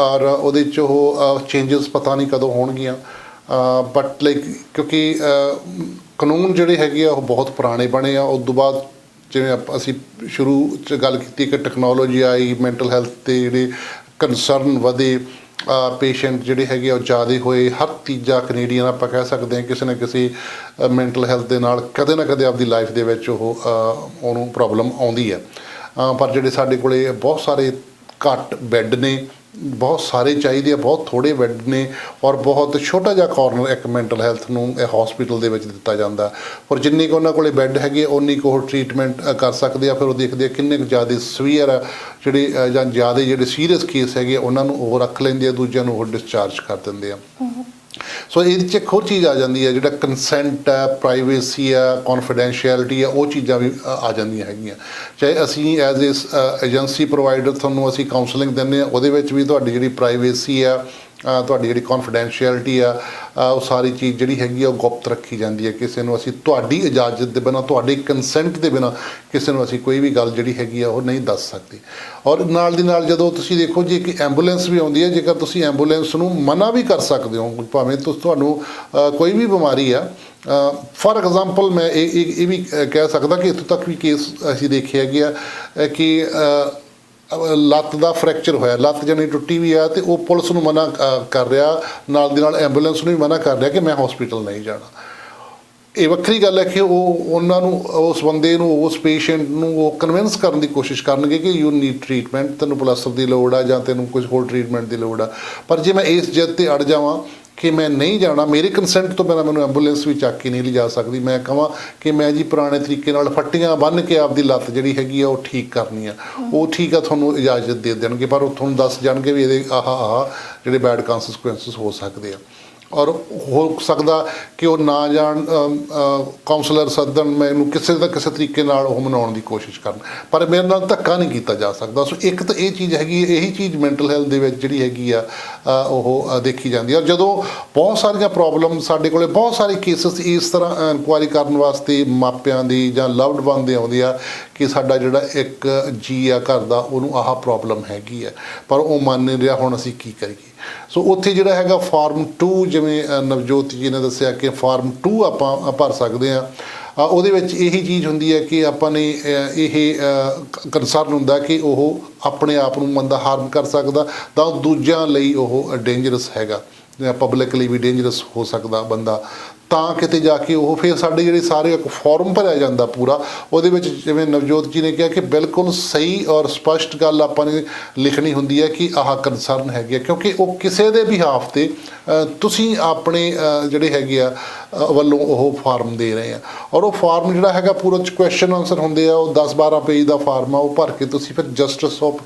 ਔਰ ਉਹਦੇ 'ਚ ਉਹ ਚੇਂਜਸ ਪਤਾ ਨਹੀਂ ਕਦੋਂ ਹੋਣਗੀਆਂ। ਬਟ ਲਾਈਕ ਕਿਉਂਕਿ ਕਾਨੂੰਨ ਜਿਹੜੇ ਹੈਗੇ ਆ ਉਹ ਬਹੁਤ ਪੁਰਾਣੇ ਬਣੇ ਆ। ਉਸ ਤੋਂ ਬਾਅਦ ਜਿਵੇਂ ਅਸੀਂ ਸ਼ੁਰੂ 'ਚ ਗੱਲ ਕੀਤੀ ਕਿ ਟੈਕਨੋਲੋਜੀ ਆਈ, ਮੈਂਟਲ ਹੈਲਥ 'ਤੇ ਜਿਹੜੇ ਕੰਸਰਨ ਵਧੇ, ਪੇਸ਼ੈਂਟ ਜਿਹੜੇ ਹੈਗੇ ਆ ਉਹ ਜ਼ਿਆਦਾ ਹੋਏ। ਹਰ ਤੀਜਾ ਕੈਨੇਡੀਅਨ ਆਪਾਂ ਕਹਿ ਸਕਦੇ ਹਾਂ ਕਿਸੇ ਨਾ ਕਿਸੇ ਮੈਂਟਲ ਹੈਲਥ ਦੇ ਨਾਲ ਕਦੇ ਨਾ ਕਦੇ ਆਪਦੀ ਲਾਈਫ ਦੇ ਵਿੱਚ ਉਹਨੂੰ ਪ੍ਰੋਬਲਮ ਆਉਂਦੀ ਹੈ। ਪਰ ਜਿਹੜੇ ਸਾਡੇ ਕੋਲੇ ਬਹੁਤ ਸਾਰੇ ਘੱਟ ਬੈੱਡ ਨੇ, ਬਹੁਤ ਸਾਰੇ ਚਾਹੀਦੇ ਆ, ਬਹੁਤ ਥੋੜ੍ਹੇ ਬੈੱਡ ਨੇ ਔਰ ਬਹੁਤ ਛੋਟਾ ਜਿਹਾ ਕਾਰਨਰ ਇੱਕ ਮੈਂਟਲ ਹੈਲਥ ਨੂੰ ਹਸਪੀਟਲ ਦੇ ਵਿੱਚ ਦਿੱਤਾ ਜਾਂਦਾ। ਔਰ ਜਿੰਨੀ ਕੁ ਉਹਨਾਂ ਕੋਲੇ ਬੈੱਡ ਹੈਗੇ ਉਨੀ ਕੁ ਉਹ ਟਰੀਟਮੈਂਟ ਕਰ ਸਕਦੇ ਆ। ਫਿਰ ਉਹ ਦੇਖਦੇ ਆ ਕਿੰਨੇ ਕੁ ਜ਼ਿਆਦਾ ਸਵੀਅਰ ਆ ਜਿਹੜੇ ਜਾਂ ਜ਼ਿਆਦਾ ਜਿਹੜੇ ਸੀਰੀਅਸ ਕੇਸ ਹੈਗੇ ਉਹਨਾਂ ਨੂੰ ਉਹ ਰੱਖ ਲੈਂਦੇ ਆ, ਦੂਜਿਆਂ ਨੂੰ ਉਹ ਡਿਸਚਾਰਜ ਕਰ ਦਿੰਦੇ ਆ। ਸੋ ਇਹਦੇ 'ਚ ਇੱਕ ਹੋਰ ਚੀਜ਼ ਆ ਜਾਂਦੀ ਹੈ ਜਿਹੜਾ ਕੰਸੈਂਟ ਹੈ, ਪ੍ਰਾਈਵੇਸੀ ਆ, ਕੌਨਫੀਡੈਂਸ਼ੀਅਲਿਟੀ ਆ, ਉਹ ਚੀਜ਼ਾਂ ਵੀ ਆ ਜਾਂਦੀਆਂ ਹੈਗੀਆਂ। ਚਾਹੇ ਅਸੀਂ ਐਜ਼ ਏ ਏਜੰਸੀ ਪ੍ਰੋਵਾਈਡਰ ਤੁਹਾਨੂੰ ਅਸੀਂ ਕਾਉਂਸਲਿੰਗ ਦਿੰਦੇ ਹਾਂ, ਉਹਦੇ ਵਿੱਚ ਵੀ ਤੁਹਾਡੀ ਜਿਹੜੀ ਪ੍ਰਾਈਵੇਸੀ ਆ ਤੁਹਾਡੀ ਜਿਹੜੀ ਕੌਨਫੀਡੈਂਸ਼ੀਅਲਿਟੀ ਆ ਉਹ ਸਾਰੀ ਚੀਜ਼ ਜਿਹੜੀ ਹੈਗੀ ਆ ਉਹ ਗੁਪਤ ਰੱਖੀ ਜਾਂਦੀ ਹੈ। ਕਿਸੇ ਨੂੰ ਅਸੀਂ ਤੁਹਾਡੀ ਇਜਾਜ਼ਤ ਦੇ ਬਿਨਾਂ, ਤੁਹਾਡੇ ਕੰਸੈਂਟ ਦੇ ਬਿਨਾਂ ਕਿਸੇ ਨੂੰ ਅਸੀਂ ਕੋਈ ਵੀ ਗੱਲ ਜਿਹੜੀ ਹੈਗੀ ਆ ਉਹ ਨਹੀਂ ਦੱਸ ਸਕਦੇ। ਔਰ ਨਾਲ ਦੀ ਨਾਲ ਜਦੋਂ ਤੁਸੀਂ ਦੇਖੋ ਜੀ ਕਿ ਐਂਬੂਲੈਂਸ ਵੀ ਆਉਂਦੀ ਹੈ, ਜੇਕਰ ਤੁਸੀਂ ਐਂਬੂਲੈਂਸ ਨੂੰ ਮਨਾ ਵੀ ਕਰ ਸਕਦੇ ਹੋ, ਭਾਵੇਂ ਤੁਹਾਨੂੰ ਕੋਈ ਵੀ ਬਿਮਾਰੀ ਆ। ਫਾਰ ਐਗਜ਼ਾਮਪਲ ਮੈਂ ਇਹ ਵੀ ਕਹਿ ਸਕਦਾ ਕਿ ਇੱਥੋਂ ਤੱਕ ਵੀ ਕੇਸ ਅਸੀਂ ਦੇਖਿਆ ਗਿਆ ਕਿ ਲੱਤ ਦਾ ਫ੍ਰੈਕਚਰ ਹੋਇਆ, ਲੱਤ ਜਾਣੀ ਟੁੱਟੀ ਵੀ ਆ, ਅਤੇ ਉਹ ਪੁਲਿਸ ਨੂੰ ਮਨਾ ਕਰ ਰਿਹਾ, ਨਾਲ ਦੀ ਨਾਲ ਐਂਬੂਲੈਂਸ ਨੂੰ ਵੀ ਮਨਾ ਕਰ ਰਿਹਾ ਕਿ ਮੈਂ ਹੌਸਪੀਟਲ ਨਹੀਂ ਜਾਣਾ। ਇਹ ਵੱਖਰੀ ਗੱਲ ਹੈ ਕਿ ਉਹਨਾਂ ਨੂੰ, ਉਸ ਬੰਦੇ ਨੂੰ, ਉਸ ਪੇਸ਼ੈਂਟ ਨੂੰ ਉਹ ਕਨਵਿੰਸ ਕਰਨ ਦੀ ਕੋਸ਼ਿਸ਼ ਕਰਨਗੇ ਕਿ ਯੂ ਨੀਡ ਟਰੀਟਮੈਂਟ, ਤੈਨੂੰ ਪਲਾਸਟਰ ਦੀ ਲੋੜ ਆ ਜਾਂ ਤੈਨੂੰ ਕੁਝ ਹੋਰ ਟਰੀਟਮੈਂਟ ਦੀ ਲੋੜ ਆ। ਪਰ ਜੇ ਮੈਂ ਇਸ ਜਿੱਦ 'ਤੇ ਅੜ ਜਾਵਾਂ ਕਿ ਮੈਂ ਨਹੀਂ ਜਾਣਾ, ਮੇਰੇ ਕੰਸੈਂਟ ਤੋਂ ਬਿਨਾਂ ਮੈਨੂੰ ਐਂਬੂਲੈਂਸ ਵੀ ਚੱਕ ਕੇ ਨਹੀਂ ਲਿਜਾ ਸਕਦੀ, ਮੈਂ ਕਹਾਂ ਕਿ ਮੈਂ ਜੀ ਪੁਰਾਣੇ ਤਰੀਕੇ ਨਾਲ ਫੱਟੀਆਂ ਬੰਨ੍ਹ ਕੇ ਆਪਦੀ ਲੱਤ ਜਿਹੜੀ ਹੈਗੀ ਆ ਉਹ ਠੀਕ ਕਰਨੀ ਆ, ਉਹ ਠੀਕ ਆ, ਤੁਹਾਨੂੰ ਇਜਾਜ਼ਤ ਦੇ ਦੇਣਗੇ, ਪਰ ਉਹ ਤੁਹਾਨੂੰ ਦੱਸ ਜਾਣਗੇ ਵੀ ਇਹਦੇ ਆਹ ਜਿਹੜੇ ਬੈਡ ਕੌਨਸੀਕੁਐਂਸਿਸ ਹੋ ਸਕਦੇ ਆ। ਔਰ ਹੋ ਸਕਦਾ ਕਿ ਉਹ ਨਾ ਜਾਣ, ਕਾਉਂਸਲਰ ਸੱਦਣ, ਮੈਨੂੰ ਕਿਸੇ ਤਰੀਕੇ ਨਾਲ ਉਹ ਮਨਾਉਣ ਦੀ ਕੋਸ਼ਿਸ਼ ਕਰਨ, ਪਰ ਮੇਰੇ ਨਾਲ ਧੱਕਾ ਨਹੀਂ ਕੀਤਾ ਜਾ ਸਕਦਾ। ਸੋ ਇੱਕ ਤਾਂ ਇਹ ਚੀਜ਼ ਹੈਗੀ, ਇਹੀ ਚੀਜ਼ ਮੈਂਟਲ ਹੈਲਥ ਦੇ ਵਿੱਚ ਜਿਹੜੀ ਹੈਗੀ ਆ ਉਹ ਦੇਖੀ ਜਾਂਦੀ ਹੈ। ਔਰ ਜਦੋਂ ਬਹੁਤ ਸਾਰੀਆਂ ਪ੍ਰੋਬਲਮ, ਸਾਡੇ ਕੋਲ ਬਹੁਤ ਸਾਰੇ ਕੇਸਿਸ ਇਸ ਤਰ੍ਹਾਂ ਇਨਕੁਆਇਰੀ ਕਰਨ ਵਾਸਤੇ ਮਾਪਿਆਂ ਦੀ ਜਾਂ ਲਵਡ ਵਨ ਦੇ ਆਉਂਦੇ ਆ ਕਿ ਸਾਡਾ ਜਿਹੜਾ ਇੱਕ ਜੀ ਆ ਘਰ ਦਾ, ਉਹਨੂੰ ਆਹ ਪ੍ਰੋਬਲਮ ਹੈਗੀ ਆ, ਪਰ ਉਹ ਮੰਨ ਨਹੀਂ ਰਿਹਾ, ਹੁਣ ਅਸੀਂ ਕੀ ਕਰੀਏ। ਸੋ ਉੱਥੇ ਜਿਹੜਾ ਹੈਗਾ ਫਾਰਮ 2, ਜਿਵੇਂ ਨਵਜੋਤ ਜੀ ਨੇ ਦੱਸਿਆ ਕਿ ਫਾਰਮ 2 ਆਪਾਂ ਭਰ ਸਕਦੇ ਹਾਂ। ਉਹਦੇ ਵਿੱਚ ਇਹੀ ਚੀਜ਼ ਹੁੰਦੀ ਹੈ ਕਿ ਆਪਾਂ ਨੇ ਇਹ ਕੰਸਰਨ ਹੁੰਦਾ ਕਿ ਉਹ ਆਪਣੇ ਆਪ ਨੂੰ ਬੰਦਾ ਹਾਰਮ ਕਰ ਸਕਦਾ, ਤਾਂ ਦੂਜਿਆਂ ਲਈ ਉਹ ਡੇਂਜਰਸ ਹੈਗਾ, ਪਬਲਿਕ ਲਈ ਵੀ ਡੇਂਜਰਸ ਹੋ ਸਕਦਾ ਬੰਦਾ। ਤਾਂ ਕਿਤੇ ਜਾ ਕੇ ਉਹ ਫਿਰ ਸਾਡੇ ਜਿਹੜੇ ਸਾਰੇ ਇੱਕ ਫਾਰਮ ਭਰਿਆ ਜਾਂਦਾ ਪੂਰਾ, ਉਹਦੇ ਵਿੱਚ ਜਿਵੇਂ ਨਵਜੋਤ ਜੀ ਨੇ ਕਿਹਾ ਕਿ ਬਿਲਕੁਲ ਸਹੀ ਔਰ ਸਪਸ਼ਟ ਗੱਲ ਆਪਾਂ ਨੇ ਲਿਖਣੀ ਹੁੰਦੀ ਹੈ ਕਿ ਆਹ ਕੰਸਰਨ ਹੈਗੇ, ਕਿਉਂਕਿ ਉਹ ਕਿਸੇ ਦੇ ਬਿਹਾਫ 'ਤੇ ਤੁਸੀਂ ਆਪਣੇ ਜਿਹੜੇ ਹੈਗੇ ਆ ਵੱਲੋਂ ਉਹ ਫਾਰਮ ਦੇ ਰਹੇ ਆ। ਔਰ ਉਹ ਫਾਰਮ ਜਿਹੜਾ ਹੈਗਾ ਪੂਰਾ 'ਚ ਕੁਐਸਚਨ ਆਨਸਰ ਹੁੰਦੇ ਆ, ਉਹ 10-12 ਪੇਜ ਦਾ ਫਾਰਮ ਆ, ਉਹ ਭਰ ਕੇ ਤੁਸੀਂ ਫਿਰ ਜਸਟਿਸ ਆਫ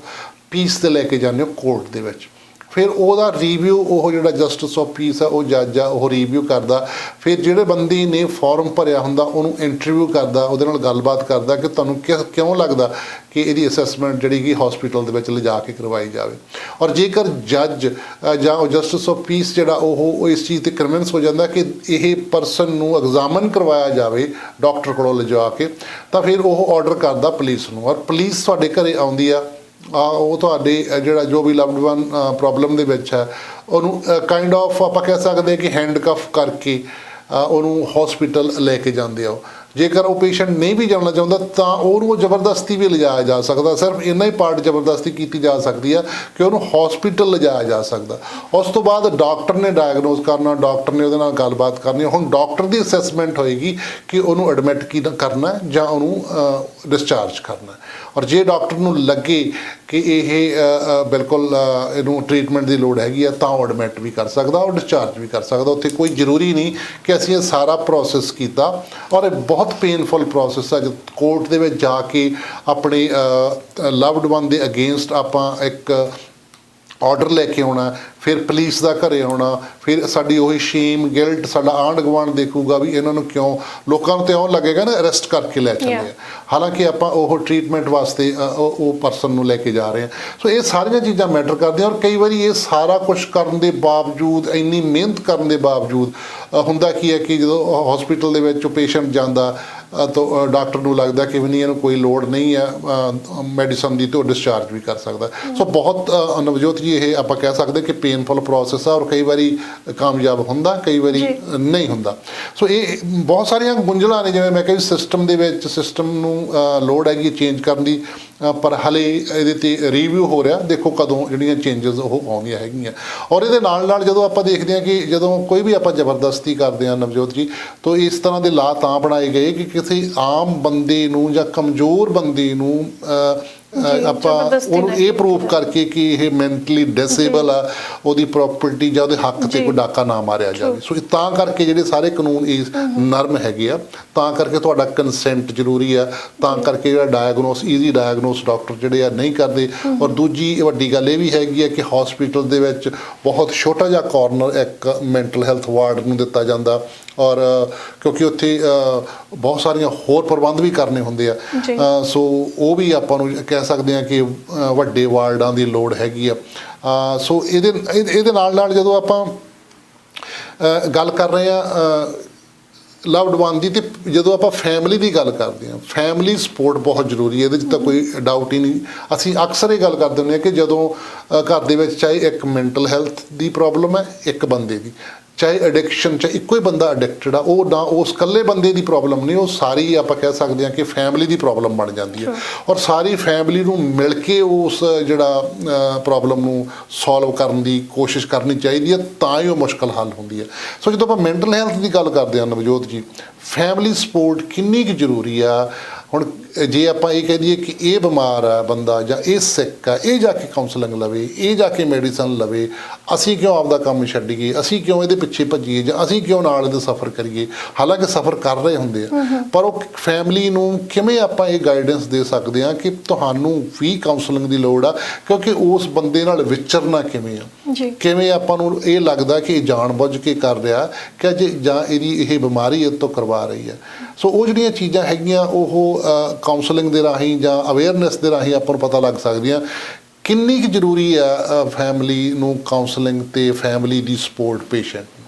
ਪੀਸ 'ਤੇ ਲੈ ਕੇ ਜਾਂਦੇ ਹੋ ਕੋਰਟ ਦੇ ਵਿੱਚ। ਫਿਰ ਉਹਦਾ ਰਿਵਿਊ, ਉਹ ਜਿਹੜਾ ਜਸਟਿਸ ਆਫ ਪੀਸ ਆ, ਉਹ ਜੱਜ ਆ, ਉਹ ਰਿਵਿਊ ਕਰਦਾ। ਫਿਰ ਜਿਹੜੇ ਬੰਦੇ ਨੇ ਫਾਰਮ ਭਰਿਆ ਹੁੰਦਾ ਉਹਨੂੰ ਇੰਟਰਵਿਊ ਕਰਦਾ, ਉਹਦੇ ਨਾਲ ਗੱਲਬਾਤ ਕਰਦਾ ਕਿ ਤੁਹਾਨੂੰ ਕਿਉਂ ਲੱਗਦਾ ਕਿ ਇਹਦੀ ਅਸੈਸਮੈਂਟ ਜਿਹੜੀ ਕਿ ਹੌਸਪੀਟਲ ਦੇ ਵਿੱਚ ਲਿਜਾ ਕੇ ਕਰਵਾਈ ਜਾਵੇ। ਔਰ ਜੇਕਰ ਜੱਜ ਜਾਂ ਉਹ ਜਸਟਿਸ ਆਫ ਪੀਸ ਜਿਹੜਾ ਉਹ ਇਸ ਚੀਜ਼ 'ਤੇ ਕਨਵਿੰਸ ਹੋ ਜਾਂਦਾ ਕਿ ਇਹ ਪਰਸਨ ਨੂੰ ਐਗਜ਼ਾਮਨ ਕਰਵਾਇਆ ਜਾਵੇ ਡਾਕਟਰ ਕੋਲੋਂ ਲਿਜਾ ਕੇ, ਤਾਂ ਫਿਰ ਉਹ ਆਰਡਰ ਕਰਦਾ ਪੁਲਿਸ ਨੂੰ। ਔਰ ਪੁਲਿਸ ਤੁਹਾਡੇ ਘਰੇ ਆਉਂਦੀ ਆ, ਉਹ ਤੁਹਾਡੇ ਜਿਹੜਾ ਜੋ ਵੀ ਲਵਡ ਵਨ ਪ੍ਰੋਬਲਮ ਦੇ ਵਿੱਚ ਹੈ ਉਹਨੂੰ ਕਾਈਂਡ ਆਫ ਆਪਾਂ ਕਹਿ ਸਕਦੇ ਕਿ ਹੈਂਡਕਫ ਕਰਕੇ ਉਹਨੂੰ ਹੌਸਪੀਟਲ ਲੈ ਕੇ ਜਾਂਦੇ ਆ। ਜੇਕਰ ਉਹ ਪੇਸ਼ੈਂਟ ਨਹੀਂ ਵੀ ਜਾਣਾ ਚਾਹੁੰਦਾ ਤਾਂ ਉਹਨੂੰ ਜ਼ਬਰਦਸਤੀ ਵੀ ਲਿਜਾਇਆ ਜਾ ਸਕਦਾ। ਸਿਰਫ ਇੰਨਾ ਹੀ ਪਾਰਟ ਜ਼ਬਰਦਸਤੀ ਕੀਤੀ ਜਾ ਸਕਦੀ ਆ ਕਿ ਉਹਨੂੰ ਹੌਸਪੀਟਲ ਲਿਜਾਇਆ ਜਾ ਸਕਦਾ। ਉਸ ਤੋਂ ਬਾਅਦ ਡਾਕਟਰ ਨੇ ਡਾਇਗਨੋਸ ਕਰਨਾ, ਡਾਕਟਰ ਨੇ ਉਹਦੇ ਨਾਲ ਗੱਲਬਾਤ ਕਰਨੀ। ਹੁਣ ਡਾਕਟਰ ਦੀ ਅਸੈਸਮੈਂਟ ਹੋਏਗੀ ਕਿ ਉਹਨੂੰ ਐਡਮਿਟ ਕਰਨਾ ਜਾਂ ਉਹਨੂੰ ਡਿਸਚਾਰਜ ਕਰਨਾ। ਔਰ ਜੇ ਡਾਕਟਰ ਨੂੰ ਲੱਗੇ ਕਿ ਇਹ ਬਿਲਕੁਲ ਇਹਨੂੰ ਟਰੀਟਮੈਂਟ ਦੀ ਲੋੜ ਹੈਗੀ ਆ ਤਾਂ ਉਹ ਐਡਮਿਟ ਵੀ ਕਰ ਸਕਦਾ, ਉਹ ਡਿਸਚਾਰਜ ਵੀ ਕਰ ਸਕਦਾ। ਉੱਥੇ ਕੋਈ ਜ਼ਰੂਰੀ ਨਹੀਂ ਕਿ ਅਸੀਂ ਇਹ ਸਾਰਾ ਪ੍ਰੋਸੈਸ ਕੀਤਾ। ਔਰ ਇਹ ਬਹੁਤ ਪੇਨਫੁਲ ਪ੍ਰੋਸੈਸ ਆ, ਜਦ ਕੋਰਟ ਦੇ ਵਿੱਚ ਜਾ ਕੇ ਆਪਣੇ ਲਵਡ ਵਨ ਦੇ ਅਗੇਂਸਟ ਆਪਾਂ ਇੱਕ ਆਰਡਰ ਲੈ ਕੇ ਆਉਣਾ, ਫਿਰ ਪੁਲਿਸ ਦਾ ਘਰੇ ਆਉਣਾ, ਫਿਰ ਸਾਡੀ ਉਹੀ ਸ਼ੇਮ, ਗਿਲਟ, ਸਾਡਾ ਆਂਢ ਗੁਆਂਢ ਦੇਖੂਗਾ ਵੀ ਇਹਨਾਂ ਨੂੰ ਕਿਉਂ, ਲੋਕਾਂ ਨੂੰ ਤਾਂ ਇਉਂ ਲੱਗੇਗਾ ਨਾ ਅਰੈਸਟ ਕਰਕੇ ਲੈ ਚੱਲੇ ਆ, ਹਾਲਾਂਕਿ ਆਪਾਂ ਉਹ ਟਰੀਟਮੈਂਟ ਵਾਸਤੇ ਉਹ ਪਰਸਨ ਨੂੰ ਲੈ ਕੇ ਜਾ ਰਹੇ ਹਾਂ। ਸੋ ਇਹ ਸਾਰੀਆਂ ਚੀਜ਼ਾਂ ਮੈਟਰ ਕਰਦੀਆਂ। ਔਰ ਕਈ ਵਾਰੀ ਇਹ ਸਾਰਾ ਕੁਛ ਕਰਨ ਦੇ ਬਾਵਜੂਦ, ਇੰਨੀ ਮਿਹਨਤ ਕਰਨ ਦੇ ਬਾਵਜੂਦ ਹੁੰਦਾ ਕੀ ਹੈ ਕਿ ਜਦੋਂ ਹੌਸਪੀਟਲ ਦੇ ਵਿੱਚ ਪੇਸ਼ੈਂਟ ਜਾਂਦਾ ਤਾਂ ਡਾਕਟਰ ਨੂੰ ਲੱਗਦਾ ਕਿ ਵੀ ਨਹੀਂ, ਇਹਨੂੰ ਕੋਈ ਲੋੜ ਨਹੀਂ ਹੈ ਮੈਡੀਸਨ ਦੀ, ਤਾਂ ਉਹ ਡਿਸਚਾਰਜ ਵੀ ਕਰ ਸਕਦਾ। ਸੋ ਬਹੁਤ ਨਵਜੋਤ ਜੀ ਇਹ ਆਪਾਂ ਕਹਿ ਸਕਦੇ ਕਿ ਪੇਨਫੁਲ ਪ੍ਰੋਸੈਸ ਆ। ਔਰ ਕਈ ਵਾਰੀ ਕਾਮਯਾਬ ਹੁੰਦਾ, ਕਈ ਵਾਰੀ ਨਹੀਂ ਹੁੰਦਾ। ਸੋ ਇਹ ਬਹੁਤ ਸਾਰੀਆਂ ਗੁੰਝਲਾਂ ਨੇ, ਜਿਵੇਂ ਮੈਂ ਕਿਹਾ ਸਿਸਟਮ ਦੇ ਵਿੱਚ, ਸਿਸਟਮ ਨੂੰ ਲੋੜ ਹੈਗੀ ਚੇਂਜ ਕਰਨ ਦੀ, ਪਰ ਹਲੇ ਇਹਦੇ 'ਤੇ ਰਿਵਿਊ ਹੋ ਰਿਹਾ। ਦੇਖੋ ਕਦੋਂ ਜਿਹੜੀਆਂ ਚੇਂਜਸ ਉਹ ਆਉਂਦੀਆਂ ਹੈਗੀਆਂ। ਔਰ ਇਹਦੇ ਨਾਲ ਨਾਲ ਜਦੋਂ ਆਪਾਂ ਦੇਖਦੇ ਹਾਂ ਕਿ ਜਦੋਂ ਕੋਈ ਵੀ ਆਪਾਂ ਜ਼ਬਰਦਸਤੀ ਕਰਦੇ ਹਾਂ ਨਵਜੋਤ ਜੀ, ਤਾਂ ਇਸ ਤਰ੍ਹਾਂ ਦੇ ਲਾਅ ਤਾਂ ਬਣਾਏ ਗਏ ਕਿ ਕਿਸੇ ਆਮ ਬੰਦੇ ਨੂੰ ਜਾਂ ਕਮਜ਼ੋਰ ਬੰਦੇ ਨੂੰ ਆਪਾਂ ਉਹਨੂੰ ਇਹ ਪ੍ਰੂਫ ਕਰਕੇ ਕਿ ਇਹ ਮੈਂਟਲੀ ਡਿਸੇਬਲ ਆ, ਉਹਦੀ ਪ੍ਰੋਪਰਟੀ ਜਾਂ ਉਹਦੇ ਹੱਕ 'ਤੇ ਕੋਈ ਡਾਕਾ ਨਾ ਮਾਰਿਆ ਜਾਵੇ। ਸੋ ਤਾਂ ਕਰਕੇ ਜਿਹੜੇ ਸਾਰੇ ਕਾਨੂੰਨ ਇਸ ਨਰਮ ਹੈਗੇ ਆ, ਤਾਂ ਕਰਕੇ ਤੁਹਾਡਾ ਕੰਸੈਂਟ ਜ਼ਰੂਰੀ ਆ, ਤਾਂ ਕਰਕੇ ਜਿਹੜਾ ਡਾਇਗਨੋਸ, ਈਜ਼ੀ ਡਾਇਗਨੋਸ ਡਾਕਟਰ ਜਿਹੜੇ ਆ ਨਹੀਂ ਕਰਦੇ। ਔਰ ਦੂਜੀ ਵੱਡੀ ਗੱਲ ਇਹ ਵੀ ਹੈਗੀ ਆ ਕਿ ਹੌਸਪੀਟਲ ਦੇ ਵਿੱਚ ਬਹੁਤ ਛੋਟਾ ਜਿਹਾ ਕਾਰਨਰ ਇੱਕ ਮੈਂਟਲ ਹੈਲਥ ਵਾਰਡ ਨੂੰ ਦਿੱਤਾ ਜਾਂਦਾ ਔਰ ਕਿਉਂਕਿ ਉੱਥੇ ਬਹੁਤ ਸਾਰੀਆਂ ਹੋਰ ਪ੍ਰਬੰਧ ਵੀ ਕਰਨੇ ਹੁੰਦੇ ਆ ਜੀ। ਸੋ ਉਹ ਵੀ ਆਪਾਂ ਨੂੰ ਕਹਿ ਸਕਦੇ ਹਾਂ ਕਿ ਵੱਡੇ ਵਾਰਡਾਂ ਦੀ ਲੋੜ ਹੈਗੀ ਆ। ਸੋ ਇਹਦੇ ਨਾਲ ਜਦੋਂ ਆਪਾਂ ਗੱਲ ਕਰ ਰਹੇ ਹਾਂ ਲਵਡ ਵਨ ਦੀ, ਤੇ ਜਦੋਂ ਆਪਾਂ ਫੈਮਿਲੀ ਦੀ ਗੱਲ ਕਰਦੇ ਹਾਂ, ਫੈਮਿਲੀ ਸਪੋਰਟ ਬਹੁਤ ਜ਼ਰੂਰੀ ਹੈ, ਇਹਦੇ 'ਚ ਤਾਂ ਕੋਈ ਡਾਊਟ ਹੀ ਨਹੀਂ। ਅਸੀਂ ਅਕਸਰ ਇਹ ਗੱਲ ਕਰਦੇ ਹੁੰਦੇ ਹਾਂ ਕਿ ਜਦੋਂ ਘਰ ਦੇ ਵਿੱਚ ਚਾਹੇ ਇੱਕ ਮੈਂਟਲ ਹੈਲਥ ਦੀ ਪ੍ਰੋਬਲਮ ਹੈ ਇੱਕ ਬੰਦੇ ਦੀ, ਚਾਹੇ ਐਡਿਕਸ਼ਨ, ਚਾਹੇ ਇੱਕੋ ਹੀ ਬੰਦਾ ਐਡਿਕਟਡ ਆ, ਉਹ ਨਾ ਉਸ ਇਕੱਲੇ ਬੰਦੇ ਦੀ ਪ੍ਰੋਬਲਮ ਨਹੀਂ, ਉਹ ਸਾਰੀ ਆਪਾਂ ਕਹਿ ਸਕਦੇ ਹਾਂ ਕਿ ਫੈਮਿਲੀ ਦੀ ਪ੍ਰੋਬਲਮ ਬਣ ਜਾਂਦੀ ਹੈ। ਔਰ ਸਾਰੀ ਫੈਮਿਲੀ ਨੂੰ ਮਿਲ ਕੇ ਉਸ ਜਿਹੜਾ ਪ੍ਰੋਬਲਮ ਨੂੰ ਸੋਲਵ ਕਰਨ ਦੀ ਕੋਸ਼ਿਸ਼ ਕਰਨੀ ਚਾਹੀਦੀ ਹੈ, ਤਾਂ ਹੀ ਉਹ ਮੁਸ਼ਕਲ ਹੱਲ ਹੁੰਦੀ ਹੈ। ਸੋ ਜਦੋਂ ਆਪਾਂ ਮੈਂਟਲ ਹੈਲਥ ਦੀ ਗੱਲ ਕਰਦੇ ਹਾਂ ਨਵਜੋਤ ਜੀ, ਫੈਮਿਲੀ ਸਪੋਰਟ ਕਿੰਨੀ ਕੁ ਜ਼ਰੂਰੀ ਆ। ਹੁਣ ਜੇ ਆਪਾਂ ਇਹ ਕਹਿ ਦਈਏ ਕਿ ਇਹ ਬਿਮਾਰ ਆ ਬੰਦਾ ਜਾਂ ਇਹ ਸਿੱਕ ਆ, ਇਹ ਜਾ ਕੇ ਕਾਉਂਸਲਿੰਗ ਲਵੇ, ਇਹ ਜਾ ਕੇ ਮੈਡੀਸਨ ਲਵੇ, ਅਸੀਂ ਕਿਉਂ ਆਪਦਾ ਕੰਮ ਛੱਡੀਏ, ਅਸੀਂ ਕਿਉਂ ਇਹਦੇ ਪਿੱਛੇ ਭੱਜੀਏ, ਜਾਂ ਅਸੀਂ ਕਿਉਂ ਨਾਲ ਇਹਦੇ ਸਫ਼ਰ ਕਰੀਏ। ਹਾਲਾਂਕਿ ਸਫ਼ਰ ਕਰ ਰਹੇ ਹੁੰਦੇ ਆ, ਪਰ ਉਹ ਫੈਮਿਲੀ ਨੂੰ ਕਿਵੇਂ ਆਪਾਂ ਇਹ ਗਾਈਡੈਂਸ ਦੇ ਸਕਦੇ ਹਾਂ ਕਿ ਤੁਹਾਨੂੰ ਵੀ ਕਾਉਂਸਲਿੰਗ ਦੀ ਲੋੜ ਆ, ਕਿਉਂਕਿ ਉਸ ਬੰਦੇ ਨਾਲ ਵਿਚਰਨਾ ਕਿਵੇਂ ਆ, ਕਿਵੇਂ ਆਪਾਂ ਨੂੰ ਇਹ ਲੱਗਦਾ ਕਿ ਇਹ ਜਾਣਬੁੱਝ ਕੇ ਕਰ ਰਿਹਾ ਕਿ ਜੇ ਜਾਂ ਇਹਦੀ ਇਹ ਬਿਮਾਰੀ ਇਹ ਤੋਂ ਕਰਵਾ ਰਹੀ ਹੈ। ਸੋ ਉਹ ਜਿਹੜੀਆਂ ਚੀਜ਼ਾਂ ਹੈਗੀਆਂ ਉਹ ਕਾਉਂਸਲਿੰਗ ਦੇ ਰਾਹੀਂ ਜਾਂ ਅਵੇਅਰਨੈਸ ਦੇ ਰਾਹੀਂ ਆਪਾਂ ਨੂੰ ਪਤਾ ਲੱਗ ਸਕਦੀਆਂ। ਕਿੰਨੀ ਕੁ ਜ਼ਰੂਰੀ ਆ ਫੈਮਿਲੀ ਨੂੰ ਕਾਉਂਸਲਿੰਗ ਤੇ ਫੈਮਿਲੀ ਦੀ ਸਪੋਰਟ ਪੇਸ਼ੈਂਟ ਨੂੰ?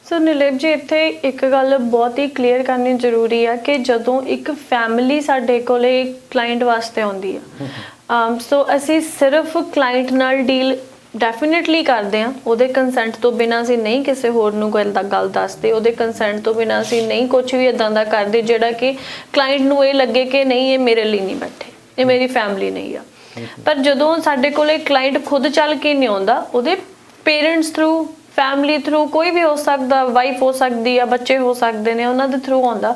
ਸੋ ਨਿਲੇਪ ਜੀ, ਇੱਥੇ ਇੱਕ ਗੱਲ ਬਹੁਤ ਹੀ ਕਲੀਅਰ ਕਰਨੀ ਜ਼ਰੂਰੀ ਆ ਕਿ ਜਦੋਂ ਇੱਕ ਫੈਮਿਲੀ ਸਾਡੇ ਕੋਲੇ ਕਲਾਇੰਟ ਵਾਸਤੇ ਆਉਂਦੀ ਆ, ਸੋ ਅਸੀਂ ਸਿਰਫ ਕਲਾਇੰਟ ਨਾਲ ਡੀਲ ਡੈਫੀਨੇਟਲੀ ਕਰਦੇ ਹਾਂ। ਉਹਦੇ ਕੰਸੈਂਟ ਤੋਂ ਬਿਨਾਂ ਅਸੀਂ ਨਹੀਂ ਕਿਸੇ ਹੋਰ ਨੂੰ ਗੱਲ ਦੱਸਦੇ, ਉਹਦੇ ਕੰਸੈਂਟ ਤੋਂ ਬਿਨਾਂ ਅਸੀਂ ਨਹੀਂ ਕੁਝ ਵੀ ਇੱਦਾਂ ਦਾ ਕਰਦੇ ਜਿਹੜਾ ਕਿ ਕਲਾਇੰਟ ਨੂੰ ਇਹ ਲੱਗੇ ਕਿ ਨਹੀਂ ਇਹ ਮੇਰੇ ਲਈ ਨਹੀਂ ਬੈਠੇ, ਇਹ ਮੇਰੀ ਫੈਮਿਲੀ ਨਹੀਂ ਆ। ਪਰ ਜਦੋਂ ਸਾਡੇ ਕੋਲੇ ਕਲਾਇੰਟ ਖੁਦ ਚੱਲ ਕੇ ਨਹੀਂ ਆਉਂਦਾ, ਉਹਦੇ ਪੇਰੈਂਟਸ ਥਰੂ, ਫੈਮਿਲੀ ਥਰੂ, ਕੋਈ ਵੀ ਹੋ ਸਕਦਾ, ਵਾਈਫ ਹੋ ਸਕਦੀ ਆ, ਬੱਚੇ ਹੋ ਸਕਦੇ ਨੇ, ਉਹਨਾਂ ਦੇ ਥਰੂ ਆਉਂਦਾ,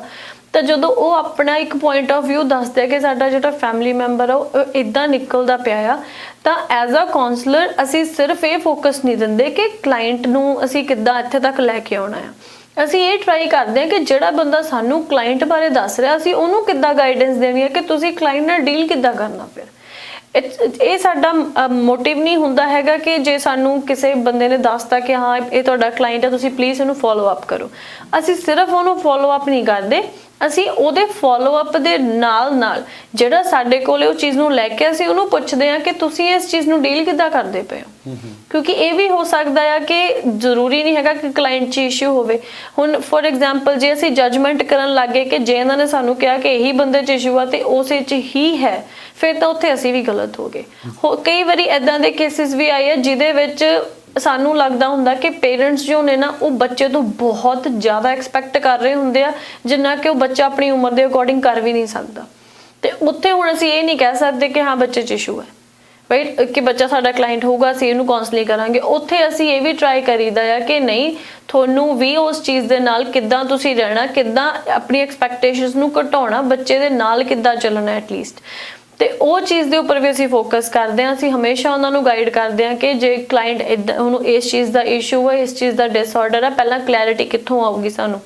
ਤਾਂ ਜਦੋਂ ਉਹ ਆਪਣਾ ਇੱਕ ਪੁਆਇੰਟ ਆਫ ਵਿਊ ਦੱਸਦੇ ਕਿ ਸਾਡਾ ਜਿਹੜਾ ਫੈਮਿਲੀ ਮੈਂਬਰ ਆ ਉਹ ਇੱਦਾਂ ਨਿਕਲਦਾ ਪਿਆ ਆ, ਤਾਂ ਐਜ਼ ਅ ਕਾਉਂਸਲਰ ਅਸੀਂ ਸਿਰਫ ਇਹ ਫੋਕਸ ਨਹੀਂ ਦਿੰਦੇ ਕਿ ਕਲਾਇੰਟ ਨੂੰ ਅਸੀਂ ਕਿੱਦਾਂ ਇੱਥੇ ਤੱਕ ਲੈ ਕੇ ਆਉਣਾ ਆ। ਅਸੀਂ ਇਹ ਟਰਾਈ ਕਰਦੇ ਹਾਂ ਕਿ ਜਿਹੜਾ ਬੰਦਾ ਸਾਨੂੰ ਕਲਾਇੰਟ ਬਾਰੇ ਦੱਸ ਰਿਹਾ, ਅਸੀਂ ਉਹਨੂੰ ਕਿੱਦਾਂ ਗਾਈਡੈਂਸ ਦੇਣੀ ਹੈ ਕਿ ਤੁਸੀਂ ਕਲਾਇੰਟ ਨਾਲ ਡੀਲ ਕਿੱਦਾਂ ਕਰਨਾ। ਫਿਰ ਇਹ ਸਾਡਾ ਮੋਟਿਵ ਨਹੀਂ ਹੁੰਦਾ ਹੈਗਾ ਕਿ ਜੇ ਸਾਨੂੰ ਕਿਸੇ ਬੰਦੇ ਨੇ ਦੱਸਤਾ ਕਿ ਹਾਂ ਇਹ ਤੁਹਾਡਾ ਕਲਾਇੰਟ ਹੈ, ਤੁਸੀਂ ਪਲੀਜ਼ ਇਹਨੂੰ ਫੋਲੋ ਅਪ ਕਰੋ, ਅਸੀਂ ਸਿਰਫ ਉਹਨੂੰ ਫੋਲੋ ਅਪ ਨਹੀਂ ਕਰਦੇ, ਅਸੀਂ ਉਹਦੇ ਫੋਲੋ ਅਪ ਦੇ ਨਾਲ ਜਿਹੜਾ ਸਾਡੇ ਕੋਲੇ ਉਹ ਚੀਜ਼ ਨੂੰ ਲੈ ਕੇ ਅਸੀਂ ਉਹਨੂੰ ਪੁੱਛਦੇ ਹਾਂ ਕਿ ਤੁਸੀਂ ਇਸ ਚੀਜ਼ ਨੂੰ ਡੀਲ ਕਿੱਦਾਂ ਕਰਦੇ ਪਏ ਹੋ। ਕਿਉਂਕਿ ਇਹ ਵੀ ਹੋ ਸਕਦਾ ਆ ਕਿ ਜ਼ਰੂਰੀ ਨਹੀਂ ਹੈਗਾ ਕਿ ਕਲਾਇੰਟ 'ਚ ਇਸ਼ੂ ਹੋਵੇ। ਹੁਣ ਫੋਰ ਐਗਜ਼ਾਮਪਲ ਜੇ ਅਸੀਂ ਜਜਮੈਂਟ ਕਰਨ ਲੱਗੇ ਕਿ ਜੇ ਇਹਨਾਂ ਨੇ ਸਾਨੂੰ ਕਿਹਾ ਕਿ ਇਹੀ ਬੰਦੇ 'ਚ ਇਸ਼ੂ ਆ ਤੇ ਉਸੇ 'ਚ ਹੀ ਹੈ, ਫਿਰ ਤਾਂ ਉੱਥੇ ਅਸੀਂ ਵੀ ਗਲਤ ਹੋ ਗਏ। ਕਈ ਵਾਰੀ ਇੱਦਾਂ ਦੇ ਕੇਸਿਸ ਵੀ ਆਏ ਆ ਜਿਹਦੇ ਵਿੱਚ ਸਾਨੂੰ ਲੱਗਦਾ ਹੁੰਦਾ ਕਿ ਪੇਰੈਂਟਸ ਜੋ ਨੇ ਨਾ ਉਹ ਬੱਚੇ ਤੋਂ ਬਹੁਤ ਜ਼ਿਆਦਾ ਐਕਸਪੈਕਟ ਕਰ ਰਹੇ ਹੁੰਦੇ ਆ, ਜਿੰਨਾ ਕਿ ਉਹ ਬੱਚਾ ਆਪਣੀ ਉਮਰ ਦੇ ਅਕੋਰਡਿੰਗ ਕਰ ਵੀ ਨਹੀਂ ਸਕਦਾ। ਤੇ ਉੱਥੇ ਹੁਣ ਅਸੀਂ ਇਹ ਨਹੀਂ ਕਹਿ ਸਕਦੇ ਕਿ ਹਾਂ ਬੱਚੇ 'ਚ ਇਸ਼ੂ ਹੈ, ਰਾਈਟ, ਕਿ ਬੱਚਾ ਸਾਡਾ ਕਲਾਇੰਟ ਹੋਊਗਾ ਅਸੀਂ ਇਹਨੂੰ ਕਾਉਂਸਲਿੰਗ ਕਰਾਂਗੇ। ਉੱਥੇ ਅਸੀਂ ਇਹ ਵੀ ਟਰਾਈ ਕਰੀਦਾ ਆ ਕਿ ਨਹੀਂ, ਤੁਹਾਨੂੰ ਵੀ ਉਸ ਚੀਜ਼ ਦੇ ਨਾਲ ਕਿੱਦਾਂ ਤੁਸੀਂ ਰਹਿਣਾ, ਕਿੱਦਾਂ ਆਪਣੀ ਐਕਸਪੈਕਟੇਸ਼ਨਸ ਨੂੰ ਘਟਾਉਣਾ, ਬੱਚੇ ਦੇ ਨਾਲ ਕਿੱਦਾਂ ਚੱਲਣਾ ਐਟਲੀਸਟ, ਤੇ ਉਹ ਚੀਜ਼ ਦੇ ਉੱਪਰ ਵੀ ਅਸੀਂ ਫੋਕਸ ਕਰਦੇ ਹਾਂ। ਅਸੀਂ ਹਮੇਸ਼ਾ ਉਹਨਾਂ ਨੂੰ ਗਾਈਡ ਕਰਦੇ ਹਾਂ ਕਿ ਜੇ ਕਲਾਇੰਟ ਇੱਦਾਂ ਉਹਨੂੰ ਇਸ ਚੀਜ਼ ਦਾ ਇਸ਼ੂ ਹੈ, ਇਸ ਚੀਜ਼ ਦਾ ਡਿਸਆਰਡਰ ਹੈ, ਪਹਿਲਾਂ ਕਲੈਰਿਟੀ ਕਿੱਥੋਂ ਆਊਗੀ ਸਾਨੂੰ।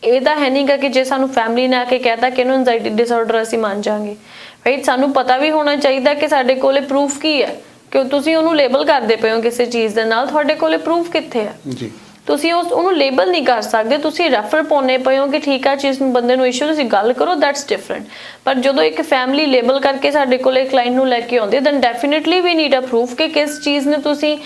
ਇਹ ਤਾਂ ਹੈ ਨਹੀਂਗਾ ਕਿ ਜੇ ਸਾਨੂੰ ਫੈਮਿਲੀ ਨੇ ਆ ਕੇ ਕਹਿਤਾ ਕਿ ਇਹਨੂੰ ਐਂਜ਼ਾਈਟੀ ਡਿਸਆਰਡਰ ਅਸੀਂ ਮੰਨ ਜਾਵਾਂਗੇ, ਰਾਈਟ। ਸਾਨੂੰ ਪਤਾ ਵੀ ਹੋਣਾ ਚਾਹੀਦਾ ਕਿ ਸਾਡੇ ਕੋਲੇ ਪ੍ਰੂਫ ਕੀ ਹੈ, ਕਿ ਤੁਸੀਂ ਉਹਨੂੰ ਲੇਬਲ ਕਰਦੇ ਪਏ ਹੋ ਕਿਸੇ ਚੀਜ਼ ਦੇ ਨਾਲ, ਤੁਹਾਡੇ ਕੋਲੇ ਪ੍ਰੂਫ ਕਿੱਥੇ ਹੈ ਜੀ। ਤੁਸੀਂ ਉਹਨੂੰ ਲੇਬਲ ਨਹੀਂ ਕਰ ਸਕਦੇ, ਤੁਸੀਂ ਰੈਫਰ ਪਾਉਣੇ ਪਏ ਹੋ ਕਿ ਠੀਕ ਆ ਚੀਜ਼ ਨੂੰ, ਬੰਦੇ ਨੂੰ ਇਸ਼ੂ, ਤੁਸੀਂ ਗੱਲ ਕਰੋ, ਦੈਟਸ ਡਿਫਰੈਂਟ। ਪਰ ਜਦੋਂ ਇੱਕ ਫੈਮਿਲੀ ਲੇਬਲ ਕਰਕੇ ਸਾਡੇ ਕੋਲੇ ਕਲਾਇੰਟ ਨੂੰ ਲੈ ਕੇ ਆਉਂਦੇ, then definitely we need a proof ਕਿ ਕਿਸ ਚੀਜ਼ ਨੇ ਤੁਸੀਂ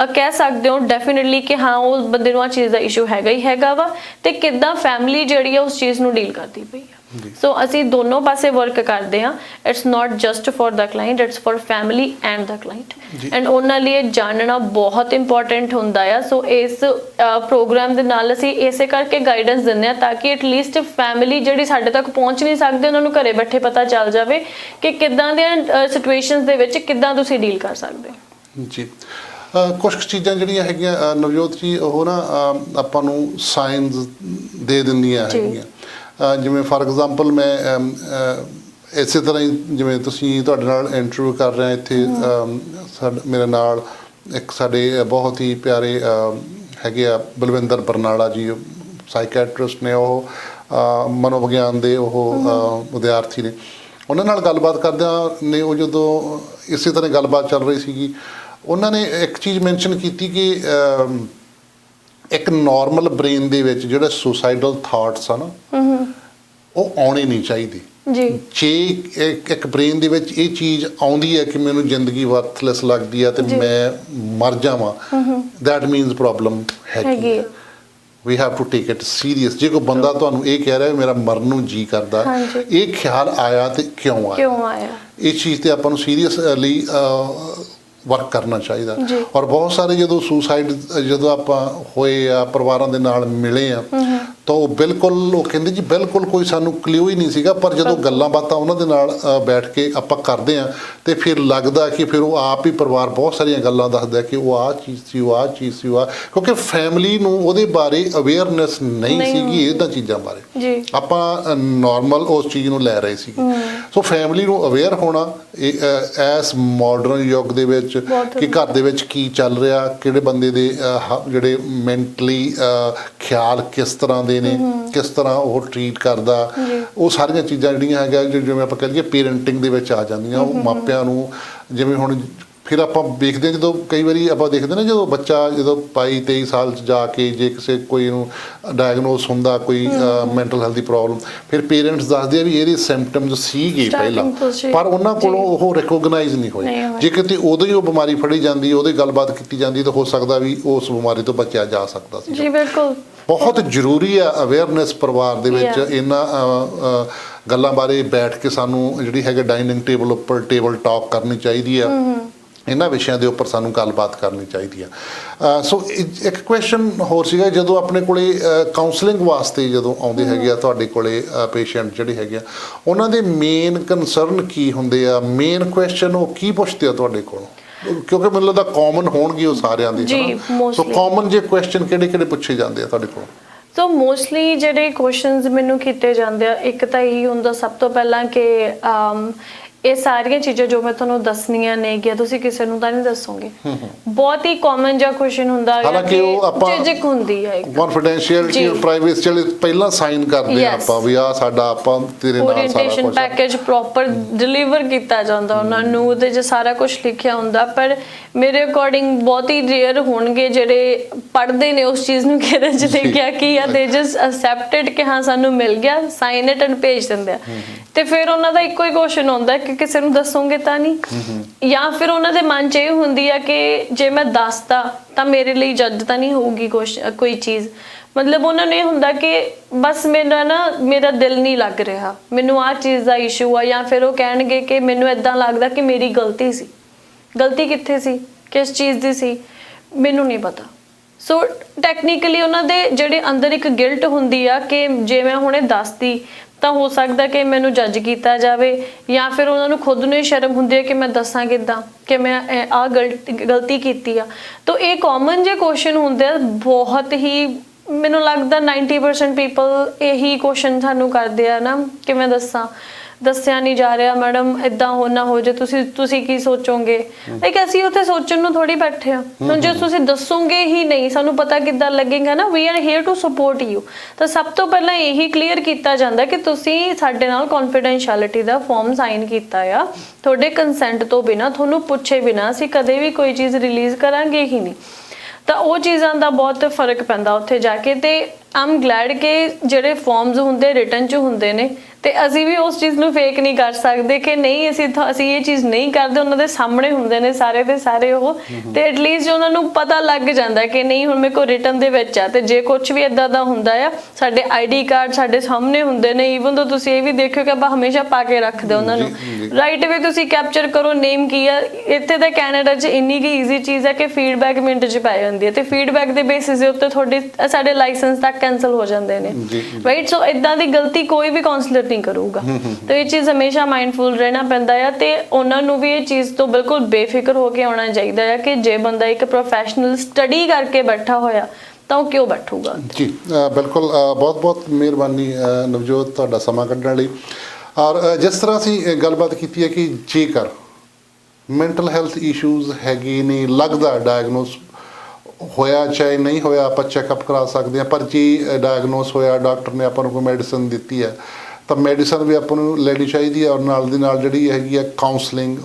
ਕਹਿ ਸਕਦੇ ਹੋ ਡੈਫੀਨਿਟਲੀ ਕਿ ਹਾਂ ਉਹ ਬੰਦੇ ਨੂੰ ਆ ਚੀਜ਼ ਦਾ ਇਸ਼ੂ ਹੈਗਾ ਹੀ ਹੈਗਾ ਵਾ, ਤੇ ਕਿੱਦਾਂ ਫੈਮਿਲੀ ਜਿਹੜੀ ਆ ਉਸ ਚੀਜ਼ ਨੂੰ ਡੀਲ ਕਰਦੀ ਪਈ ਆ। ਸੋ ਅਸੀਂ ਦੋਨੋਂ ਪਾਸੇ ਵਰਕ ਕਰਦੇ ਹਾਂ। It's not just for the client, it's for family and the client, and ਉਹਨਾਂ ਲਈ ਜਾਣਨਾ ਬਹੁਤ ਇੰਪੋਰਟੈਂਟ ਹੁੰਦਾ ਆ। ਸੋ ਇਸ ਪ੍ਰੋਗਰਾਮ ਦੇ ਨਾਲ ਅਸੀਂ ਇਸੇ ਕਰਕੇ ਗਾਈਡੈਂਸ ਦਿੰਦੇ ਹਾਂ ਤਾਂ ਕਿ ਐਟਲੀਸਟ ਫੈਮਿਲੀ ਜਿਹੜੀ ਸਾਡੇ ਤੱਕ ਪਹੁੰਚ ਨਹੀਂ ਸਕਦੇ, ਉਹਨਾਂ ਨੂੰ ਘਰੇ ਬੈਠੇ ਪਤਾ ਚੱਲ ਜਾਵੇ ਕਿ ਕਿੱਦਾਂ ਦੀਆਂ ਸਿਚੁਏਸ਼ਨਸ ਦੇ ਵਿੱਚ ਕਿੱਦਾਂ ਤੁਸੀਂ ਡੀਲ ਕਰ ਸਕਦੇ ਹੋ ਜੀ। ਕੁਝ ਚੀਜ਼ਾਂ ਜਿਹੜੀਆਂ ਹੈਗੀਆਂ ਨਵਜੋਤ ਜੀ, ਉਹ ਨਾ ਆਪਾਂ ਨੂੰ ਸਾਇੰਸ ਦੇ ਦਿੰਦੀਆਂ ਹੈਗੀਆਂ। ਜਿਵੇਂ ਫਾਰ ਐਗਜ਼ਾਮਪਲ ਮੈਂ ਇਸੇ ਤਰ੍ਹਾਂ ਹੀ ਜਿਵੇਂ ਤੁਸੀਂ ਤੁਹਾਡੇ ਨਾਲ ਇੰਟਰਵਿਊ ਕਰ ਰਹੇ ਇੱਥੇ, ਮੇਰੇ ਨਾਲ ਇੱਕ ਸਾਡੇ ਬਹੁਤ ਹੀ ਪਿਆਰੇ ਹੈਗੇ ਆ ਬਲਵਿੰਦਰ ਬਰਨਾਲਾ ਜੀ, ਸਾਈਕੈਟਰਿਸਟ ਨੇ, ਉਹ ਮਨੋਵਿਗਿਆਨ ਦੇ ਉਹ ਵਿਦਿਆਰਥੀ ਨੇ। ਉਹਨਾਂ ਨਾਲ ਗੱਲਬਾਤ ਕਰਦਿਆਂ ਨੇ ਉਹ ਜਦੋਂ ਇਸੇ ਤਰ੍ਹਾਂ ਗੱਲਬਾਤ ਚੱਲ ਰਹੀ ਸੀਗੀ, ਉਹਨਾਂ ਨੇ ਇੱਕ ਚੀਜ਼ ਮੈਂਸ਼ਨ ਕੀਤੀ ਕਿ ਇੱਕ ਨਾਰਮਲ ਬ੍ਰੇਨ ਦੇ ਵਿੱਚ ਜਿਹੜੇ ਸੁਸਾਈਡਲ ਥਾਟਸ ਆ ਨਾ ਉਹ ਆਉਣੇ ਨਹੀਂ ਚਾਹੀਦੇ। ਜੀ ਜੇ ਇੱਕ ਬ੍ਰੇਨ ਦੇ ਵਿੱਚ ਇਹ ਚੀਜ਼ ਆਉਂਦੀ ਹੈ ਕਿ ਮੈਨੂੰ ਜ਼ਿੰਦਗੀ ਵਰਥਲੈਸ ਲੱਗਦੀ ਹੈ ਤੇ ਮੈਂ ਮਰ ਜਾਵਾਂ, ਦੈਟ ਮੀਨਸ ਪ੍ਰੋਬਲਮ ਹੈਗੀ ਹੈ। We have to take it serious. ਜੇ ਕੋਈ ਬੰਦਾ ਤੁਹਾਨੂੰ ਇਹ ਕਹਿ ਰਿਹਾ ਮੇਰਾ ਮਰਨ ਨੂੰ ਜੀ ਕਰਦਾ, ਇਹ ਖਿਆਲ ਆਇਆ ਤੇ ਕਿਉਂ ਆਇਆ, ਇਸ ਚੀਜ਼ ਤੇ ਆਪਾਂ ਨੂੰ ਸੀਰੀਅਸਲੀ ਵਰਕ ਕਰਨਾ ਚਾਹੀਦਾ। ਔਰ ਬਹੁਤ ਸਾਰੇ ਜਦੋਂ ਸੁਸਾਈਡ ਜਦੋਂ ਆਪਾਂ ਹੋਏ ਆ, ਪਰਿਵਾਰਾਂ ਦੇ ਨਾਲ ਮਿਲੇ ਆ, ਤਾਂ ਉਹ ਬਿਲਕੁਲ ਉਹ ਕਹਿੰਦੇ ਜੀ ਬਿਲਕੁਲ ਕੋਈ ਸਾਨੂੰ ਕਲਿਊ ਹੀ ਨਹੀਂ ਸੀਗਾ, ਪਰ ਜਦੋਂ ਗੱਲਾਂ ਬਾਤਾਂ ਉਹਨਾਂ ਦੇ ਨਾਲ ਬੈਠ ਕੇ ਆਪਾਂ ਕਰਦੇ ਆ ਤੇ ਫਿਰ ਲੱਗਦਾ ਕਿ ਫਿਰ ਉਹ ਆਪ ਹੀ ਪਰਿਵਾਰ ਬਹੁਤ ਸਾਰੀਆਂ ਗੱਲਾਂ ਦੱਸਦਾ ਕਿ ਉਹ ਆਹ ਚੀਜ਼ ਸੀ, ਉਹ ਆਹ ਚੀਜ਼ ਸੀ, ਉਹ ਕਿਉਂਕਿ ਫੈਮਿਲੀ ਨੂੰ ਉਹਦੇ ਬਾਰੇ ਅਵੇਅਰਨੈਸ ਨਹੀਂ ਸੀਗੀ ਇਹਨਾਂ ਚੀਜ਼ਾਂ ਬਾਰੇ। ਆਪਾਂ ਨਾਰਮਲ ਉਸ ਚੀਜ਼ ਨੂੰ ਲੈ ਰਹੇ ਸੀਗੇ। ਸੋ ਫੈਮਿਲੀ ਨੂੰ ਅਵੇਅਰ ਹੋਣਾ ਐਸ ਮਾਡਰਨ ਯੁੱਗ ਦੇ ਵਿੱਚ ਕਿ ਘਰ ਦੇ ਵਿੱਚ ਕੀ ਚੱਲ ਰਿਹਾ, ਕਿਹੜੇ ਬੰਦੇ ਦੇ ਜਿਹੜੇ ਮੈਂਟਲੀ ਖਿਆਲ ਕਿਸ ਤਰ੍ਹਾਂ ਦੇ ਨੇ, ਕਿਸ ਤਰ੍ਹਾਂ ਉਹ ਟਰੀਟ ਕਰਦਾ, ਉਹ ਸਾਰੀਆਂ ਚੀਜ਼ਾਂ ਜਿਹੜੀਆਂ ਹੈਗਾ ਜਿਵੇਂ ਆਪਾਂ ਕਹਿ ਲਈਏ ਪੇਰੈਂਟਿੰਗ ਦੇ ਵਿੱਚ ਆ ਜਾਂਦੀਆਂ। ਉਹ ਮਾਪਿਆਂ ਨੂੰ ਜਿਵੇਂ ਹੁਣ ਫਿਰ ਆਪਾਂ ਵੇਖਦੇ ਹਾਂ ਜਦੋਂ ਕਈ ਵਾਰੀ ਆਪਾਂ ਦੇਖਦੇ ਨਾ ਜਦੋਂ ਬੱਚਾ ਜਦੋਂ 22-23 ਸਾਲ 'ਚ ਜਾ ਕੇ ਜੇ ਕਿਸੇ ਕੋਈ ਨੂੰ ਡਾਇਗਨੋਸ ਹੁੰਦਾ ਕੋਈ ਮੈਂਟਲ ਹੈਲਥ ਦੀ ਪ੍ਰੋਬਲਮ, ਫਿਰ ਪੇਰੈਂਟਸ ਦੱਸਦੇ ਆ ਵੀ ਇਹਦੇ ਸਿੰਪਟਮਸ ਸੀਗੇ ਪਹਿਲਾਂ, ਪਰ ਉਹਨਾਂ ਕੋਲੋਂ ਉਹ ਰਿਕੋਗਨਾਈਜ਼ ਨਹੀਂ ਹੋਏ। ਜੇ ਕਿਤੇ ਉਦੋਂ ਹੀ ਉਹ ਬਿਮਾਰੀ ਫੜੀ ਜਾਂਦੀ, ਉਹਦੀ ਗੱਲਬਾਤ ਕੀਤੀ ਜਾਂਦੀ ਤਾਂ ਹੋ ਸਕਦਾ ਵੀ ਉਸ ਬਿਮਾਰੀ ਤੋਂ ਬਚਿਆ ਜਾ ਸਕਦਾ ਸੀ। ਜੀ ਬਿਲਕੁਲ ਬਹੁਤ ਜ਼ਰੂਰੀ ਆ ਅਵੇਅਰਨੈਸ ਪਰਿਵਾਰ ਦੇ ਵਿੱਚ ਇਹਨਾਂ ਗੱਲਾਂ ਬਾਰੇ ਬੈਠ ਕੇ ਸਾਨੂੰ ਜਿਹੜੀ ਹੈਗਾ ਡਾਈਨਿੰਗ ਟੇਬਲ ਉੱਪਰ ਟੇਬਲ ਟਾਕ ਕਰਨੀ ਚਾਹੀਦੀ ਆ। ਇਹਨਾਂ ਵਿਸ਼ਿਆਂ ਦੇ ਉੱਪਰ ਸਾਨੂੰ ਗੱਲਬਾਤ ਕਰਨੀ ਚਾਹੀਦੀ ਆ। ਸੋ ਇੱਕ ਕੁਐਸਚਨ ਹੋਰ ਸੀਗਾ, ਜਦੋਂ ਆਪਣੇ ਕੋਲੇ ਕਾਉਂਸਲਿੰਗ ਵਾਸਤੇ ਜਦੋਂ ਆਉਂਦੇ ਹੈਗੇ ਆ ਤੁਹਾਡੇ ਕੋਲੇ ਪੇਸ਼ੈਂਟ ਜਿਹੜੇ ਹੈਗੇ ਆ, ਉਹਨਾਂ ਦੇ ਮੇਨ ਕੰਸਰਨ ਕੀ ਹੁੰਦੇ ਆ, ਮੇਨ ਕੁਐਸਚਨ ਉਹ ਕੀ ਪੁੱਛਦੇ ਆ ਤੁਹਾਡੇ ਕੋਲੋਂ? ਕਿਉਂਕਿ ਮੈਨੂੰ ਲੱਗਦਾ ਕਾਮਨ ਹੋਣਗੇ ਉਹ ਸਾਰਿਆਂ ਦੇ। ਸੋ ਕਾਮਨ ਜੇ ਕੁਐਸਚਨ ਕਿਹੜੇ ਪੁੱਛੇ ਜਾਂਦੇ ਆ ਤੁਹਾਡੇ ਕੋਲ? ਸੋ ਮੋਸਟਲੀ ਜਿਹੜੇ ਕੁਐਸਚਨਸ ਮੈਨੂੰ ਕੀਤੇ ਜਾਂਦੇ ਆ, ਇੱਕ ਤਾਂ ਇਹੀ ਹੁੰਦਾ ਸਭ ਤੋਂ ਪਹਿਲਾਂ ਕਿ ਇਹ ਸਾਰੀਆਂ ਚੀਜ਼ਾਂ ਜੋ ਮੈਂ ਤੁਹਾਨੂੰ ਦੱਸਣੀਆਂ ਨੇ ਕਿ ਤੁਸੀਂ ਕਿਸੇ ਨੂੰ ਤਾਂ ਨਹੀਂ ਦੱਸੋਗੇ। ਬਹੁਤ ਹੀ ਕਾਮਨ ਜਿਹਾ ਕੁਐਸਚਨ ਹੁੰਦਾ ਹੈ ਹਾਲਾਂਕਿ ਉਹ ਆਪਾਂ ਝਿਜਕ ਹੁੰਦੀ ਹੈ, ਕੌਨਫੀਡੈਂਸ਼ੀਅਲਟੀ ਔਰ ਪ੍ਰਾਈਵੇਸੀ ਪਹਿਲਾਂ ਸਾਈਨ ਕਰਦੇ ਆ ਆਪਾਂ ਵੀ ਆ ਸਾਡਾ ਆਪਾਂ ਤੇਰੇ ਨਾਲ ਸਾਰਾ ਓਰੀਐਂਟੇਸ਼ਨ ਪੈਕੇਜ ਪ੍ਰੋਪਰ ਡਿਲੀਵਰ ਕੀਤਾ ਜਾਂਦਾ ਉਹਨਾਂ ਨੂੰ, ਉਹਦੇ 'ਚ ਸਾਰਾ ਕੁਝ ਲਿਖਿਆ ਹੁੰਦਾ। ਪਰ ਮੇਰੇ ਅਕੋਰਡਿੰਗ ਬਹੁਤ ਹੀ ਰੇਅਰ ਹੋਣਗੇ ਜਿਹੜੇ ਪੜ੍ਹਦੇ ਨੇ ਉਸ ਚੀਜ਼ ਨੂੰ ਕਿਹਦੇ 'ਚ ਲਿਖਿਆ ਕੀ ਆ, ਦੇ ਜਸਟ ਅਸੈਪਟਡ ਕਿ ਹਾਂ ਸਾਨੂੰ ਮਿਲ ਗਿਆ, ਸਾਈਨ ਇਟ ਐਂਡ ਭੇਜ ਦਿੰਦੇ ਆ। ਤੇ ਫਿਰ ਉਹਨਾਂ ਦਾ ਇੱਕੋ ਹੀ ਕੁਐਸਚਨ ਹੁੰਦਾ ਕਿ ਕਿਸੇ ਨੂੰ ਦੱਸੋਗੇ ਤਾਂ ਨਹੀਂ, ਜਾਂ ਫਿਰ ਉਹਨਾਂ ਦੇ ਮਨ 'ਚ ਇਹ ਹੁੰਦੀ ਆ ਕਿ ਜੇ ਮੈਂ ਦੱਸਦਾ ਤਾਂ ਮੇਰੇ ਲਈ ਜੱਜ ਤਾਂ ਨਹੀਂ ਹੋਊਗੀ ਕੋਈ ਚੀਜ਼। ਮਤਲਬ ਉਹਨਾਂ ਨੂੰ ਇਹ ਹੁੰਦਾ ਕਿ ਬਸ ਮੇਰਾ ਦਿਲ ਨਹੀਂ ਲੱਗ ਰਿਹਾ, ਮੈਨੂੰ ਆਹ ਚੀਜ਼ ਦਾ ਇਸ਼ੂ ਆ, ਜਾਂ ਫਿਰ ਉਹ ਕਹਿਣਗੇ ਕਿ ਮੈਨੂੰ ਇਦਾਂ ਲੱਗਦਾ ਕਿ ਮੇਰੀ ਗਲਤੀ ਸੀ। ਗਲਤੀ ਕਿੱਥੇ ਸੀ, ਕਿਸ ਚੀਜ਼ ਦੀ ਸੀ, ਮੈਨੂੰ ਨਹੀਂ ਪਤਾ। ਸੋ ਟੈਕਨੀਕਲੀ ਉਹਨਾਂ ਦੇ ਜਿਹੜੇ ਅੰਦਰ ਇੱਕ ਗਿਲਟ ਹੁੰਦੀ ਆ ਕਿ ਜੇ ਮੈਂ ਹੁਣੇ ਦੱਸਦੀ ਤਾਂ ਹੋ ਸਕਦਾ ਕਿ ਮੈਨੂੰ ਜੱਜ ਕੀਤਾ ਜਾਵੇ, ਜਾਂ ਫਿਰ ਉਹਨਾਂ ਨੂੰ ਖੁਦ ਨੂੰ ਹੀ ਸ਼ਰਮ ਹੁੰਦੀ ਹੈ ਕਿ ਮੈਂ ਦੱਸਾਂ ਕਿੱਦਾਂ ਕਿ ਮੈਂ ਆਹ ਗਲਤੀ ਕੀਤੀ ਆ। ਤਾਂ ਇਹ ਕਾਮਨ ਜਿਹੇ ਕੁਐਸਚਨ ਹੁੰਦੇ ਆ, ਬਹੁਤ ਹੀ ਮੈਨੂੰ ਲੱਗਦਾ 90% ਪੀਪਲ ਇਹੀ ਕੁਐਸਚਨ ਸਾਨੂੰ ਕਰਦੇ ਆ ਨਾ ਕਿ ਮੈਂ ਦੱਸਿਆ ਨਹੀਂ ਜਾ ਰਿਹਾ ਮੈਡਮ, ਇਦਾਂ ਹੋ ਨਾ ਹੋ ਜੇ, ਤੁਸੀਂ ਕੀ ਸੋਚੋਗੇ। ਲਾਈਕ ਅਸੀਂ ਉੱਥੇ ਸੋਚਣ ਨੂੰ ਥੋੜੀ ਬੈਠੇ ਆ। ਹੁਣ ਜੇ ਤੁਸੀਂ ਦੱਸੋਗੇ ਹੀ ਨਹੀਂ, ਸਾਨੂੰ ਪਤਾ ਕਿੱਦਾਂ ਲੱਗੇਗਾ ਨਾ। We are here to support you. ਤਾਂ ਸਭ ਤੋਂ ਪਹਿਲਾਂ ਇਹੀ ਕਲੀਅਰ ਕੀਤਾ ਜਾਂਦਾ ਕਿ ਤੁਸੀਂ ਸਾਡੇ ਨਾਲ ਕੌਨਫੀਡੈਂਸ਼ੀਅਲਿਟੀ ਦਾ ਫਾਰਮ ਸਾਈਨ ਕੀਤਾ ਆ, ਤੁਹਾਡੇ ਕੰਸੈਂਟ ਤੋਂ ਬਿਨਾਂ, ਤੁਹਾਨੂੰ ਪੁੱਛੇ ਬਿਨਾਂ ਅਸੀਂ ਕਦੇ ਵੀ ਕੋਈ ਚੀਜ਼ ਰਿਲੀਜ਼ ਕਰਾਂਗੇ ਹੀ ਨਹੀਂ। ਤਾਂ ਉਹ ਚੀਜ਼ਾਂ ਦਾ ਬਹੁਤ ਫਰਕ ਪੈਂਦਾ ਉੱਥੇ ਜਾ ਕੇ। ਤੇ ਆਮ ਗਲੈਡ ਕਿ ਜਿਹੜੇ ਫਾਰਮਸ ਹੁੰਦੇ ਰਿਟਨ 'ਚ ਹੁੰਦੇ ਨੇ, ਤੇ ਅਸੀਂ ਵੀ ਉਸ ਚੀਜ਼ ਨੂੰ ਫੇਕ ਨਹੀਂ ਕਰ ਸਕਦੇ ਕਿ ਨਹੀਂ ਅਸੀਂ ਇਹ ਚੀਜ਼ ਨਹੀਂ ਕਰਦੇ। ਉਹਨਾਂ ਦੇ ਸਾਹਮਣੇ ਹੁੰਦੇ ਨੇ ਸਾਰੇ ਦੇ ਸਾਰੇ ਉਹ, ਤੇ ਐਟਲੀਸਟ ਉਹਨਾਂ ਨੂੰ ਪਤਾ ਲੱਗ ਜਾਂਦਾ ਕਿ ਨਹੀਂ ਹੁਣ ਮੇਰੇ ਕੋਲ ਰਿਟਨ ਦੇ ਵਿੱਚ ਆ। ਤੇ ਜੇ ਕੁਝ ਵੀ ਇਦਾਂ ਦਾ ਹੁੰਦਾ ਆ, ਸਾਡੇ ਆਈਡੀ ਕਾਰਡ ਸਾਡੇ ਸਾਹਮਣੇ ਹੁੰਦੇ ਨੇ। ਈਵਨ ਤੋਂ ਤੁਸੀਂ ਇਹ ਵੀ ਦੇਖਿਓ ਕਿ ਆਪਾਂ ਹਮੇਸ਼ਾ ਪਾ ਕੇ ਰੱਖਦੇ ਉਹਨਾਂ ਨੂੰ, ਰਾਈਟ ਵੇ ਤੁਸੀਂ ਕੈਪਚਰ ਕਰੋ ਨੇਮ ਕੀ ਆ। ਇੱਥੇ ਤਾਂ ਕੈਨੇਡਾ 'ਚ ਇੰਨੀ ਕੀ ਈਜ਼ੀ ਚੀਜ਼ ਹੈ ਕਿ ਫੀਡਬੈਕ ਮਿੰਟ 'ਚ ਪੈ ਜਾਂਦੀ ਹੈ, ਤੇ ਫੀਡਬੈਕ ਦੇ ਬੇਸਿਸ ਦੇ ਉੱਤੇ ਸਾਡੇ ਲਾਇਸੈਂਸ ਤੱਕ ਕੈਂਸਲ ਹੋ ਜਾਂਦੇ ਨੇ, ਰਾਈਟ। ਸੋ ਇਦਾਂ ਦੀ ਗਲਤੀ ਕੋਈ ਵੀ ਕਾਉਂਸਲਰ ਨਹੀਂ ਕਰੂਗਾ। ਤੇ ਇਹ ਚੀਜ਼ ਹਮੇਸ਼ਾ ਮਾਈਂਡਫੁਲ ਰਹਿਣਾ ਪੈਂਦਾ ਆ, ਤੇ ਉਹਨਾਂ ਨੂੰ ਵੀ ਇਹ ਚੀਜ਼ ਤੋਂ ਬਿਲਕੁਲ ਬੇਫਿਕਰ ਹੋ ਕੇ ਆਉਣਾ ਚਾਹੀਦਾ ਹੈ ਕਿ ਜੇ ਬੰਦਾ ਇੱਕ ਪ੍ਰੋਫੈਸ਼ਨਲ ਸਟੱਡੀ ਕਰਕੇ ਬੈਠਾ ਹੋਇਆ ਤਾਂ ਉਹ ਕਿਉਂ ਬੈਠੂਗਾ। ਜੀ ਬਿਲਕੁਲ, ਬਹੁਤ ਬਹੁਤ ਮਿਹਰਬਾਨੀ ਨਵਜੋਤ ਤੁਹਾਡਾ ਸਮਾਂ ਕੱਢਣ ਲਈ। ਔਰ ਜਿਸ ਤਰ੍ਹਾਂ ਅਸੀਂ ਗੱਲਬਾਤ ਕੀਤੀ ਹੈ ਕਿ ਜੇਕਰ ਮੈਂਟਲ ਹੈਲਥ ਇਸ਼ੂਜ਼ ਹੈਗੇ ਨੇ, ਲੱਗਦਾ ਡਾਇਗਨੋਸ ਹੋਇਆ ਚਾਹੇ ਨਹੀਂ ਹੋਇਆ, ਆਪਾਂ ਚੈੱਕਅਪ ਕਰਾ ਸਕਦੇ ਹਾਂ, ਪਰ ਜੇ ਡਾਇਗਨੋਸ ਹੋਇਆ, ਡਾਕਟਰ ਨੇ ਆਪਾਂ ਨੂੰ ਕੋਈ ਮੈਡੀਸਨ ਦਿੱਤੀ ਹੈ ਤਾਂ ਮੈਡੀਸਨ ਵੀ ਆਪਾਂ ਨੂੰ ਲੈਣੀ ਚਾਹੀਦੀ ਹੈ, ਔਰ ਨਾਲ ਦੀ ਨਾਲ ਜਿਹੜੀ ਹੈਗੀ ਆ ਕਾਉਂਸਲਿੰਗ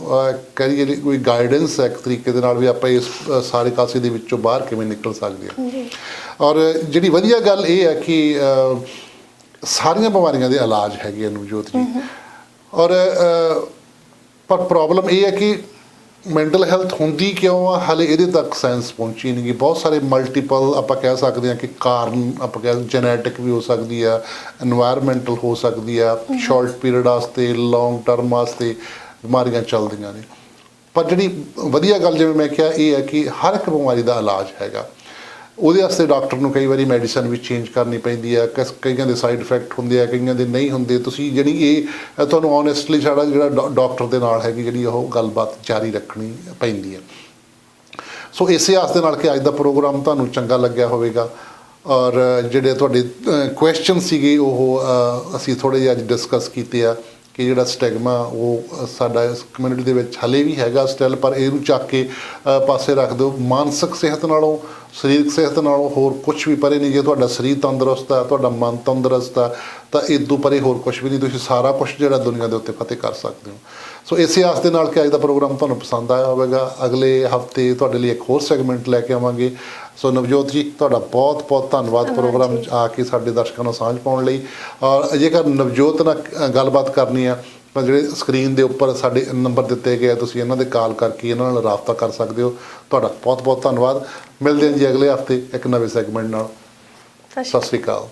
ਕਹਿ ਜਿਹੜੀ ਕੋਈ ਗਾਈਡੈਂਸ ਹੈ ਇੱਕ ਤਰੀਕੇ ਦੇ ਨਾਲ ਵੀ ਆਪਾਂ ਇਸ ਸਾਰੇ ਕਾਸੇ ਦੇ ਵਿੱਚੋਂ ਬਾਹਰ ਕਿਵੇਂ ਨਿਕਲ ਸਕਦੇ ਹਾਂ। ਜੀ ਔਰ ਜਿਹੜੀ ਵਧੀਆ ਗੱਲ ਇਹ ਹੈ ਕਿ ਸਾਰੀਆਂ ਬਿਮਾਰੀਆਂ ਦੇ ਇਲਾਜ ਹੈਗੇ ਆ ਨਵਜੋਤ ਜੀ। ਔਰ ਪਰ ਪ੍ਰੋਬਲਮ ਇਹ ਹੈ ਕਿ ਮੈਂਟਲ ਹੈਲਥ ਹੁੰਦੀ ਕਿਉਂ ਆ, ਹਾਲੇ ਇਹਦੇ ਤੱਕ ਸਾਇੰਸ ਪਹੁੰਚੀ ਨਹੀਂ ਗੀ। ਬਹੁਤ ਸਾਰੇ ਮਲਟੀਪਲ ਆਪਾਂ ਕਹਿ ਸਕਦੇ ਹਾਂ ਕਿ ਕਾਰਨ, ਆਪਾਂ ਕਹਿ ਜੈਨੇਟਿਕ ਵੀ ਹੋ ਸਕਦੀ ਆ, এনवायरमेंटल ਹੋ ਸਕਦੀ ਆ, ਸ਼ਾਰਟ ਪੀਰੀਅਡ ਵਾਸਤੇ, ਲੌਂਗ ਟਰਮ ਵਾਸਤੇ ਬਿਮਾਰੀਆਂ ਚੱਲਦੀਆਂ ਨੇ। ਪਰ ਜਿਹੜੀ ਵਧੀਆ ਗੱਲ ਜਿਵੇਂ ਮੈਂ ਕਿਹਾ ਇਹ ਹੈ ਕਿ ਹਰ ਇੱਕ ਬਿਮਾਰੀ ਦਾ ਇਲਾਜ ਹੈਗਾ। ਉਹਦੇ ਵਾਸਤੇ ਡਾਕਟਰ ਨੂੰ ਕਈ ਵਾਰੀ ਮੈਡੀਸਨ ਵੀ ਚੇਂਜ ਕਰਨੀ ਪੈਂਦੀ ਹੈ, ਕਈਆਂ ਦੇ ਸਾਈਡ ਇਫੈਕਟ ਹੁੰਦੇ ਆ, ਕਈਆਂ ਦੇ ਨਹੀਂ ਹੁੰਦੇ। ਤੁਸੀਂ ਜਿਹੜੀ ਇਹ ਤੁਹਾਨੂੰ ਓਨੈਸਟਲੀ ਸਾਡਾ ਜਿਹੜਾ ਡਾਕਟਰ ਦੇ ਨਾਲ ਹੈਗੀ ਜਿਹੜੀ ਉਹ ਗੱਲਬਾਤ ਜਾਰੀ ਰੱਖਣੀ ਪੈਂਦੀ ਹੈ। ਸੋ ਇਸੇ ਆਸ ਦੇ ਨਾਲ ਕਿ ਅੱਜ ਦਾ ਪ੍ਰੋਗਰਾਮ ਤੁਹਾਨੂੰ ਚੰਗਾ ਲੱਗਿਆ ਹੋਵੇਗਾ। ਔਰ ਜਿਹੜੇ ਤੁਹਾਡੇ ਕੁਐਸਚਨ ਸੀਗੇ ਉਹ ਅਸੀਂ ਥੋੜ੍ਹੇ ਜਿਹੇ ਅੱਜ ਡਿਸਕਸ ਕੀਤੇ ਆ ਕਿ ਜਿਹੜਾ ਸਟਿਗਮਾ ਉਹ ਸਾਡਾ ਇਸ ਕਮਿਊਨਿਟੀ ਦੇ ਵਿੱਚ ਹਲੇ ਵੀ ਹੈਗਾ ਸਟਿਲ, ਪਰ ਇਹਨੂੰ ਚੱਕ ਕੇ ਪਾਸੇ ਰੱਖ ਦਿਓ। ਮਾਨਸਿਕ ਸਿਹਤ ਨਾਲੋਂ, ਸਰੀਰਕ ਸਿਹਤ ਨਾਲੋਂ ਹੋਰ ਕੁਝ ਵੀ ਪਰੇ ਨਹੀਂ। ਜੇ ਤੁਹਾਡਾ ਸਰੀਰ ਤੰਦਰੁਸਤ ਆ, ਤੁਹਾਡਾ ਮਨ ਤੰਦਰੁਸਤ ਆ, ਤਾਂ ਇਦੋਂ ਪਰੇ ਹੋਰ ਕੁਝ ਵੀ ਨਹੀਂ। ਤੁਸੀਂ ਸਾਰਾ ਕੁਝ ਜਿਹੜਾ ਦੁਨੀਆ ਦੇ ਉੱਤੇ ਫਤਿਹ ਕਰ ਸਕਦੇ ਹੋ। ਸੋ ਇਸੇ ਆਸ ਦੇ ਨਾਲ ਕਿ ਅੱਜ ਦਾ ਪ੍ਰੋਗਰਾਮ ਤੁਹਾਨੂੰ ਪਸੰਦ ਆਇਆ ਹੋਵੇਗਾ। ਅਗਲੇ ਹਫਤੇ ਤੁਹਾਡੇ ਲਈ ਇੱਕ ਹੋਰ ਸੈਗਮੈਂਟ ਲੈ ਕੇ ਆਵਾਂਗੇ। ਸੋ ਨਵਜੋਤ ਜੀ ਤੁਹਾਡਾ ਬਹੁਤ ਬਹੁਤ ਧੰਨਵਾਦ ਪ੍ਰੋਗਰਾਮ 'ਚ ਆ ਕੇ ਸਾਡੇ ਦਰਸ਼ਕਾਂ ਨਾਲ ਸਾਂਝ ਪਾਉਣ ਲਈ। ਔਰ ਜੇਕਰ ਨਵਜੋਤ ਨਾਲ ਗੱਲਬਾਤ ਕਰਨੀ ਆ ਤਾਂ ਜਿਹੜੇ ਸਕਰੀਨ ਦੇ ਉੱਪਰ ਸਾਡੇ ਨੰਬਰ ਦਿੱਤੇ ਗਏ ਆ, ਤੁਸੀਂ ਇਹਨਾਂ ਦੇ ਕਾਲ ਕਰਕੇ ਇਹਨਾਂ ਨਾਲ ਰਾਬਤਾ ਕਰ ਸਕਦੇ ਹੋ। ਤੁਹਾਡਾ ਬਹੁਤ ਬਹੁਤ ਧੰਨਵਾਦ। ਮਿਲਦੇ ਹਾਂ ਜੀ ਅਗਲੇ ਹਫਤੇ ਇੱਕ ਨਵੇਂ ਸੈਗਮੈਂਟ ਨਾਲ। ਸਤਿ ਸ਼੍ਰੀ ਅਕਾਲ।